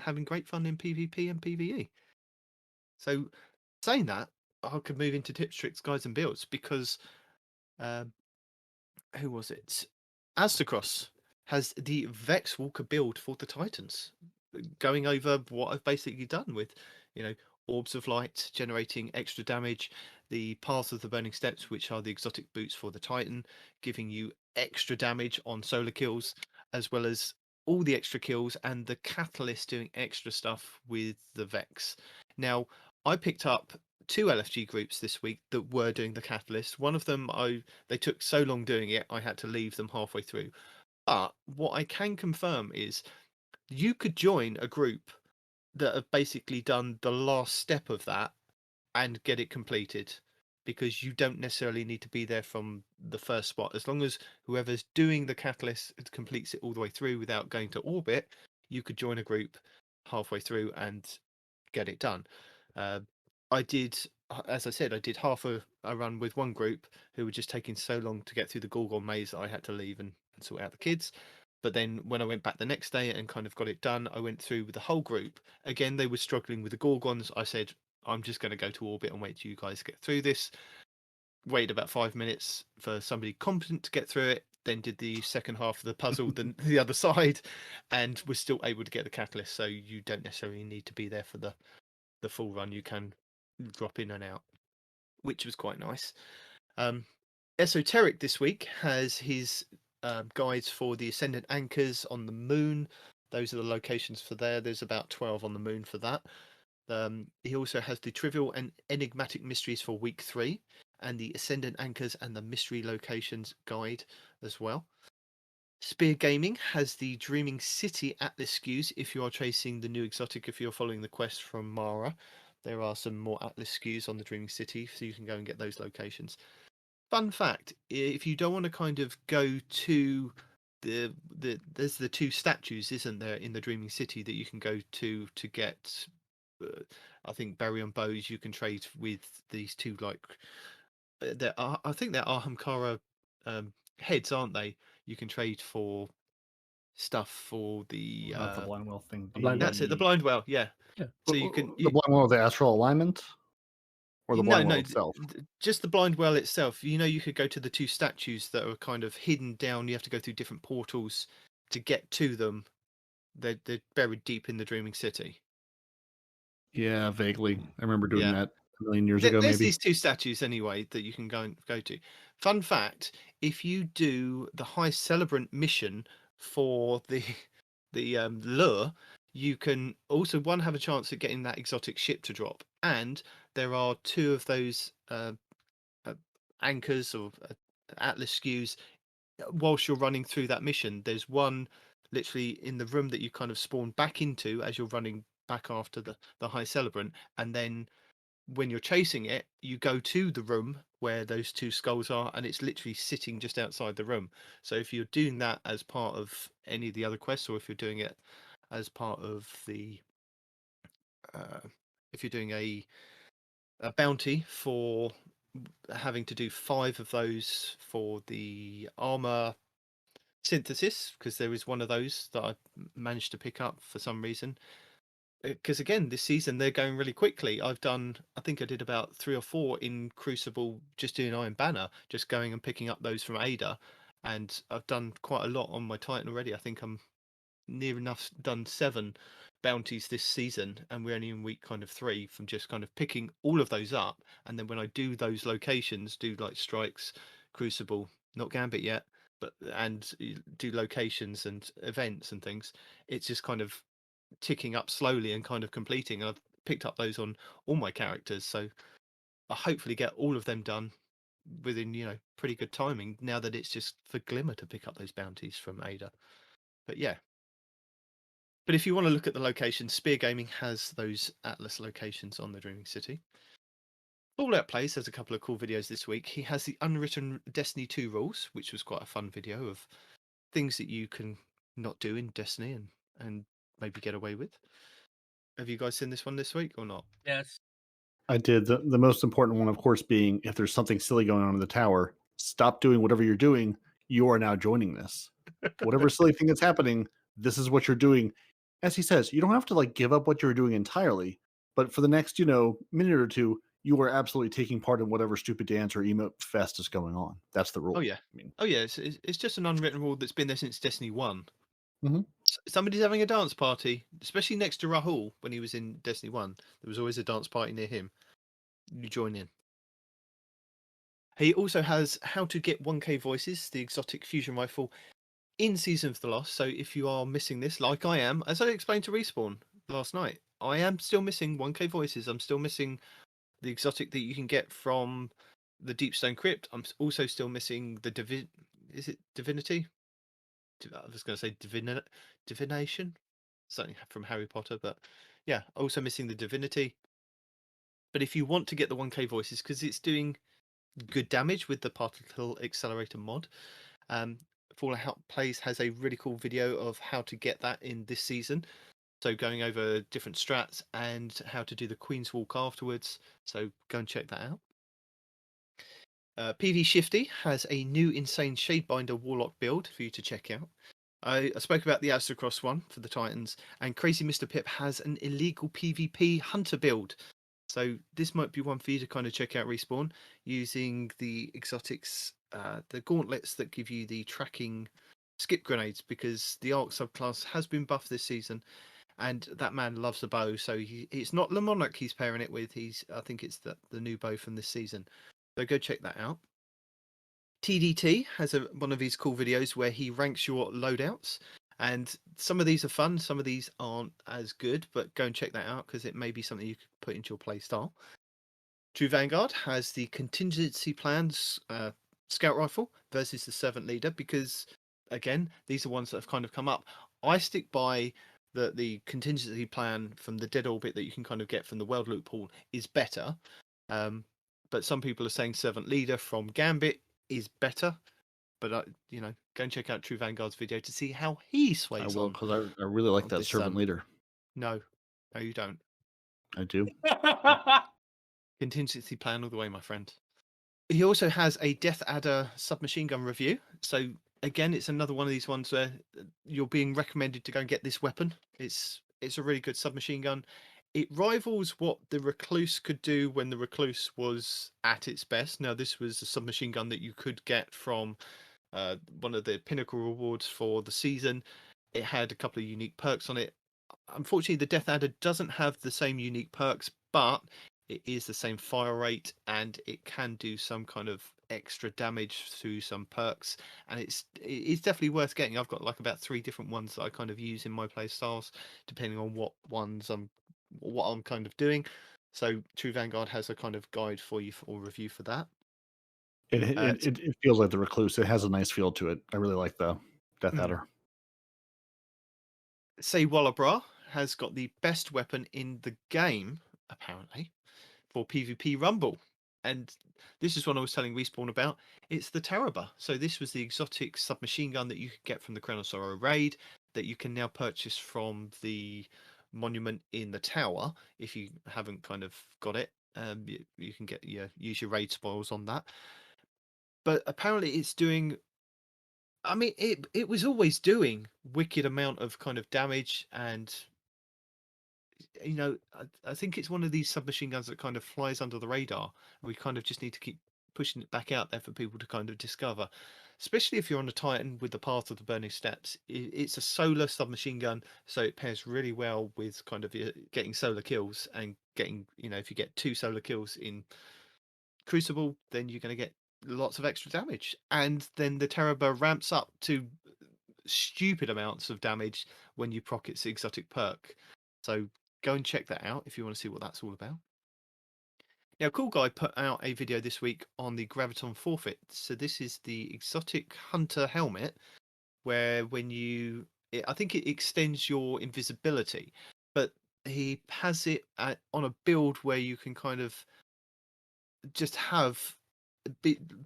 having great fun in PvP and PvE. So saying that, I could move into tips, tricks, guides, and builds because who was it? Aztecross has the Vex Walker build for the Titans, going over what I've basically done with, orbs of light generating extra damage, the Path of the Burning Steps, which are the exotic boots for the Titan, giving you extra damage on solar kills, as well as all the extra kills, and the Catalyst doing extra stuff with the Vex. Now, I picked up 2 LFG groups this week that were doing the Catalyst. One of them, they took so long doing it, I had to leave them halfway through. But what I can confirm is you could join a group that have basically done the last step of that and get it completed, because you don't necessarily need to be there from the first spot. As long as whoever's doing the Catalyst completes it all the way through without going to orbit, you could join a group halfway through and get it done. I did, as I said, I did half a run with one group who were just taking so long to get through the Gorgon maze that I had to leave and sort out the kids. But then when I went back the next day and kind of got it done, I went through with the whole group. Again, they were struggling with the Gorgons. I said, I'm just going to go to orbit and wait till you guys get through this. Waited about 5 minutes for somebody competent to get through it. Then did the second half of the puzzle, the other side, and was still able to get the Catalyst. So you don't necessarily need to be there for the full run. You can drop in and out, which was quite nice. Esoteric this week has his guides for the Ascendant Anchors on the moon. Those are the locations for there. There's about 12 on the moon for that. He also has the Trivial and Enigmatic Mysteries for week 3, and the Ascendant Anchors and the Mystery Locations guide as well. Spear Gaming has the Dreaming City Atlas SKUs if you are chasing the new exotic, if you're following the quest from Mara. There are some more Atlas SKUs on the Dreaming City, so you can go and get those locations. Fun fact, if you don't want to kind of go to there's the 2 statues, isn't there, in the Dreaming City that you can go to get, I think, Baryon bows. You can trade with these 2, like, I think they're Ahamkara heads, aren't they? You can trade for stuff for the
Not the blind well thing.
That's it, the blind well, yeah. So you can
the blind well, the astral alignment, or the blind well itself.
Just the blind well itself. You could go to the 2 statues that are kind of hidden down. You have to go through different portals to get to them, they're buried deep in the Dreaming City.
Yeah, vaguely. I remember doing
Yeah.
that a million years ago,
There's
maybe.
these two statues anyway that you can go to. Fun fact: if you do the High Celebrant mission for the lure, you can also have a chance at getting that exotic ship to drop, and there are two of those anchors or Atlas skews whilst you're running through that mission. There's one literally in the room that you kind of spawn back into as you're running back after the High Celebrant, and then when you're chasing it, you go to the room where those two skulls are, and it's literally sitting just outside the room. So if you're doing that as part of any of the other quests, or if you're doing it as part of the if you're doing a bounty for having to do 5 of those for the armor synthesis, because there is one of those that I managed to pick up for some reason. Because again, this season they're going really quickly. I think I did about 3 or 4 in Crucible, just doing Iron Banner, just going and picking up those from Ada, and I've done quite a lot on my Titan already. I think I'm near enough done 7 bounties this season, and we're only in week kind of 3 from just kind of picking all of those up. And then when I do those locations, do like strikes, Crucible, not Gambit yet, but and do locations and events and things, it's just kind of ticking up slowly and kind of completing. I've picked up those on all my characters, so I hopefully get all of them done within pretty good timing, now that it's just for Glimmer to pick up those bounties from Ada. But yeah, but if you want to look at the locations, Spear Gaming has those Atlas locations on the Dreaming City. Fallout Plays has a couple of cool videos this week. He has the unwritten Destiny 2 rules, which was quite a fun video of things that you can not do in Destiny and maybe get away with. Have you guys seen this one this week or not?
Yes.
I did. The most important one, of course, being if there's something silly going on in the tower, stop doing whatever you're doing. You are now joining this. Whatever silly thing that's happening, this is what you're doing. As he says, you don't have to like give up what you're doing entirely, but for the next, minute or two, you are absolutely taking part in whatever stupid dance or emote fest is going on. That's the rule.
Oh yeah,
I mean,
it's just an unwritten rule that's been there since Destiny 1.
Mhm.
Somebody's having a dance party, especially next to Rahul when he was in Destiny 1. There was always a dance party near him. You join in. He also has how to get 1K voices, the exotic fusion rifle, in Season of the Lost. So if you are missing this, like I am, as I explained to Respawn last night, I am still missing 1K voices. I'm still missing the exotic that you can get from the Deepstone Crypt. I'm also still missing the is it Divinity? I was going to say divination, something from Harry Potter, but yeah, also missing the divinity. But if you want to get the 1K voices, because it's doing good damage with the particle accelerator mod, Fallout Plays has a really cool video of how to get that in this season. So going over different strats and how to do the Queen's Walk afterwards. So go and check that out. PV Shifty has a new insane Shadebinder Warlock build for you to check out. I spoke about the Aztecross one for the Titans, and Crazy Mr. Pip has an illegal PvP Hunter build. So this might be one for you to kind of check out, Respawn, using the exotics, the gauntlets that give you the tracking skip grenades, because the Arc subclass has been buffed this season, and that man loves a bow. So it's not Le Monarch he's pairing it with. I think it's the new bow from this season. So go check that out. TDT has one of his cool videos where he ranks your loadouts, and some of these are fun, some of these aren't as good, but go and check that out because it may be something you could put into your play style. True Vanguard has the contingency plans scout rifle versus the servant leader, because again, these are ones that have kind of come up. I stick by the contingency plan from the dead orbit that you can kind of get from the world loot pool is better, but some people are saying servant leader from Gambit is better. But go and check out True Vanguard's video to see how he sways.
I will, because I really like that servant leader.
No, you don't.
I do.
Contingency plan all the way, my friend. He also has a Death Adder submachine gun review. So again, it's another one of these ones where you're being recommended to go and get this weapon. It's a really good submachine gun. It rivals what the Recluse could do when the Recluse was at its best. Now, this was a submachine gun that you could get from one of the pinnacle rewards for the season. It had a couple of unique perks on it. Unfortunately, the Death Adder doesn't have the same unique perks, but it is the same fire rate, and it can do some kind of extra damage through some perks, and it's definitely worth getting. I've got like about 3 different ones that I kind of use in my play styles, depending on what I'm kind of doing. So True Vanguard has a kind of guide for you or review for that.
It feels like the Recluse. It has a nice feel to it. I really like the Death Adder.
Say Wallabra has got the best weapon in the game, apparently, for PvP Rumble. And this is what I was telling Respawn about. It's the Terraba. So this was the exotic submachine gun that you could get from the Krenosoro raid that you can now purchase from the monument in the tower. If you haven't kind of got it, you can use your raid spoils on that. But apparently it's doing, I mean, it was always doing wicked amount of kind of damage, and I think it's one of these submachine guns that kind of flies under the radar. We kind of just need to keep pushing it back out there for people to kind of discover, especially if you're on a Titan with the Path of the Burning Steps. It's a solar submachine gun, so it pairs really well with kind of getting solar kills and getting, if you get 2 solar kills in Crucible, then you're going to get lots of extra damage, and then the Terraba ramps up to stupid amounts of damage when you proc its exotic perk. So go and check that out if you want to see what that's all about. Now, Cool Guy put out a video this week on the Graviton Forfeit. So this is the exotic hunter helmet, where I think it extends your invisibility, but he has it on a build where you can kind of just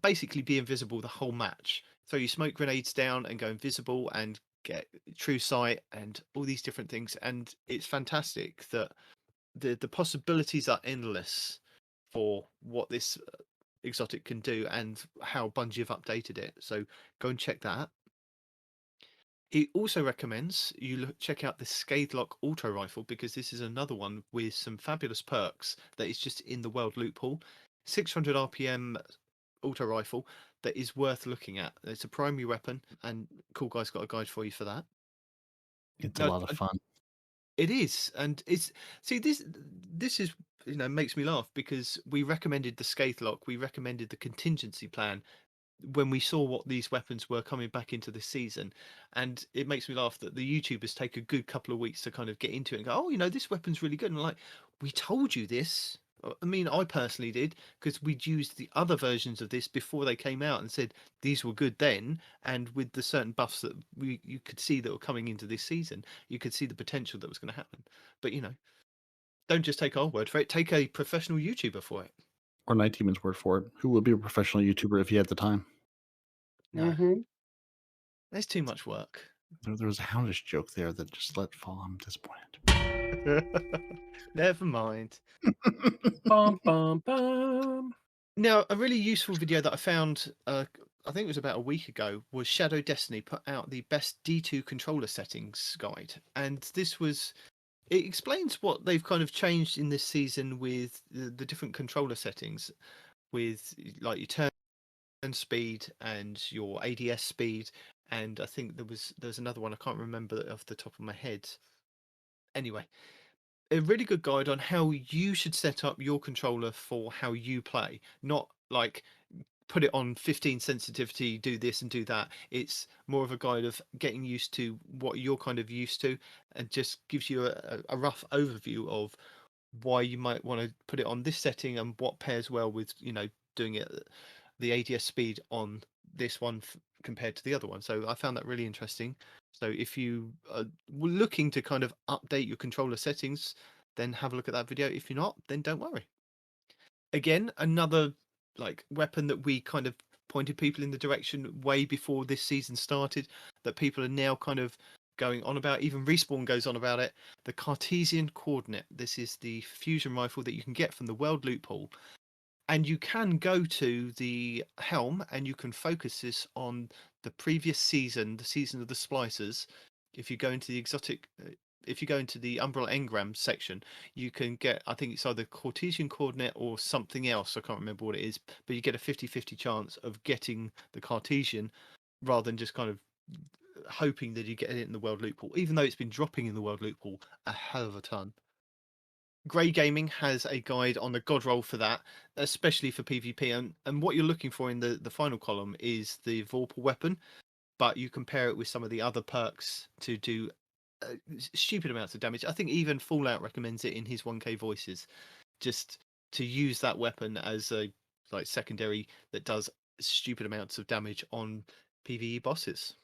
basically be invisible the whole match. So you smoke grenades down and go invisible and get true sight and all these different things, and it's fantastic that the possibilities are endless for what this exotic can do and how Bungie have updated it. So go and check that. He also recommends you check out the Scathelock auto rifle, because this is another one with some fabulous perks that is just in the world loot pool. 600 RPM auto rifle that is worth looking at. It's a primary weapon, and Cool Guy's got a guide for you for that.
It's a lot of fun.
It is, and this is makes me laugh, because we recommended the Scathelock, we recommended the contingency plan when we saw what these weapons were coming back into this season, and it makes me laugh that the YouTubers take a good couple of weeks to kind of get into it and go, oh, this weapon's really good, and like, we told you this. I mean, I personally did, because we'd used the other versions of this before they came out and said these were good then, and with the certain buffs that you could see that were coming into this season, you could see the potential that was going to happen. But don't just take our word for it, take a professional YouTuber for it.
Or Nitedemon's word for it. Who would be a professional YouTuber if he had the time?
No. There's too much work.
There was a Houndish joke there that just let fall. I'm disappointed.
Never mind.
Bum, bum, bum.
Now, a really useful video that I found, I think it was about a week ago, was Shadow Destiny put out the best D2 controller settings guide. And it explains what they've kind of changed in this season with the different controller settings, with like your turn speed and your ADS speed. And I think there's another one I can't remember off the top of my head. Anyway, a really good guide on how you should set up your controller for how you play, not like put it on 15 sensitivity, do this and do that. It's more of a guide of getting used to what you're kind of used to, and just gives you a rough overview of why you might want to put it on this setting and what pairs well with doing it the ADS speed on this one compared to the other one. So I found that really interesting. So if you are looking to kind of update your controller settings, then have a look at that video. If you're not, then don't worry. Again, another weapon that we kind of pointed people in the direction way before this season started, that people are now kind of going on about. Even Respawn goes on about it. The Cartesian coordinate. This is the fusion rifle that you can get from the world loot pool. And you can go to the helm and you can focus this on the previous season, the season of the splicers. If you go into the exotic, if you go into the Umbrella Engram section, you can get, I think it's either Cartesian coordinate or something else. I can't remember what it is, but you get a 50-50 chance of getting the Cartesian rather than just kind of hoping that you get it in the world loot pool, even though it's been dropping in the world loot pool a hell of a ton. Grey Gaming has a guide on the god roll for that, especially for PvP. And what you're looking for in the final column is the Vorpal weapon, but you compare it with some of the other perks to do stupid amounts of damage. I think even Fallout recommends it in his 1K voices, just to use that weapon as a like secondary that does stupid amounts of damage on PvE bosses.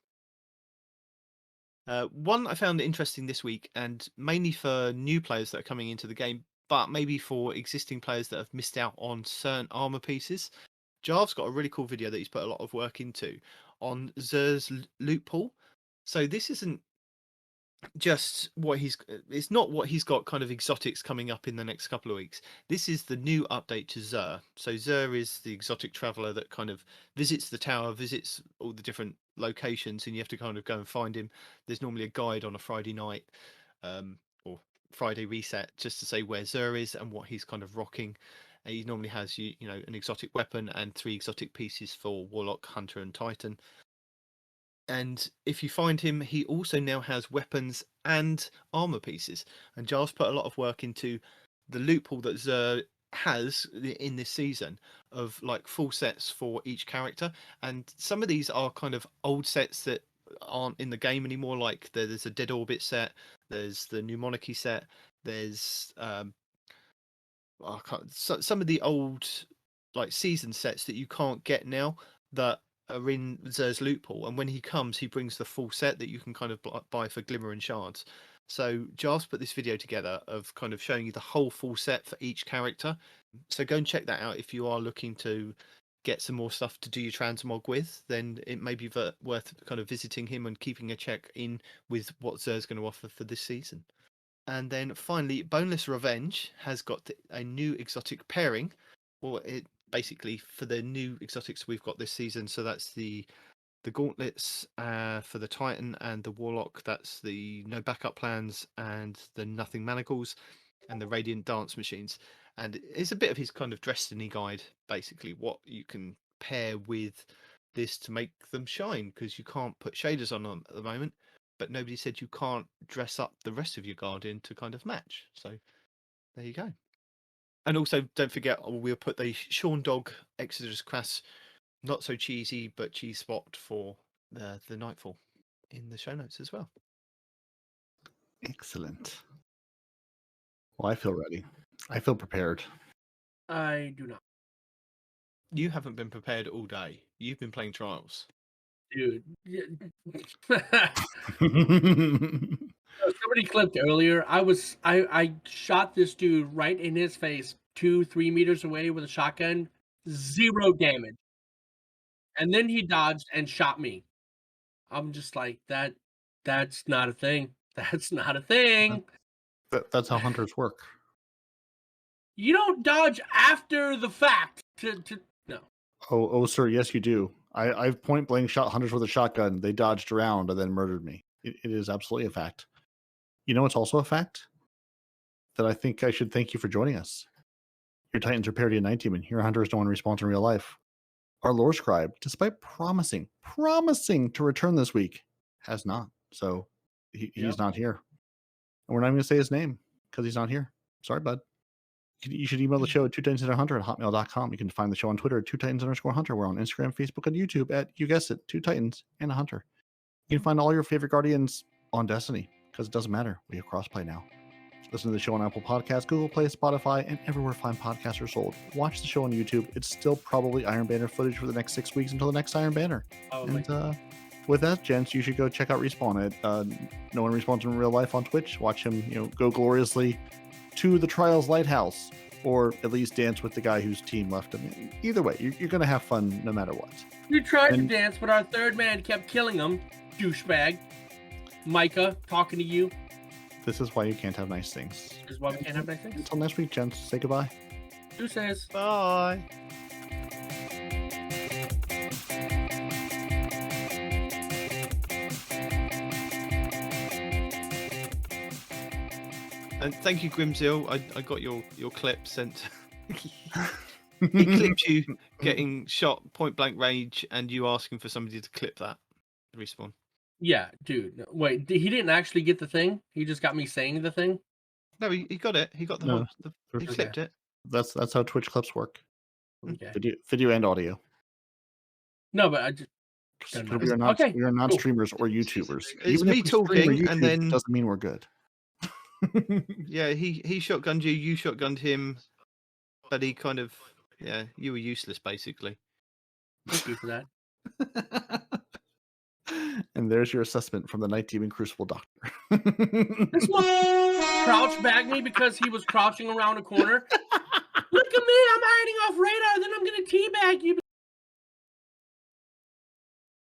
One I found interesting this week, and mainly for new players that are coming into the game, but maybe for existing players that have missed out on certain armor pieces. Jarv's got a really cool video that he's put a lot of work into on Xur's loot pool. So this isn't just what it's not what he's got kind of exotics coming up in the next couple of weeks. This is the new update to Xur. So Xur is the exotic traveler that kind of visits the tower, visits all the different locations, and you have to kind of go and find him. There's normally a guide on a Friday night or Friday reset just to say where Xur is and what he's kind of rocking. And he normally has you know an exotic weapon and 3 exotic pieces for Warlock, Hunter, and Titan. And if you find him, he also now has weapons and armor pieces. And Jar's put a lot of work into the loot pool that Xur has in this season of like full sets for each character. And some of these are kind of old sets that aren't in the game anymore. Like there's a Dead Orbit set, there's the New Monarchy set, there's some of the old like season sets that you can't get now that are in Xur's loot pool, and when he comes he brings the full set that you can kind of buy for Glimmer and Shards. So Jar's put this video together of kind of showing you the whole full set for each character, so go and check that out if you are looking to get some more stuff to do your transmog with. Then it may be worth kind of visiting him and keeping a check in with what Xur's going to offer for this season. And then finally, Boneless Revenge has got a new exotic pairing. Well, it basically for the new exotics we've got this season. So that's the gauntlets for the Titan and the Warlock. That's the no backup plans and the nothing manacles and the radiant dance machines. And it's a bit of his kind of destiny guide, basically what you can pair with this to make them shine, because you can't put shaders on them at the moment. But nobody said you can't dress up the rest of your Guardian to kind of match. So there you go. And also, don't forget, we'll put the Sean Dog Exodus Crass, not so cheesy, but cheese spot for the Nightfall in the show notes as well.
Excellent. Well, I feel ready. I feel prepared.
I do not.
You haven't been prepared all day. You've been playing Trials.
Dude. Somebody clipped earlier. I shot this dude right in his face 2-3 meters away with a shotgun, 0 damage. And then he dodged and shot me. I'm just like, that's not a thing. That's not a thing.
That's how hunters work.
You don't dodge after the fact to no.
Oh, sir, yes, you do. I've point blank shot hunters with a shotgun. They dodged around and then murdered me. It is absolutely a fact. You know, it's also a fact that I think I should thank you for joining us. Your Titans are Peroty and Nitedemon. Your hunters don't want to respond in real life. Our lore scribe, despite promising to return this week, has not. So he's not here. And we're not even going to say his name because he's not here. Sorry, bud. You should email the show at twotitansandahunter@hotmail.com. You can find the show on Twitter at twotitans_hunter. We're on Instagram, Facebook, and YouTube at, you guessed it, 2 Titans and a Hunter. You can find all your favorite Guardians on Destiny, because it doesn't matter. We have crossplay now. Listen to the show on Apple Podcasts, Google Play, Spotify, and everywhere fine podcasts are sold. Watch the show on YouTube. It's still probably Iron Banner footage for the next 6 weeks until the next Iron Banner. And with that, gents, you should go check out Respawn. No one respawns in real life on Twitch. Watch him, go gloriously to the Trials Lighthouse, or at least dance with the guy whose team left him. Either way, you're going to have fun no matter what.
We tried to dance, but our third man kept killing him. Douchebag. Micah, talking to you.
This is why you can't have nice things.
This is why we can't have nice things.
Until next week, gents. Say goodbye.
Deuces.
Bye. And thank you, Grimzil. I got your clip sent. He clipped you getting shot point blank range, and you asking for somebody to clip that. Respawn.
Yeah, dude. Wait, he didn't actually get the thing? He just got me saying the thing?
No, he got it. He got the
No,
whole. He
okay.
clipped it.
That's how Twitch clips work.
Okay.
Video and audio.
No, but I just.
We are not
Okay,
we are not
cool.
streamers or YouTubers.
It's
Even
me
if we stream or
talking, and
YouTube,
then-
doesn't mean we're good.
Yeah, he shotgunned you. You shotgunned him, but he kind of you were useless basically.
Thank you for that.
And there's your assessment from the Nitedemon Crucible Doctor.
This one crouch bagged me because he was crouching around a corner. Look at me, I'm hiding off radar, then I'm gonna teabag you